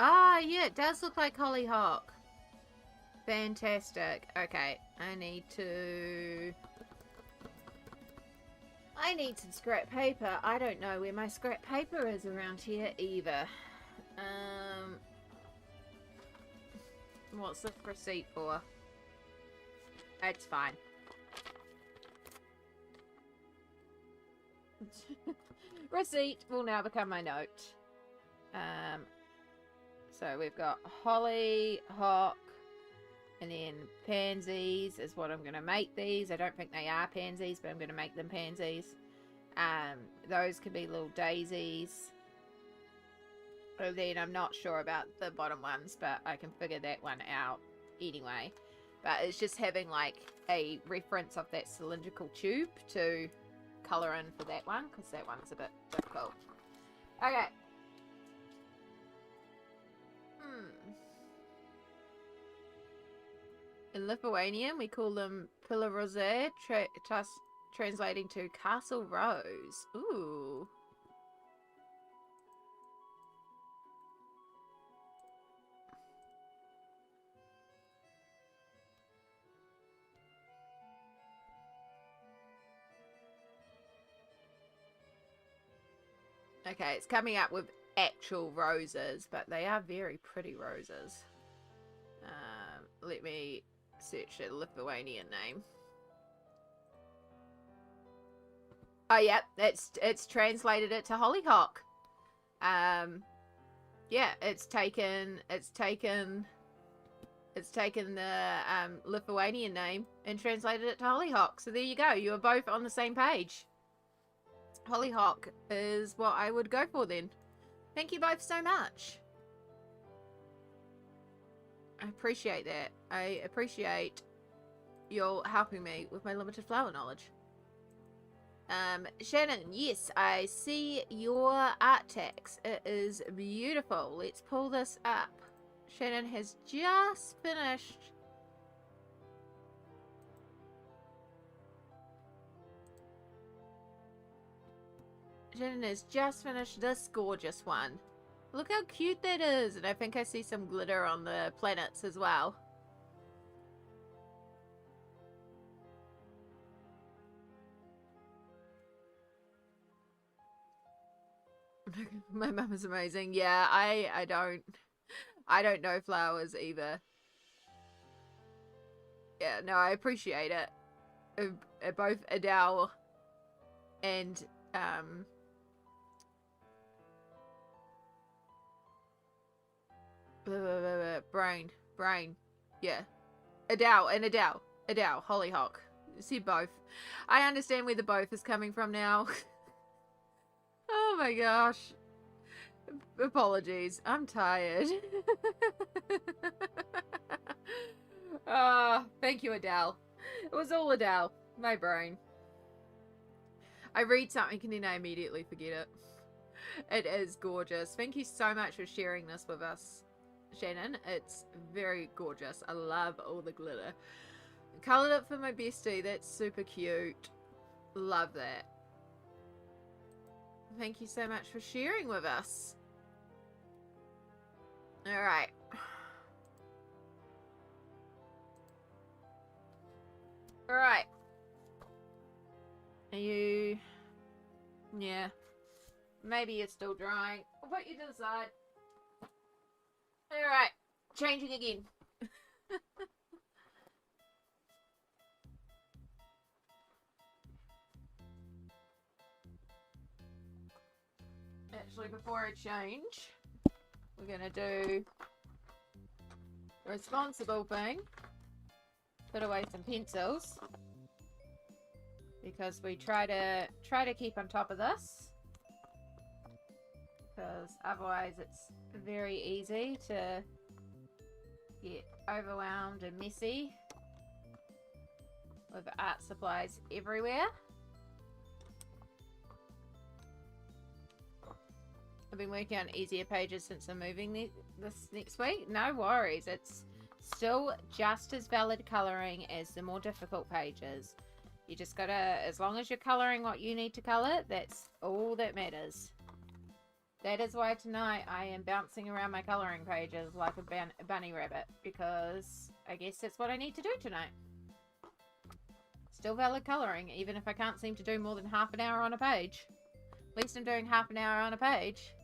Ah, yeah, it does look like hollyhock. Fantastic. Okay, I need some scrap paper. I don't know where my scrap paper is around here either. What's the receipt for? It's fine. Receipt will now become my note. So we've got hollyhock, and then pansies is what I'm going to make these. I don't think they are pansies, but I'm going to make them pansies. Those could be little daisies. And then I'm not sure about the bottom ones, but I can figure that one out anyway. But it's just having like a reference of that cylindrical tube to colour in for that one, because that one's a bit difficult. Okay. In Lithuanian, we call them Pilarose, translating to Castle Rose. Ooh. Okay, it's coming up with actual roses, but they are very pretty roses. Let me search a Lithuanian name. Oh yeah, it's translated it to hollyhock. Yeah, it's taken the Lithuanian name and translated it to hollyhock. So there you go. You are both on the same page. Hollyhock is what I would go for then. Thank you both so much. I appreciate that. I appreciate you helping me with my limited flower knowledge. Shannon, yes, I see your art text. It is beautiful. Let's pull this up. Shannon has just finished. Shannon has just finished this gorgeous one. Look how cute that is. And I think I see some glitter on the planets as well. My mum is amazing. Yeah, I don't know flowers either. Yeah, no, I appreciate it. Both Adele and brain. Yeah. Adele, hollyhock. See both. I understand where the both is coming from now. Oh my gosh. Apologies. I'm tired. Thank you, Adele. It was all Adele. My brain. I read something and then I immediately forget it. It is gorgeous. Thank you so much for sharing this with us, Shannon. It's very gorgeous. I love all the glitter. Coloured it for my bestie. That's super cute. Love that. Thank you so much for sharing with us. Alright. Alright. Are you... Yeah. Maybe you're still drying. I'll put you to the side. Alright. Changing again. Actually, before I change, we're going to do the responsible thing. Put away some pencils. Because we try to keep on top of this. Because otherwise it's very easy to get overwhelmed and messy with art supplies everywhere. I've been working on easier pages since I'm moving this next week. No worries. It's still just as valid colouring as the more difficult pages. You just gotta, as long as you're colouring what you need to colour, that's all that matters. That is why tonight I am bouncing around my colouring pages like a bunny rabbit, because I guess that's what I need to do tonight. Still valid colouring, even if I can't seem to do more than half an hour on a page. At least I'm doing half an hour on a page.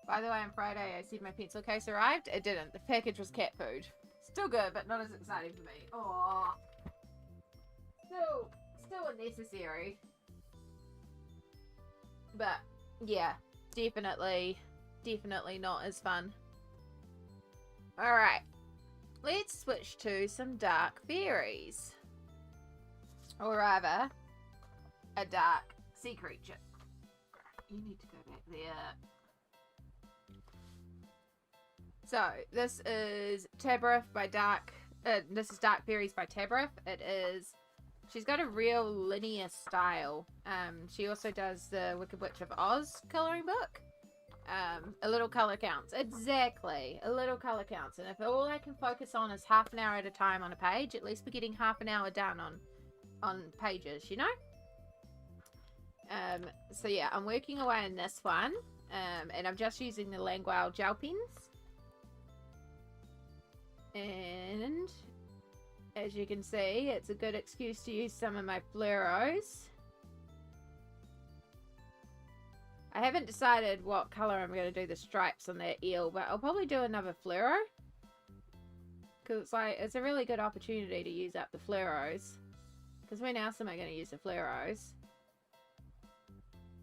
By the way, on Friday I said my pencil case arrived. It didn't. The package was cat food. Still good, but not as exciting for me. Aww. Still unnecessary. But yeah, definitely not as fun. Alright, let's switch to some dark fairies. Or rather, a dark sea creature. You need to go back there. So, this is Tabroth by Dark. This is Dark Fairies by Tabroth. She's got a real linear style. She also does the Wicked Witch of Oz coloring book. A little color counts. Exactly. A little color counts. And if all I can focus on is half an hour at a time on a page, at least we're getting half an hour done on pages, you know? So yeah, I'm working away on this one. And I'm just using the Langwell gel pens. And as you can see, it's a good excuse to use some of my fluoros. I haven't decided what color I'm going to do the stripes on that eel, but I'll probably do another fluoro. Because it's a really good opportunity to use up the fluoros. Because when else am I going to use the fluoros?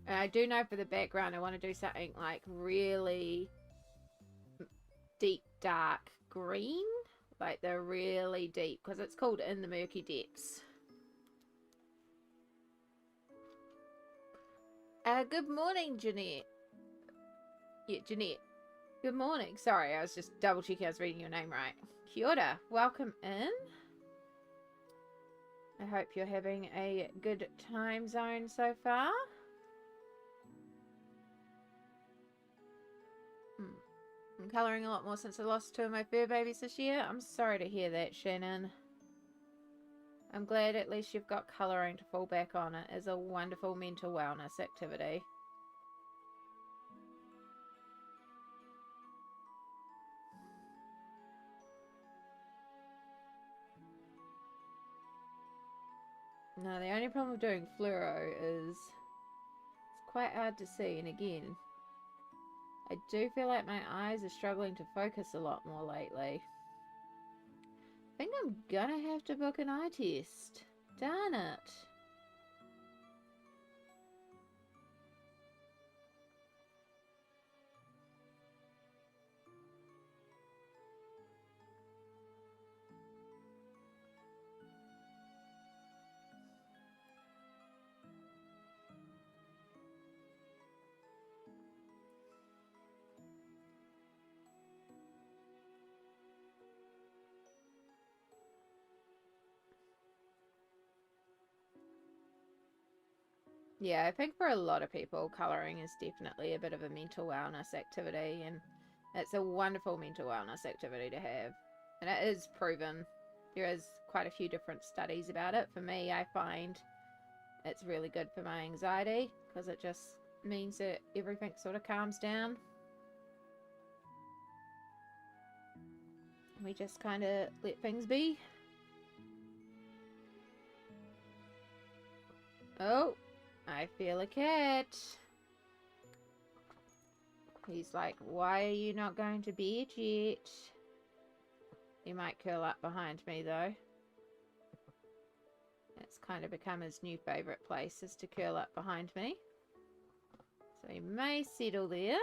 And I do know for the background I want to do something like really deep dark green. Like they're really deep because it's called In the Murky Depths. Good morning, Jeanette. Yeah, Jeanette. Good morning. Sorry, I was just double checking I was reading your name right. Kia ora. Welcome in. I hope you're having a good time zone so far. I'm colouring a lot more since I lost 2 of my fur babies this year. I'm sorry to hear that, Shannon. I'm glad at least you've got colouring to fall back on. It is a wonderful mental wellness activity. No, the only problem with doing fluoro is it's quite hard to see. And again, I do feel like my eyes are struggling to focus a lot more lately. I think I'm gonna have to book an eye test. Darn it. Yeah, I think for a lot of people, colouring is definitely a bit of a mental wellness activity, and it's a wonderful mental wellness activity to have. And it is proven. There is quite a few different studies about it. For me, I find it's really good for my anxiety because it just means that everything sort of calms down. We just kind of let things be. Oh, I feel a cat. He's like, why are you not going to bed yet? He might curl up behind me though. It's kind of become his new favourite place, is to curl up behind me. So he may settle there.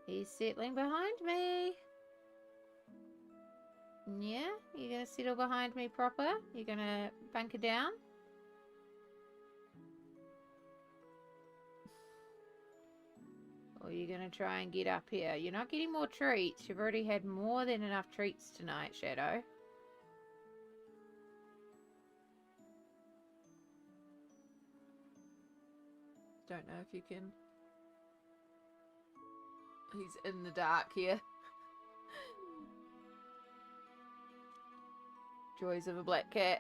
He's settling behind me. Yeah, you're going to settle behind me proper? You're going to bunker down? Or are you going to try and get up here? You're not getting more treats. You've already had more than enough treats tonight, Shadow. Don't know if you can... He's in the dark here. Joys of a black cat.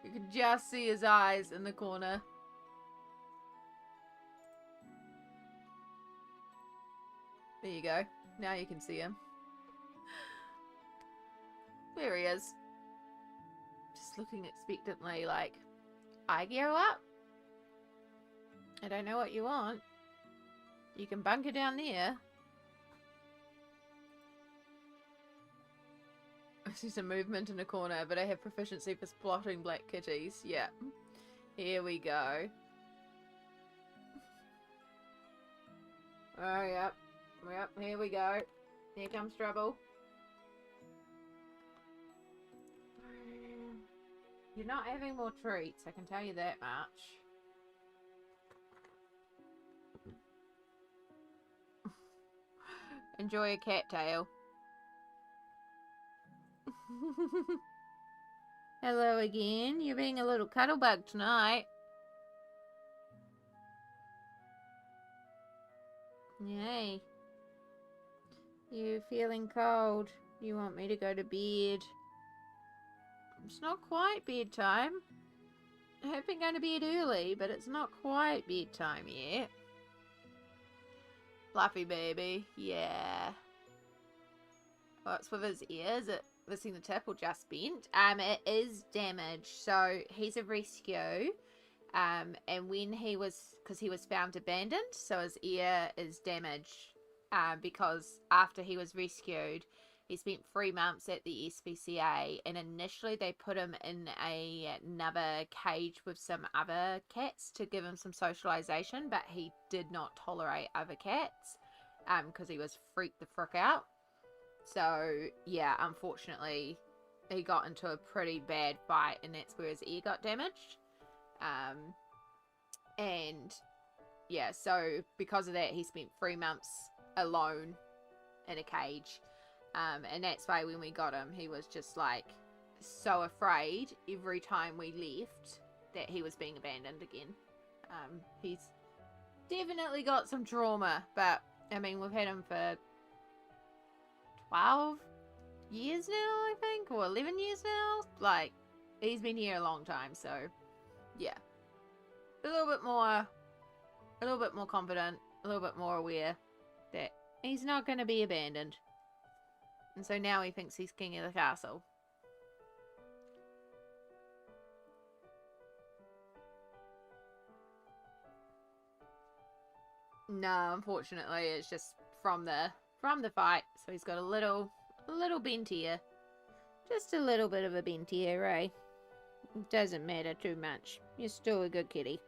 You can just see his eyes in the corner. There you go. Now you can see him. There he is. Just looking expectantly like, I grow up. I don't know what you want. You can bunker down there. I see some movement in a corner, but I have proficiency for spotting black kitties. Yeah. Here we go. Oh, yep. Yep, here we go. Here comes trouble. You're not having more treats, I can tell you that much. Enjoy a cattail. Hello again. You're being a little cuddlebug tonight. Yay. You feeling cold? You want me to go to bed? It's not quite bedtime. I have been going to bed early, but it's not quite bedtime yet. Fluffy baby, yeah. What's with his ears? Is it missing the tip or just bent? It is damaged. So he's a rescue. And when he was, because he was found abandoned, so his ear is damaged. Because after he was rescued, he spent 3 months at the SPCA, and initially they put him in another cage with some other cats to give him some socialization, but he did not tolerate other cats because he was freaked the frick out. So yeah, unfortunately he got into a pretty bad fight, and that's where his ear got damaged. And yeah, so because of that he spent 3 months alone in a cage. And that's why when we got him, he was just like so afraid every time we left that he was being abandoned again. He's definitely got some trauma, but I mean, we've had him for 12 years now, I think, or 11 years now. Like, he's been here a long time, so yeah. A little bit more confident, a little bit more aware that he's not going to be abandoned. And so now he thinks he's king of the castle. No, unfortunately, it's just from the fight. So he's got a little bent ear. Just a little bit of a bent ear, eh? It doesn't matter too much. You're still a good kitty.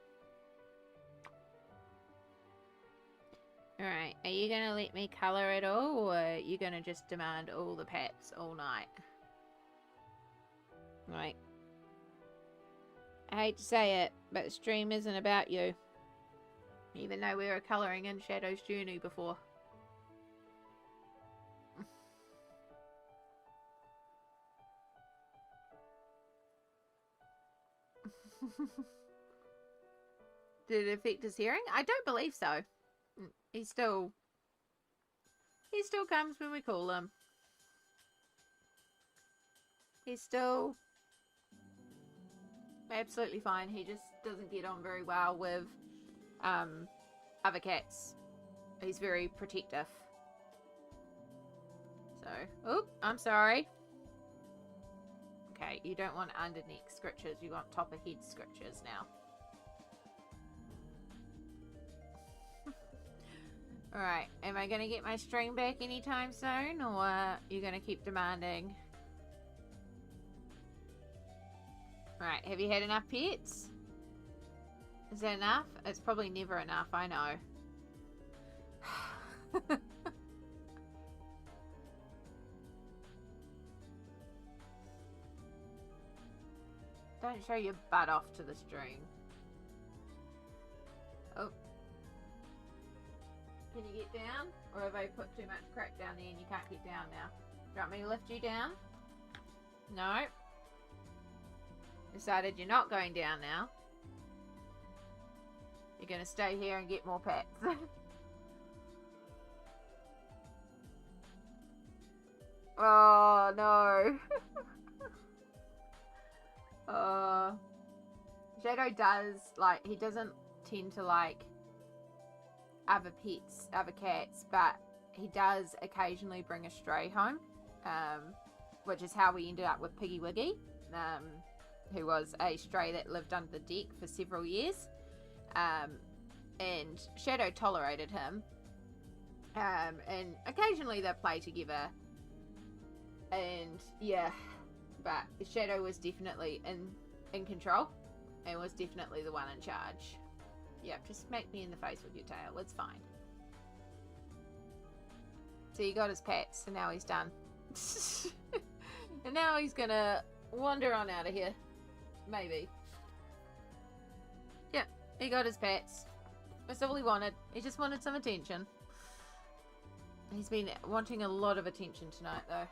Alright, are you going to let me colour it all, or are you going to just demand all the pets all night? Right. I hate to say it, but the stream isn't about you. Even though we were colouring in Shadow's Journey before. Did it affect his hearing? I don't believe so. He still comes when we call him. He's still absolutely fine. He just doesn't get on very well with other cats. He's very protective. So, oop, I'm sorry. Okay, you don't want under neck scratches, you want top of head scratches now. Alright, am I going to get my stream back anytime soon, or are you going to keep demanding? Alright, have you had enough pets? Is that enough? It's probably never enough, I know. Don't show your butt off to the stream. Oh. Can you get down? Or have I put too much crack down there and you can't get down now? Do you want me to lift you down? No. Decided you're not going down now. You're going to stay here and get more pets. Oh, no. Shadow does, like, he doesn't tend to like other pets, other cats, but he does occasionally bring a stray home, which is how we ended up with Piggy Wiggy, who was a stray that lived under the deck for several years, and Shadow tolerated him, and occasionally they play together, and yeah, but Shadow was definitely in control and was definitely the one in charge. Yep, just smack me in the face with your tail, it's fine. So he got his pets, and now he's done. And now he's gonna wander on out of here. Maybe. Yeah, he got his pets. That's all he wanted. He just wanted some attention. He's been wanting a lot of attention tonight, though.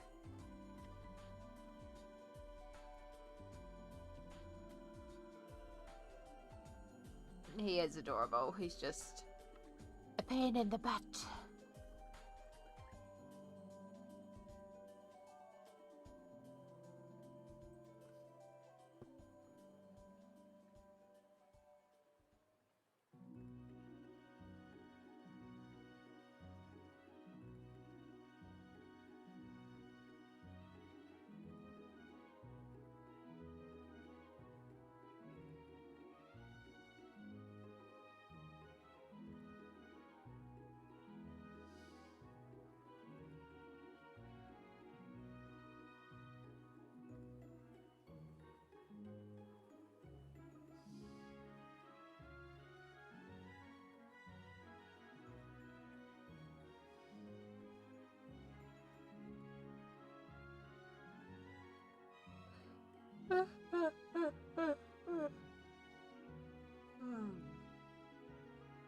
He is adorable. He's just a pain in the butt.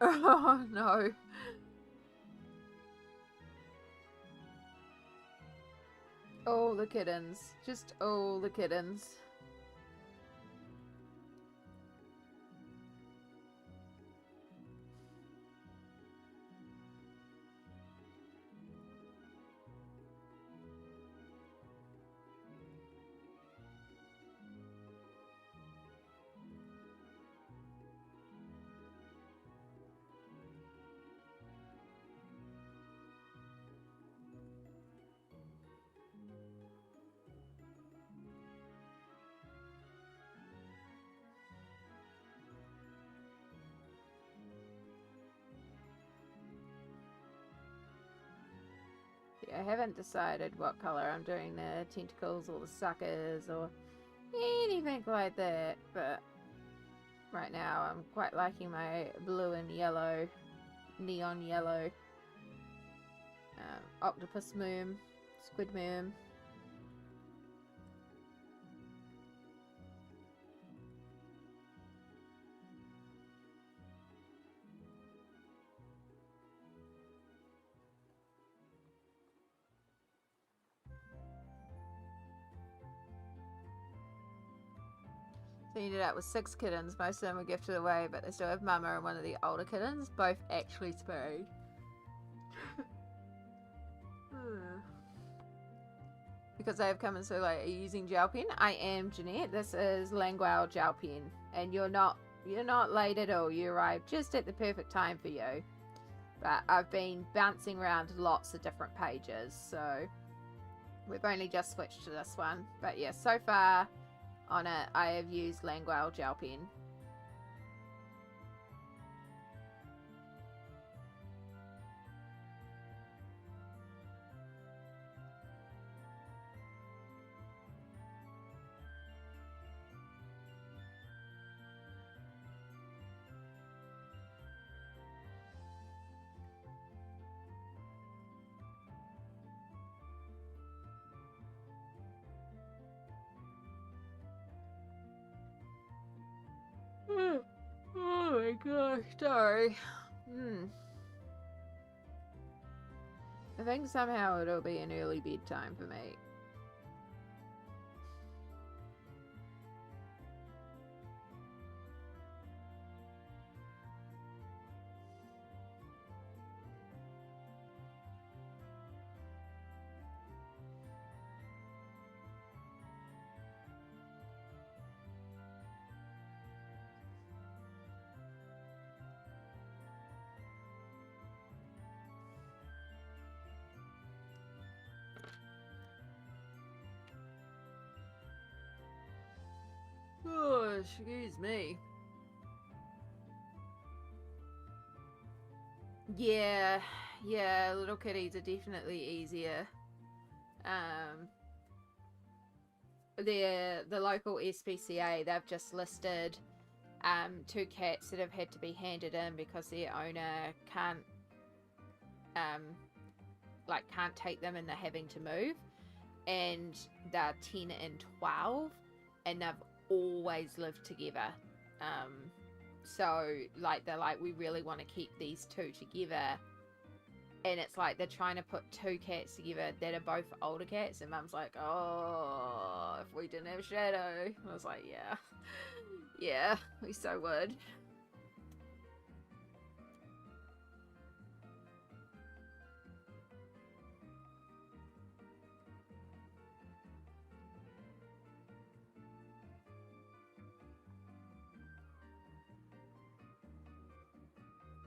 Oh no. All the kittens. Just all the kittens. I haven't decided what color I'm doing the tentacles or the suckers or anything like that, but right now I'm quite liking my blue and yellow, neon yellow, octopus moon, squid moon. So you ended up with 6 kittens. Most of them were gifted away, but they still have Mama and one of the older kittens, both actually spayed. Because they have come in, so like, are you using gel pen? I am, Jeanette. This is Language gel pen, and you're not late at all. You arrived just at the perfect time for you. But I've been bouncing around lots of different pages, so we've only just switched to this one. But yeah, so far on it, I have used Language gel pen. Oh my gosh, sorry. I think somehow it'll be an early bedtime for me. Oh, excuse me. Yeah, little kitties are definitely easier. The local SPCA, they've just listed 2 cats that have had to be handed in because their owner can't like can't take them and they're having to move, and they're 10 and 12, and they've always lived together. So like they're like, we really want to keep these two together, and it's like they're trying to put two cats together that are both older cats, and Mum's like, oh, if we didn't have Shadow. I was like, yeah, we so would.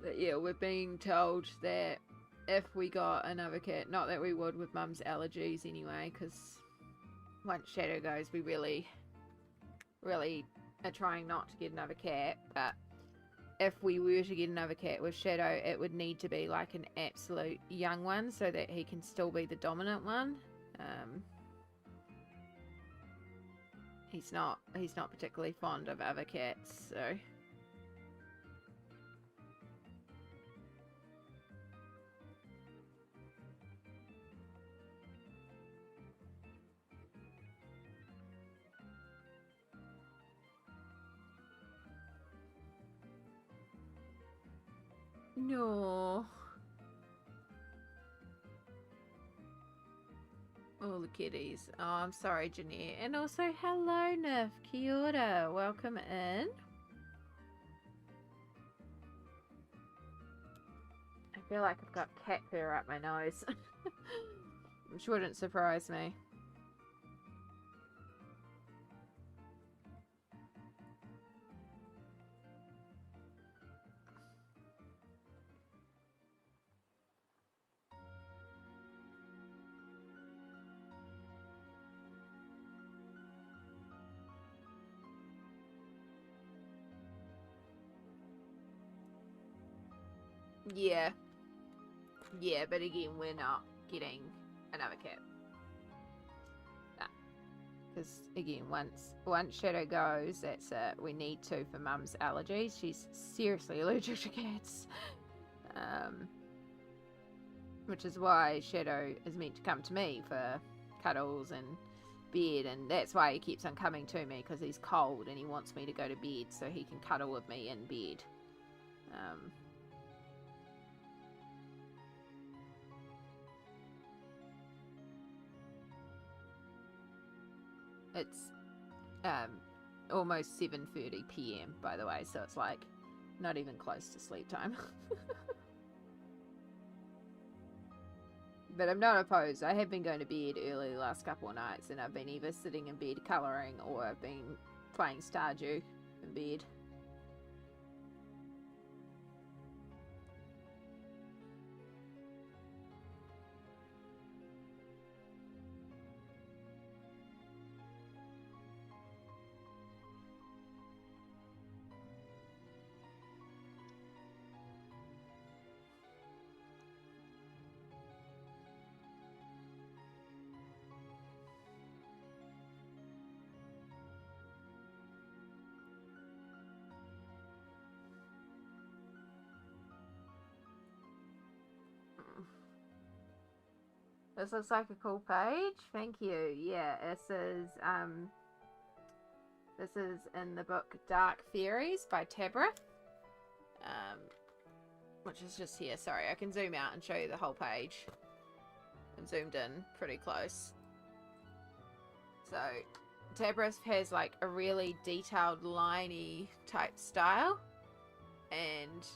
But yeah, we're being told that if we got another cat, not that we would with Mum's allergies anyway, because once Shadow goes, we really are trying not to get another cat. But if we were to get another cat with Shadow, it would need to be like an absolute young one so that he can still be the dominant one. He's not particularly fond of other cats, so... No. All the kitties. Oh, I'm sorry, Janine. And also, hello, Nif. Kia ora. Welcome in. I feel like I've got cat fur up my nose. Which wouldn't surprise me. Yeah. Yeah, but again, we're not getting another cat. Nah. Because, again, once Shadow goes, that's it. We need to for Mum's allergies. She's seriously allergic to cats. Which is why Shadow is meant to come to me for cuddles and bed, and that's why he keeps on coming to me, because he's cold and he wants me to go to bed so he can cuddle with me in bed. It's almost 7:30 p.m. by the way, so it's like not even close to sleep time. But I'm not opposed. I have been going to bed early the last couple of nights, and I've been either sitting in bed colouring or I've been playing Stardew in bed. This looks like a cool page. Thank you. Yeah, this is in the book Dark Theories by Tabra. Which is just here. Sorry, I can zoom out and show you the whole page. I'm zoomed in pretty close. So, Tabra has like a really detailed, liney type style, and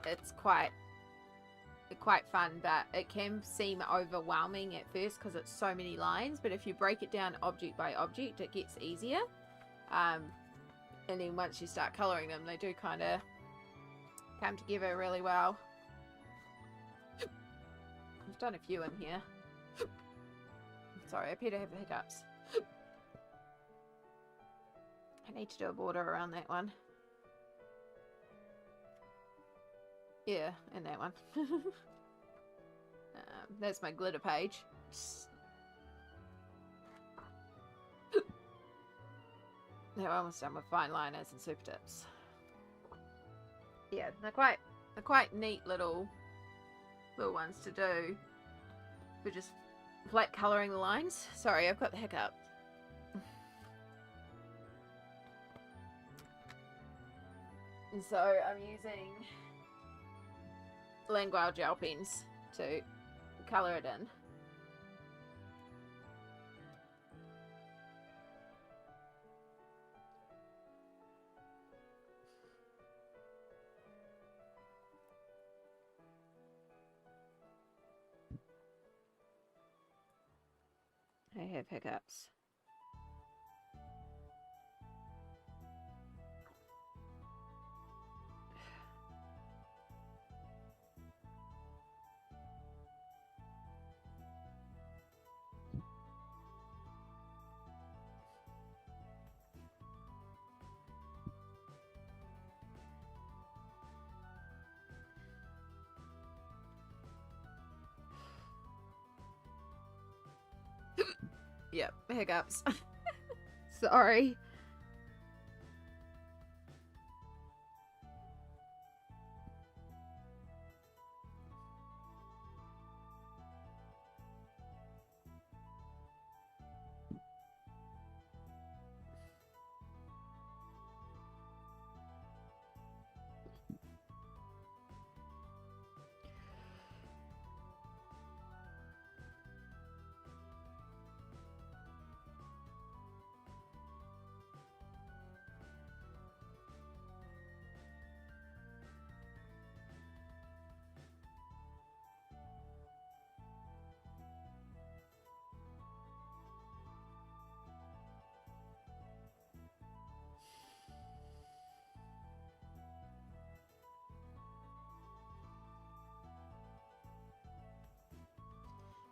it's quite fun, but it can seem overwhelming at first because it's so many lines. But if you break it down object by object, it gets easier. And then once you start colouring them, they do kind of come together really well. I've done a few in here. Sorry, I appear to have the hiccups. I need to do a border around that one. Yeah, and that one. There's my glitter page. They're almost done with fine liners and super tips. Yeah, they're quite neat little ones to do. We're just flat colouring the lines. Sorry, I've got the hiccup. And so I'm using Language gel pens to colour it in. I have hiccups. Yep, hiccups. Sorry.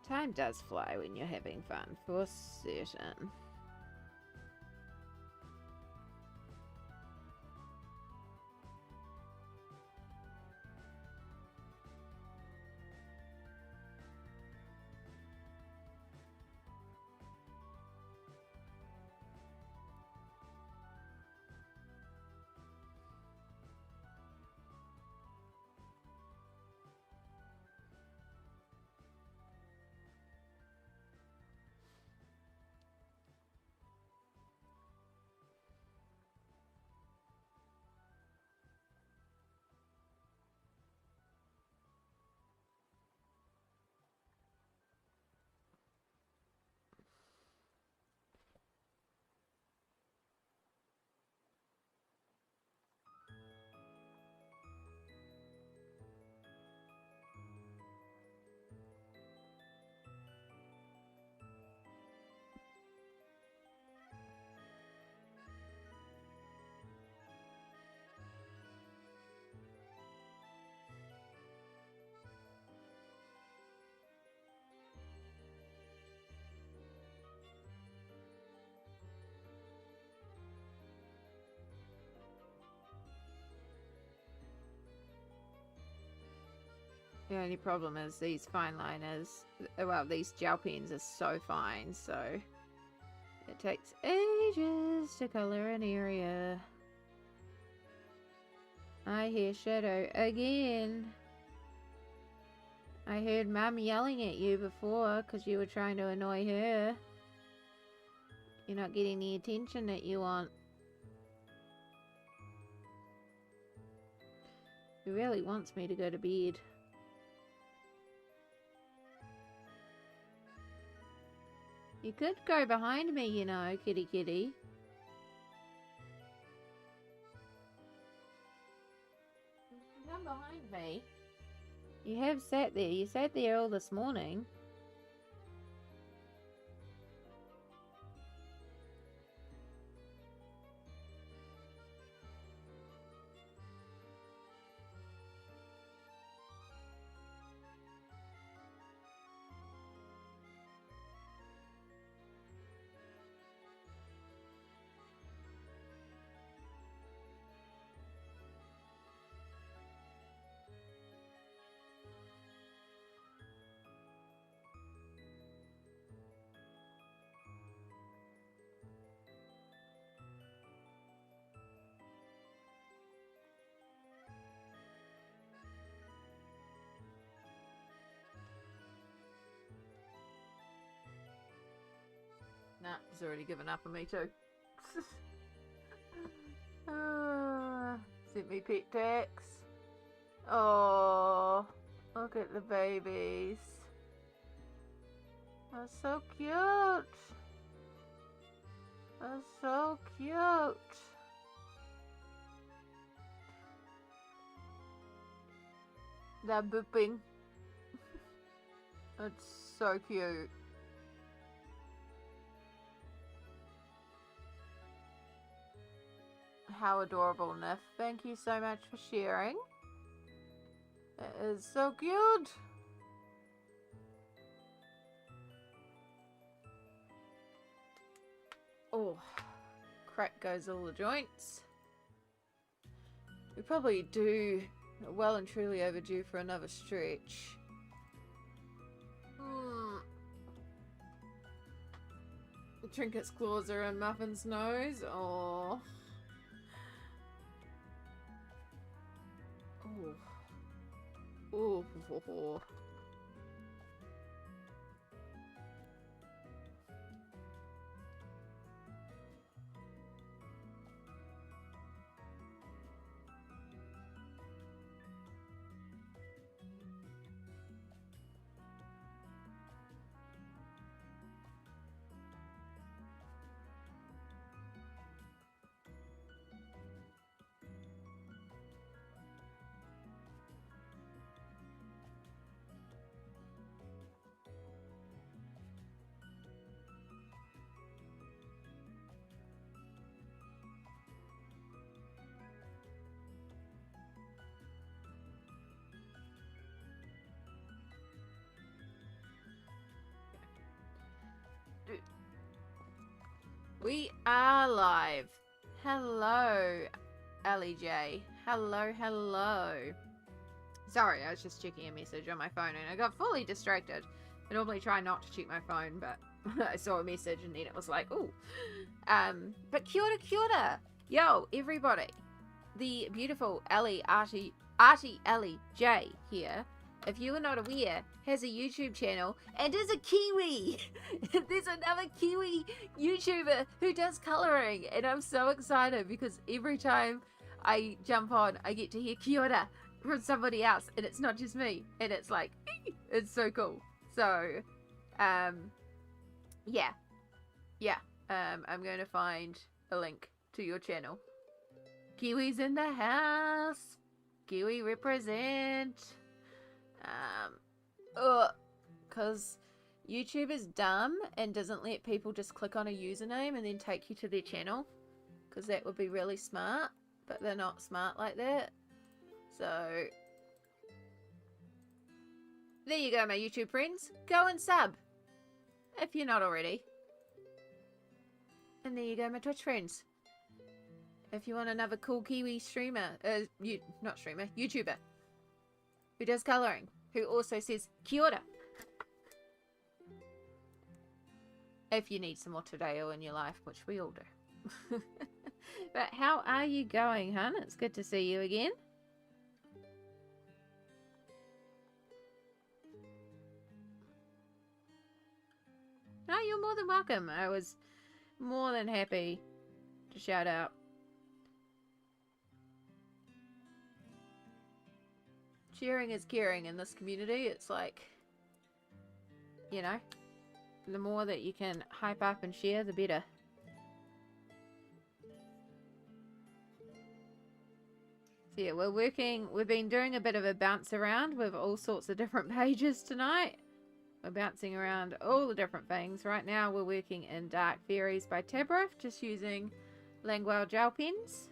Time does fly when you're having fun, for certain. The only problem is these fine liners, well, these gel pens are so fine, so it takes ages to colour an area. I hear Shadow again. I heard Mum yelling at you before because you were trying to annoy her. You're not getting the attention that you want. He really wants me to go to bed. You could go behind me, you know, kitty kitty. Come behind me. You have sat there. You sat there all this morning. Nah, he's already given up on me too. Sent me pet tax. Oh, look at the babies. They're so cute. They're so cute. They're booping. It's so cute. How adorable, Nif. Thank you so much for sharing. It is so cute. Oh, crack goes all the joints. We probably do well and truly overdue for another stretch. Trinket's claws are in Muffin's nose. Oh. Oh. Oh. We are live. Hello, Ellie J. Hello. Sorry, I was just checking a message on my phone and I got fully distracted. I normally try not to check my phone, but I saw a message and then it was like, ooh. But kia ora. Yo, everybody. The beautiful Artie Ellie J here, if you are not aware, has a YouTube channel and is a Kiwi. There's another Kiwi YouTuber who does colouring, and I'm so excited because every time I jump on, I get to hear kia ora from somebody else, and it's not just me, and it's like, it's so cool. So, yeah, I'm going to find a link to your channel. Kiwis in the house. Kiwi represent. Because YouTube is dumb and doesn't let people just click on a username and then take you to their channel. Because that would be really smart, but they're not smart like that. So, there you go, my YouTube friends. Go and sub, if you're not already. And there you go, my Twitch friends. If you want another cool Kiwi streamer, YouTuber, who does colouring, who also says kia ora. If you need some more te reo in your life, which we all do. But how are you going, hun? It's good to see you again. Oh, you're more than welcome. I was more than happy to shout out. Sharing is caring in this community. It's like, you know, the more that you can hype up and share, the better. So yeah, we've been doing a bit of a bounce around with all sorts of different pages tonight. We're bouncing around all the different things. Right now we're working in Dark Fairies by Tabrif, just using Langwell gel pens.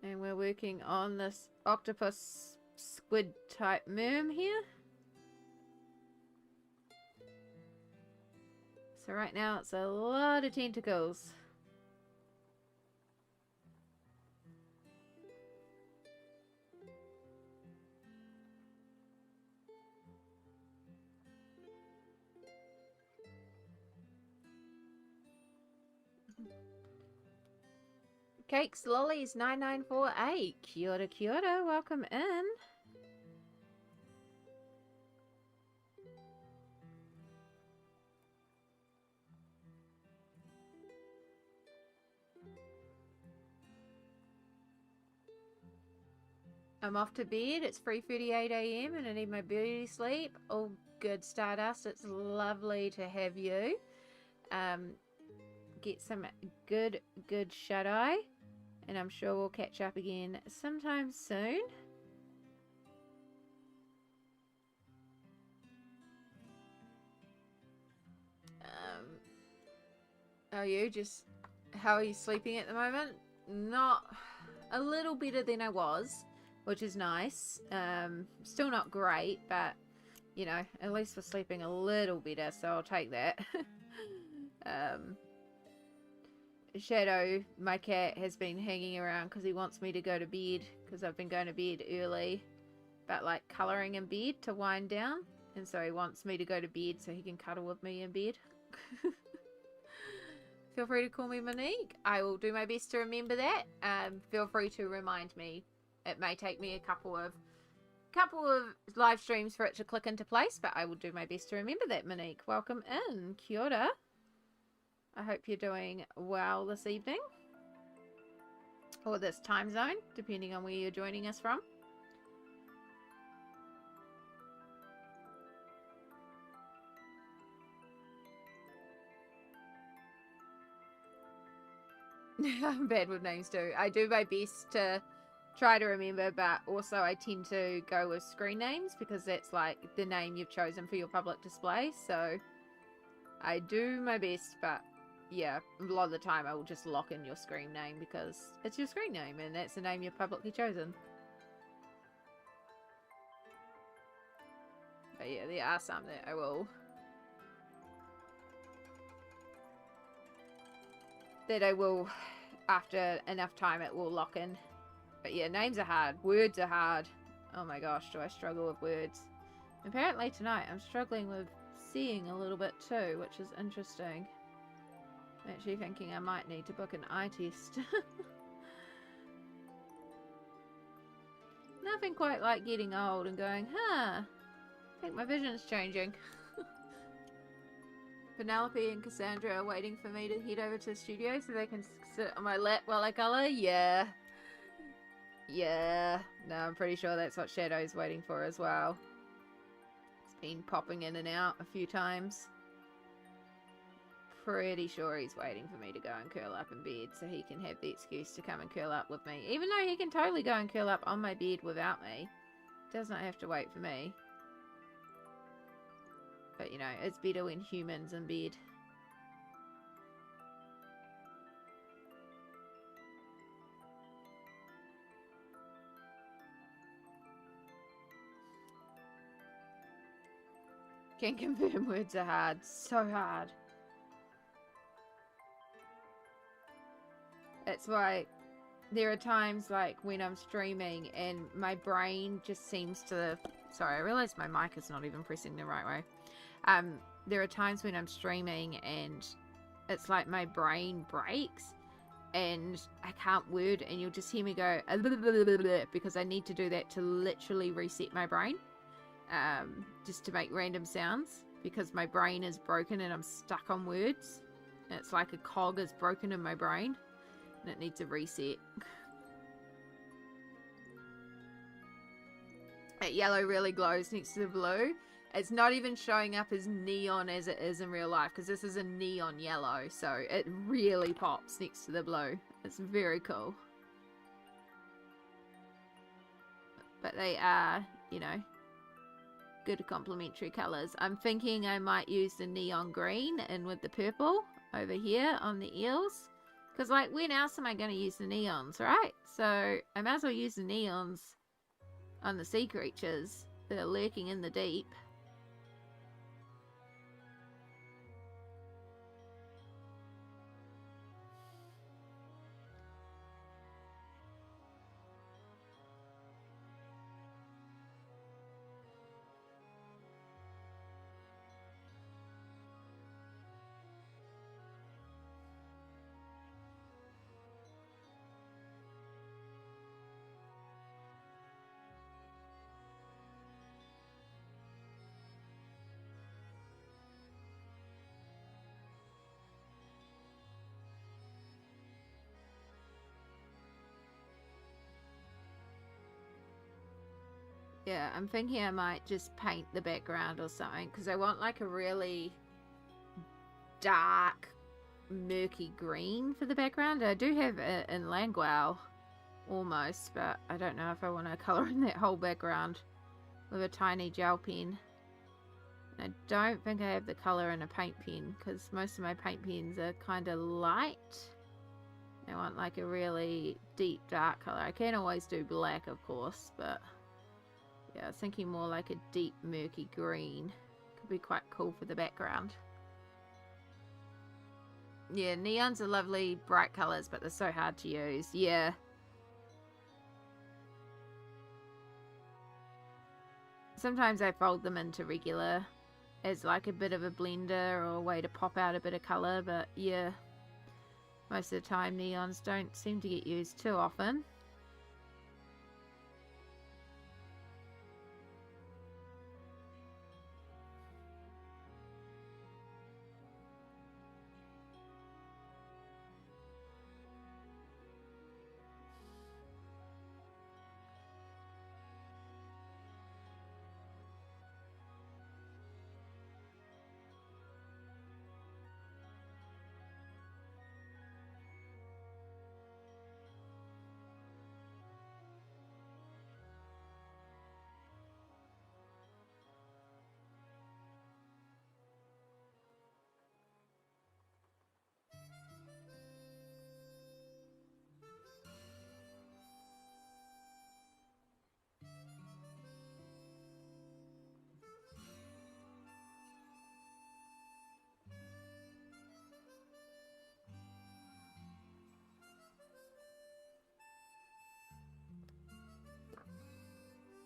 And we're working on this octopus squid type merm here. So right now it's a lot of tentacles. Cakes Lollies 9948. Kia ora, welcome in. I'm off to bed. It's 3:38 a.m. and I need my beauty sleep. All good, Stardust. It's lovely to have you. Get some good shut-eye. And I'm sure we'll catch up again sometime soon. Are you just... How are you sleeping at the moment? Not... A little better than I was, which is nice. Still not great, but, you know, at least we're sleeping a little better, so I'll take that. Shadow, my cat, has been hanging around because he wants me to go to bed, because I've been going to bed early, but like colouring in bed to wind down, and so he wants me to go to bed so he can cuddle with me in bed. Feel free to call me Monique. I will do my best to remember that. Feel free to remind me. It may take me a couple of live streams for it to click into place, but I will do my best to remember that, Monique. Welcome in. Kia ora. I hope you're doing well this evening. Or this time zone, depending on where you're joining us from. I'm bad with names too. I do my best to try to remember, but also I tend to go with screen names because that's like the name you've chosen for your public display. So I do my best, but yeah, a lot of the time I will just lock in your screen name because it's your screen name and that's the name you've publicly chosen. But yeah, there are some that I will... after enough time, it will lock in. But yeah, names are hard. Words are hard. Oh my gosh, do I struggle with words. Apparently tonight I'm struggling with seeing a little bit too, which is interesting. I'm actually thinking I might need to book an eye test. Nothing quite like getting old and going, huh, I think my vision's changing. Penelope and Cassandra are waiting for me to head over to the studio so they can sit on my lap while I colour. Yeah. Yeah. No, I'm pretty sure that's what Shadow's waiting for as well. It's been popping in and out a few times. Pretty sure he's waiting for me to go and curl up in bed so he can have the excuse to come and curl up with me. Even though he can totally go and curl up on my bed without me. Does not have to wait for me. But, you know, it's better when humans in bed. Can confirm words are hard. So hard. That's why there are times like when I'm streaming and my brain just seems to... Sorry, I realize my mic is not even pressing the right way. There are times when I'm streaming and it's like my brain breaks and I can't word and you'll just hear me go because I need to do that to literally reset my brain, just to make random sounds because my brain is broken and I'm stuck on words. And it's like a cog is broken in my brain and it needs a reset. That yellow really glows next to the blue. It's not even showing up as neon as it is in real life because this is a neon yellow, so it really pops next to the blue. It's very cool. But they are, you know, good complementary colours. I'm thinking I might use the neon green and with the purple over here on the eels. Because, like, when else am I going to use the neons, right? So I might as well use the neons on the sea creatures that are lurking in the deep. Yeah, I'm thinking I might just paint the background or something, because I want like a really dark, murky green for the background. I do have it in Langwell, almost, but I don't know if I want to colour in that whole background with a tiny gel pen. I don't think I have the colour in a paint pen, because most of my paint pens are kind of light. I want like a really deep dark colour. I can always do black, of course, but yeah, I was thinking more like a deep murky green. Could be quite cool for the background. Yeah, neons are lovely bright colours, but they're so hard to use. Yeah. Sometimes I fold them into regular as like a bit of a blender or a way to pop out a bit of colour, but yeah, most of the time neons don't seem to get used too often.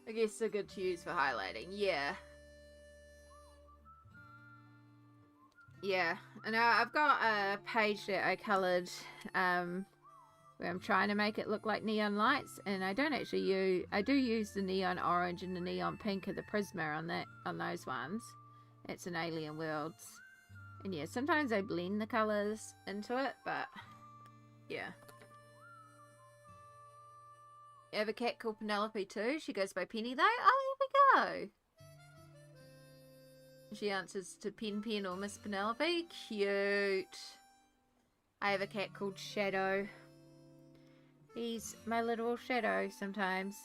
I guess they're good to use for highlighting, yeah. Yeah, and I've got a page that I coloured where I'm trying to make it look like neon lights, and I don't actually use, I do use the neon orange and the neon pink of the Prisma on those ones. It's an Alien Worlds. And yeah, sometimes I blend the colours into it, but yeah. You have a cat called Penelope too? She goes by Penny though? Oh, there we go. She answers to Pen Pen or Miss Penelope. Cute. I have a cat called Shadow. He's my little shadow sometimes.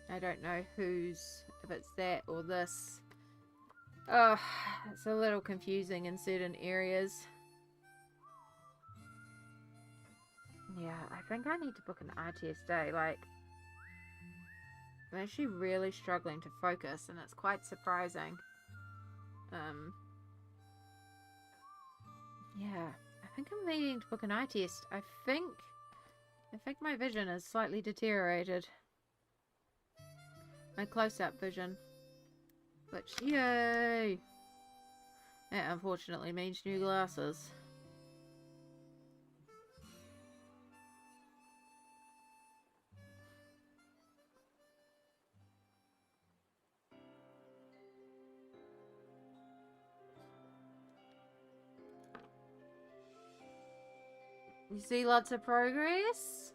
I don't know if it's that or this. Oh, it's a little confusing in certain areas. Yeah, I think I need to book an eye test day. Like, I'm actually really struggling to focus, and it's quite surprising. Yeah, I think I'm needing to book an eye test. I think my vision is slightly deteriorated. My close-up vision. Which, yay! That unfortunately means new glasses. You see lots of progress?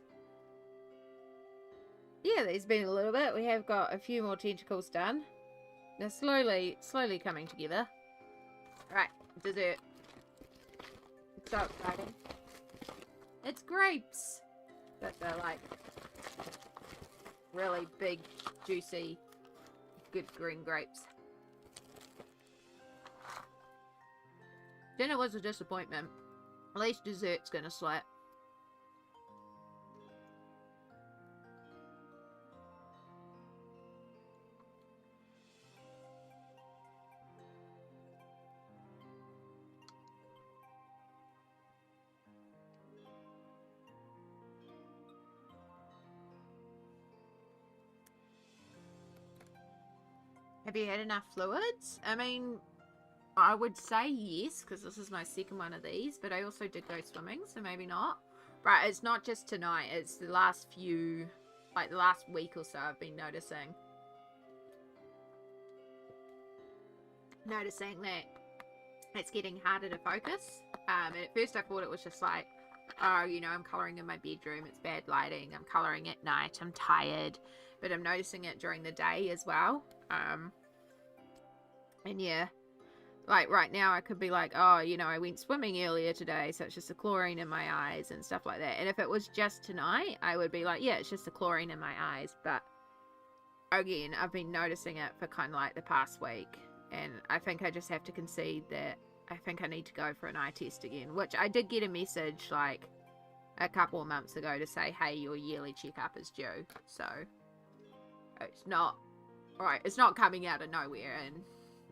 Yeah, there's been a little bit. We have got a few more tentacles done. They're slowly coming together. Right, dessert. It's so exciting. It's grapes! But they're like really big, juicy, good green grapes. Dinner was a disappointment. At least dessert's gonna slap. Have you had enough fluids? I mean, I would say yes, because this is my second one of these, but I also did go swimming, so maybe not. Right, it's not just tonight, it's the last few, like the last week or so I've been noticing. noticing that it's getting harder to focus. And at first I thought it was just like, oh, you know, I'm colouring in my bedroom, it's bad lighting, I'm colouring at night, I'm tired. But I'm noticing it during the day as well. And yeah, like right now I could be like, oh, you know, I went swimming earlier today, so it's just the chlorine in my eyes and stuff like that. And if it was just tonight, I would be like, yeah, it's just the chlorine in my eyes. But again, I've been noticing it for kind of like the past week, and I think I just have to concede that I think I need to go for an eye test again, which I did get a message like a couple of months ago to say, hey, your yearly checkup is due. So it's not, right, it's not coming out of nowhere, and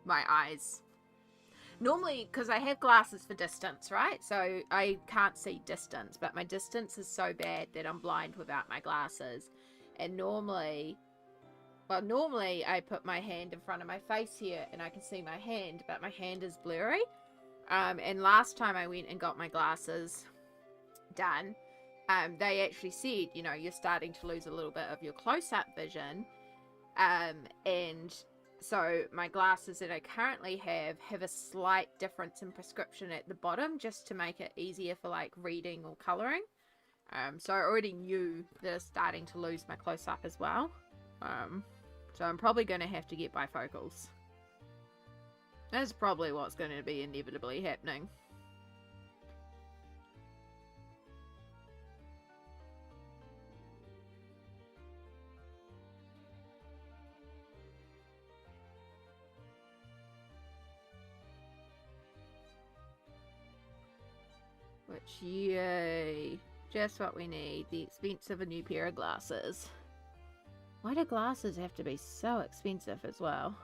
my eyes, normally, because I have glasses for distance, right? So I can't see distance, but my distance is so bad that I'm blind without my glasses. And normally I put my hand in front of my face here and I can see my hand, but my hand is blurry. And last time I went and got my glasses done, they actually said, you know, you're starting to lose a little bit of your close-up vision. And so my glasses that I currently have a slight difference in prescription at the bottom, just to make it easier for like reading or colouring. So I already knew that I was starting to lose my close-up as well. So I'm probably going to have to get bifocals. That's probably what's going to be inevitably happening. Which, yay. Just what we need. The expense of a new pair of glasses. Why do glasses have to be so expensive as well?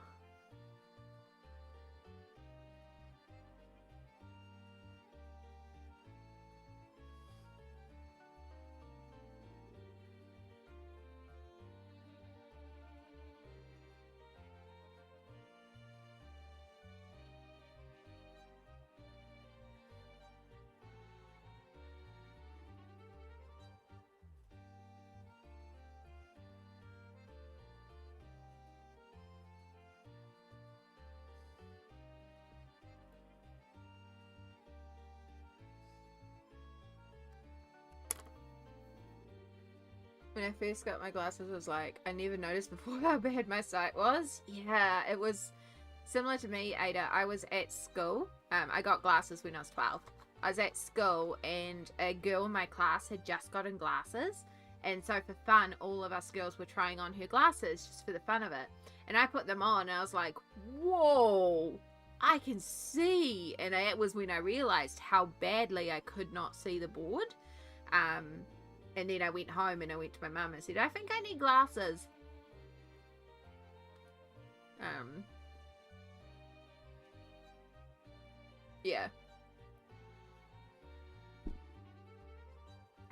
When I first got my glasses, I was like, I never noticed before how bad my sight was. Yeah, it was similar to me, Ada. I was at school. I got glasses when I was 12. I was at school and a girl in my class had just gotten glasses. And so for fun, all of us girls were trying on her glasses just for the fun of it. And I put them on and I was like, whoa, I can see. And it was when I realized how badly I could not see the board. And then I went home and I went to my mum and said, I think I need glasses. Yeah.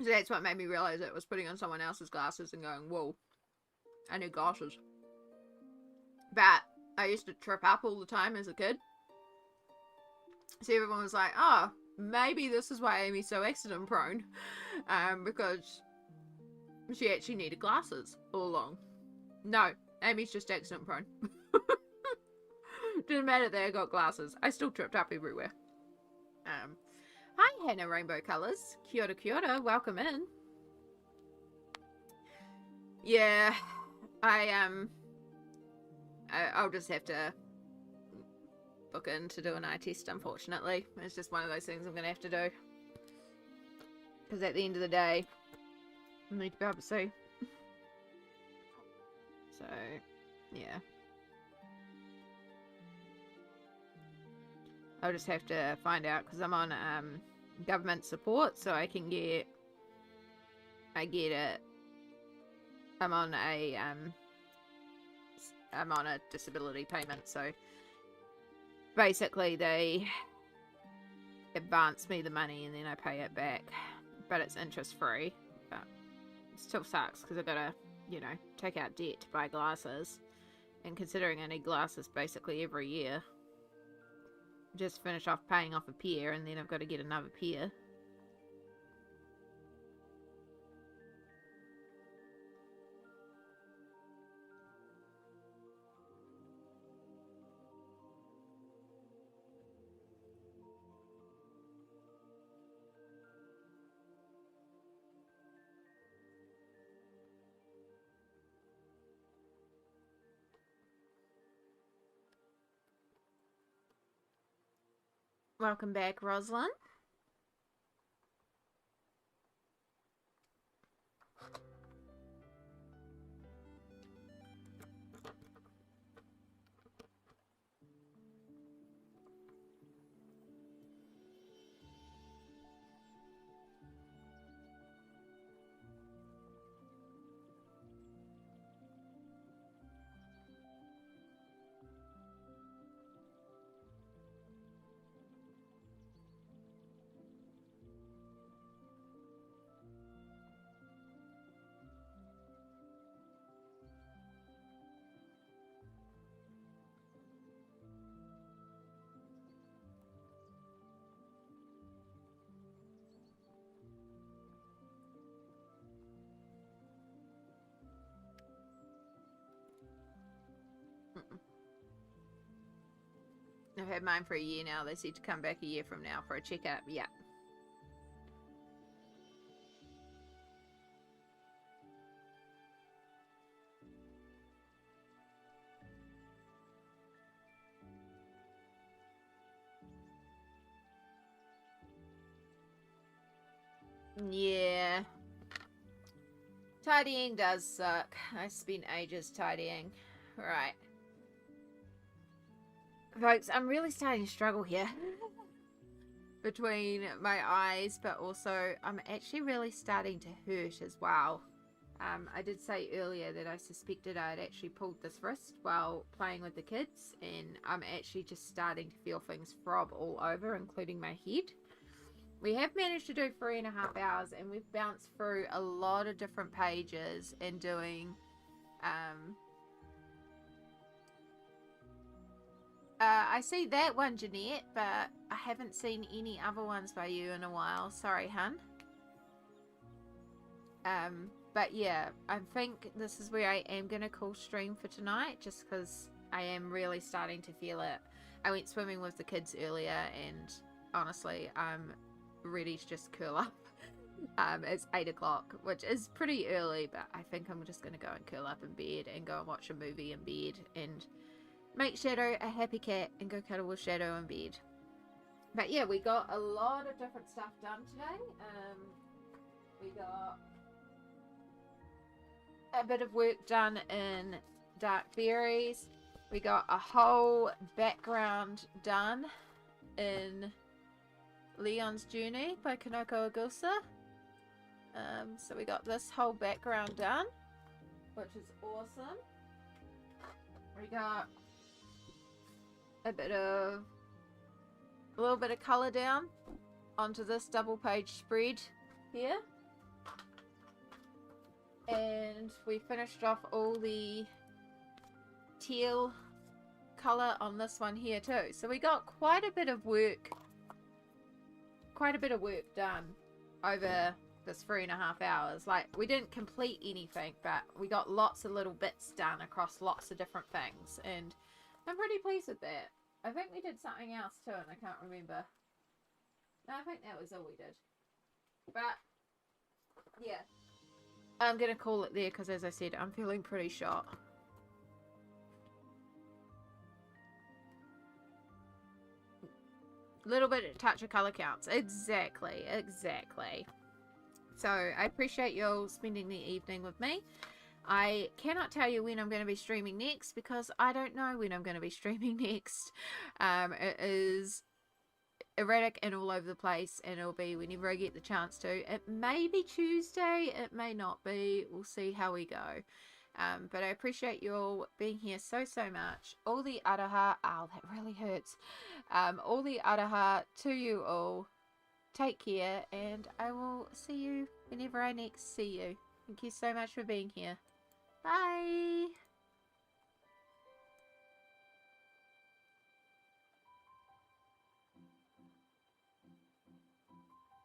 So that's what made me realize it was putting on someone else's glasses and going, whoa, I need glasses. But I used to trip up all the time as a kid. So everyone was like, oh, maybe this is why Amy's so accident prone. Because she actually needed glasses all along. No, Amy's just accident prone. Didn't matter that I got glasses. I still tripped up everywhere. Hi, Hannah Rainbow Colours. Kia ora, kia ora. Welcome in. Yeah, I'll just have to book in to do an eye test, unfortunately. It's just one of those things I'm going to have to do. Because at the end of the day, I need to be able to see. So, yeah. I'll just have to find out, because I'm on government support, so I can get, I'm on a disability payment, so basically they advance me the money and then I pay it back, but it's interest free. But it still sucks because I've got to, you know, take out debt to buy glasses, and considering I need glasses basically every year, just finish off paying off a pair and then I've got to get another pair. Welcome back, Rosalind. I've had mine for a year now. They said to come back a year from now for a checkup. Yeah. Yeah. Tidying does suck. I spent ages tidying. Right. Folks, I'm really starting to struggle here. Between my eyes, but also I'm actually really starting to hurt as well. I did say earlier that I suspected I'd actually pulled this wrist while playing with the kids, and I'm actually just starting to feel things throb all over, including my head. We have managed to do 3.5 hours, and we've bounced through a lot of different pages and doing I see that one, Jeanette, but I haven't seen any other ones by you in a while. Sorry, hun. But yeah, I think this is where I am going to call stream for tonight, just because I am really starting to feel it. I went swimming with the kids earlier, and honestly, I'm ready to just curl up. It's 8 o'clock, which is pretty early, but I think I'm just going to go and curl up in bed and go and watch a movie in bed and make Shadow a happy cat and go cuddle with Shadow in bed. But yeah, we got a lot of different stuff done today. We got a bit of work done in Dark Berries. We got a whole background done in Leon's Journey by Kanoko Agusa. So we got this whole background done, which is awesome. We got a little bit of colour down onto this double page spread here. And we finished off all the teal colour on this one here too. So we got quite a bit of work done over this 3.5 hours. Like, we didn't complete anything, but we got lots of little bits done across lots of different things, and I'm pretty pleased with that. I think we did something else too, and I can't remember. No, I think that was all we did. But yeah, I'm gonna call it there because, as I said, I'm feeling pretty shot. Little bit of touch of color counts. Exactly. So I appreciate you all spending the evening with me. I cannot tell you when I'm going to be streaming next because I don't know when I'm going to be streaming next. It is erratic and all over the place, and it'll be whenever I get the chance to. It may be Tuesday, it may not be. We'll see how we go. But I appreciate you all being here so much. All the araha. Oh, that really hurts. All the araha to you all. Take care, and I will see you whenever I next see you. Thank you so much for being here. Bye!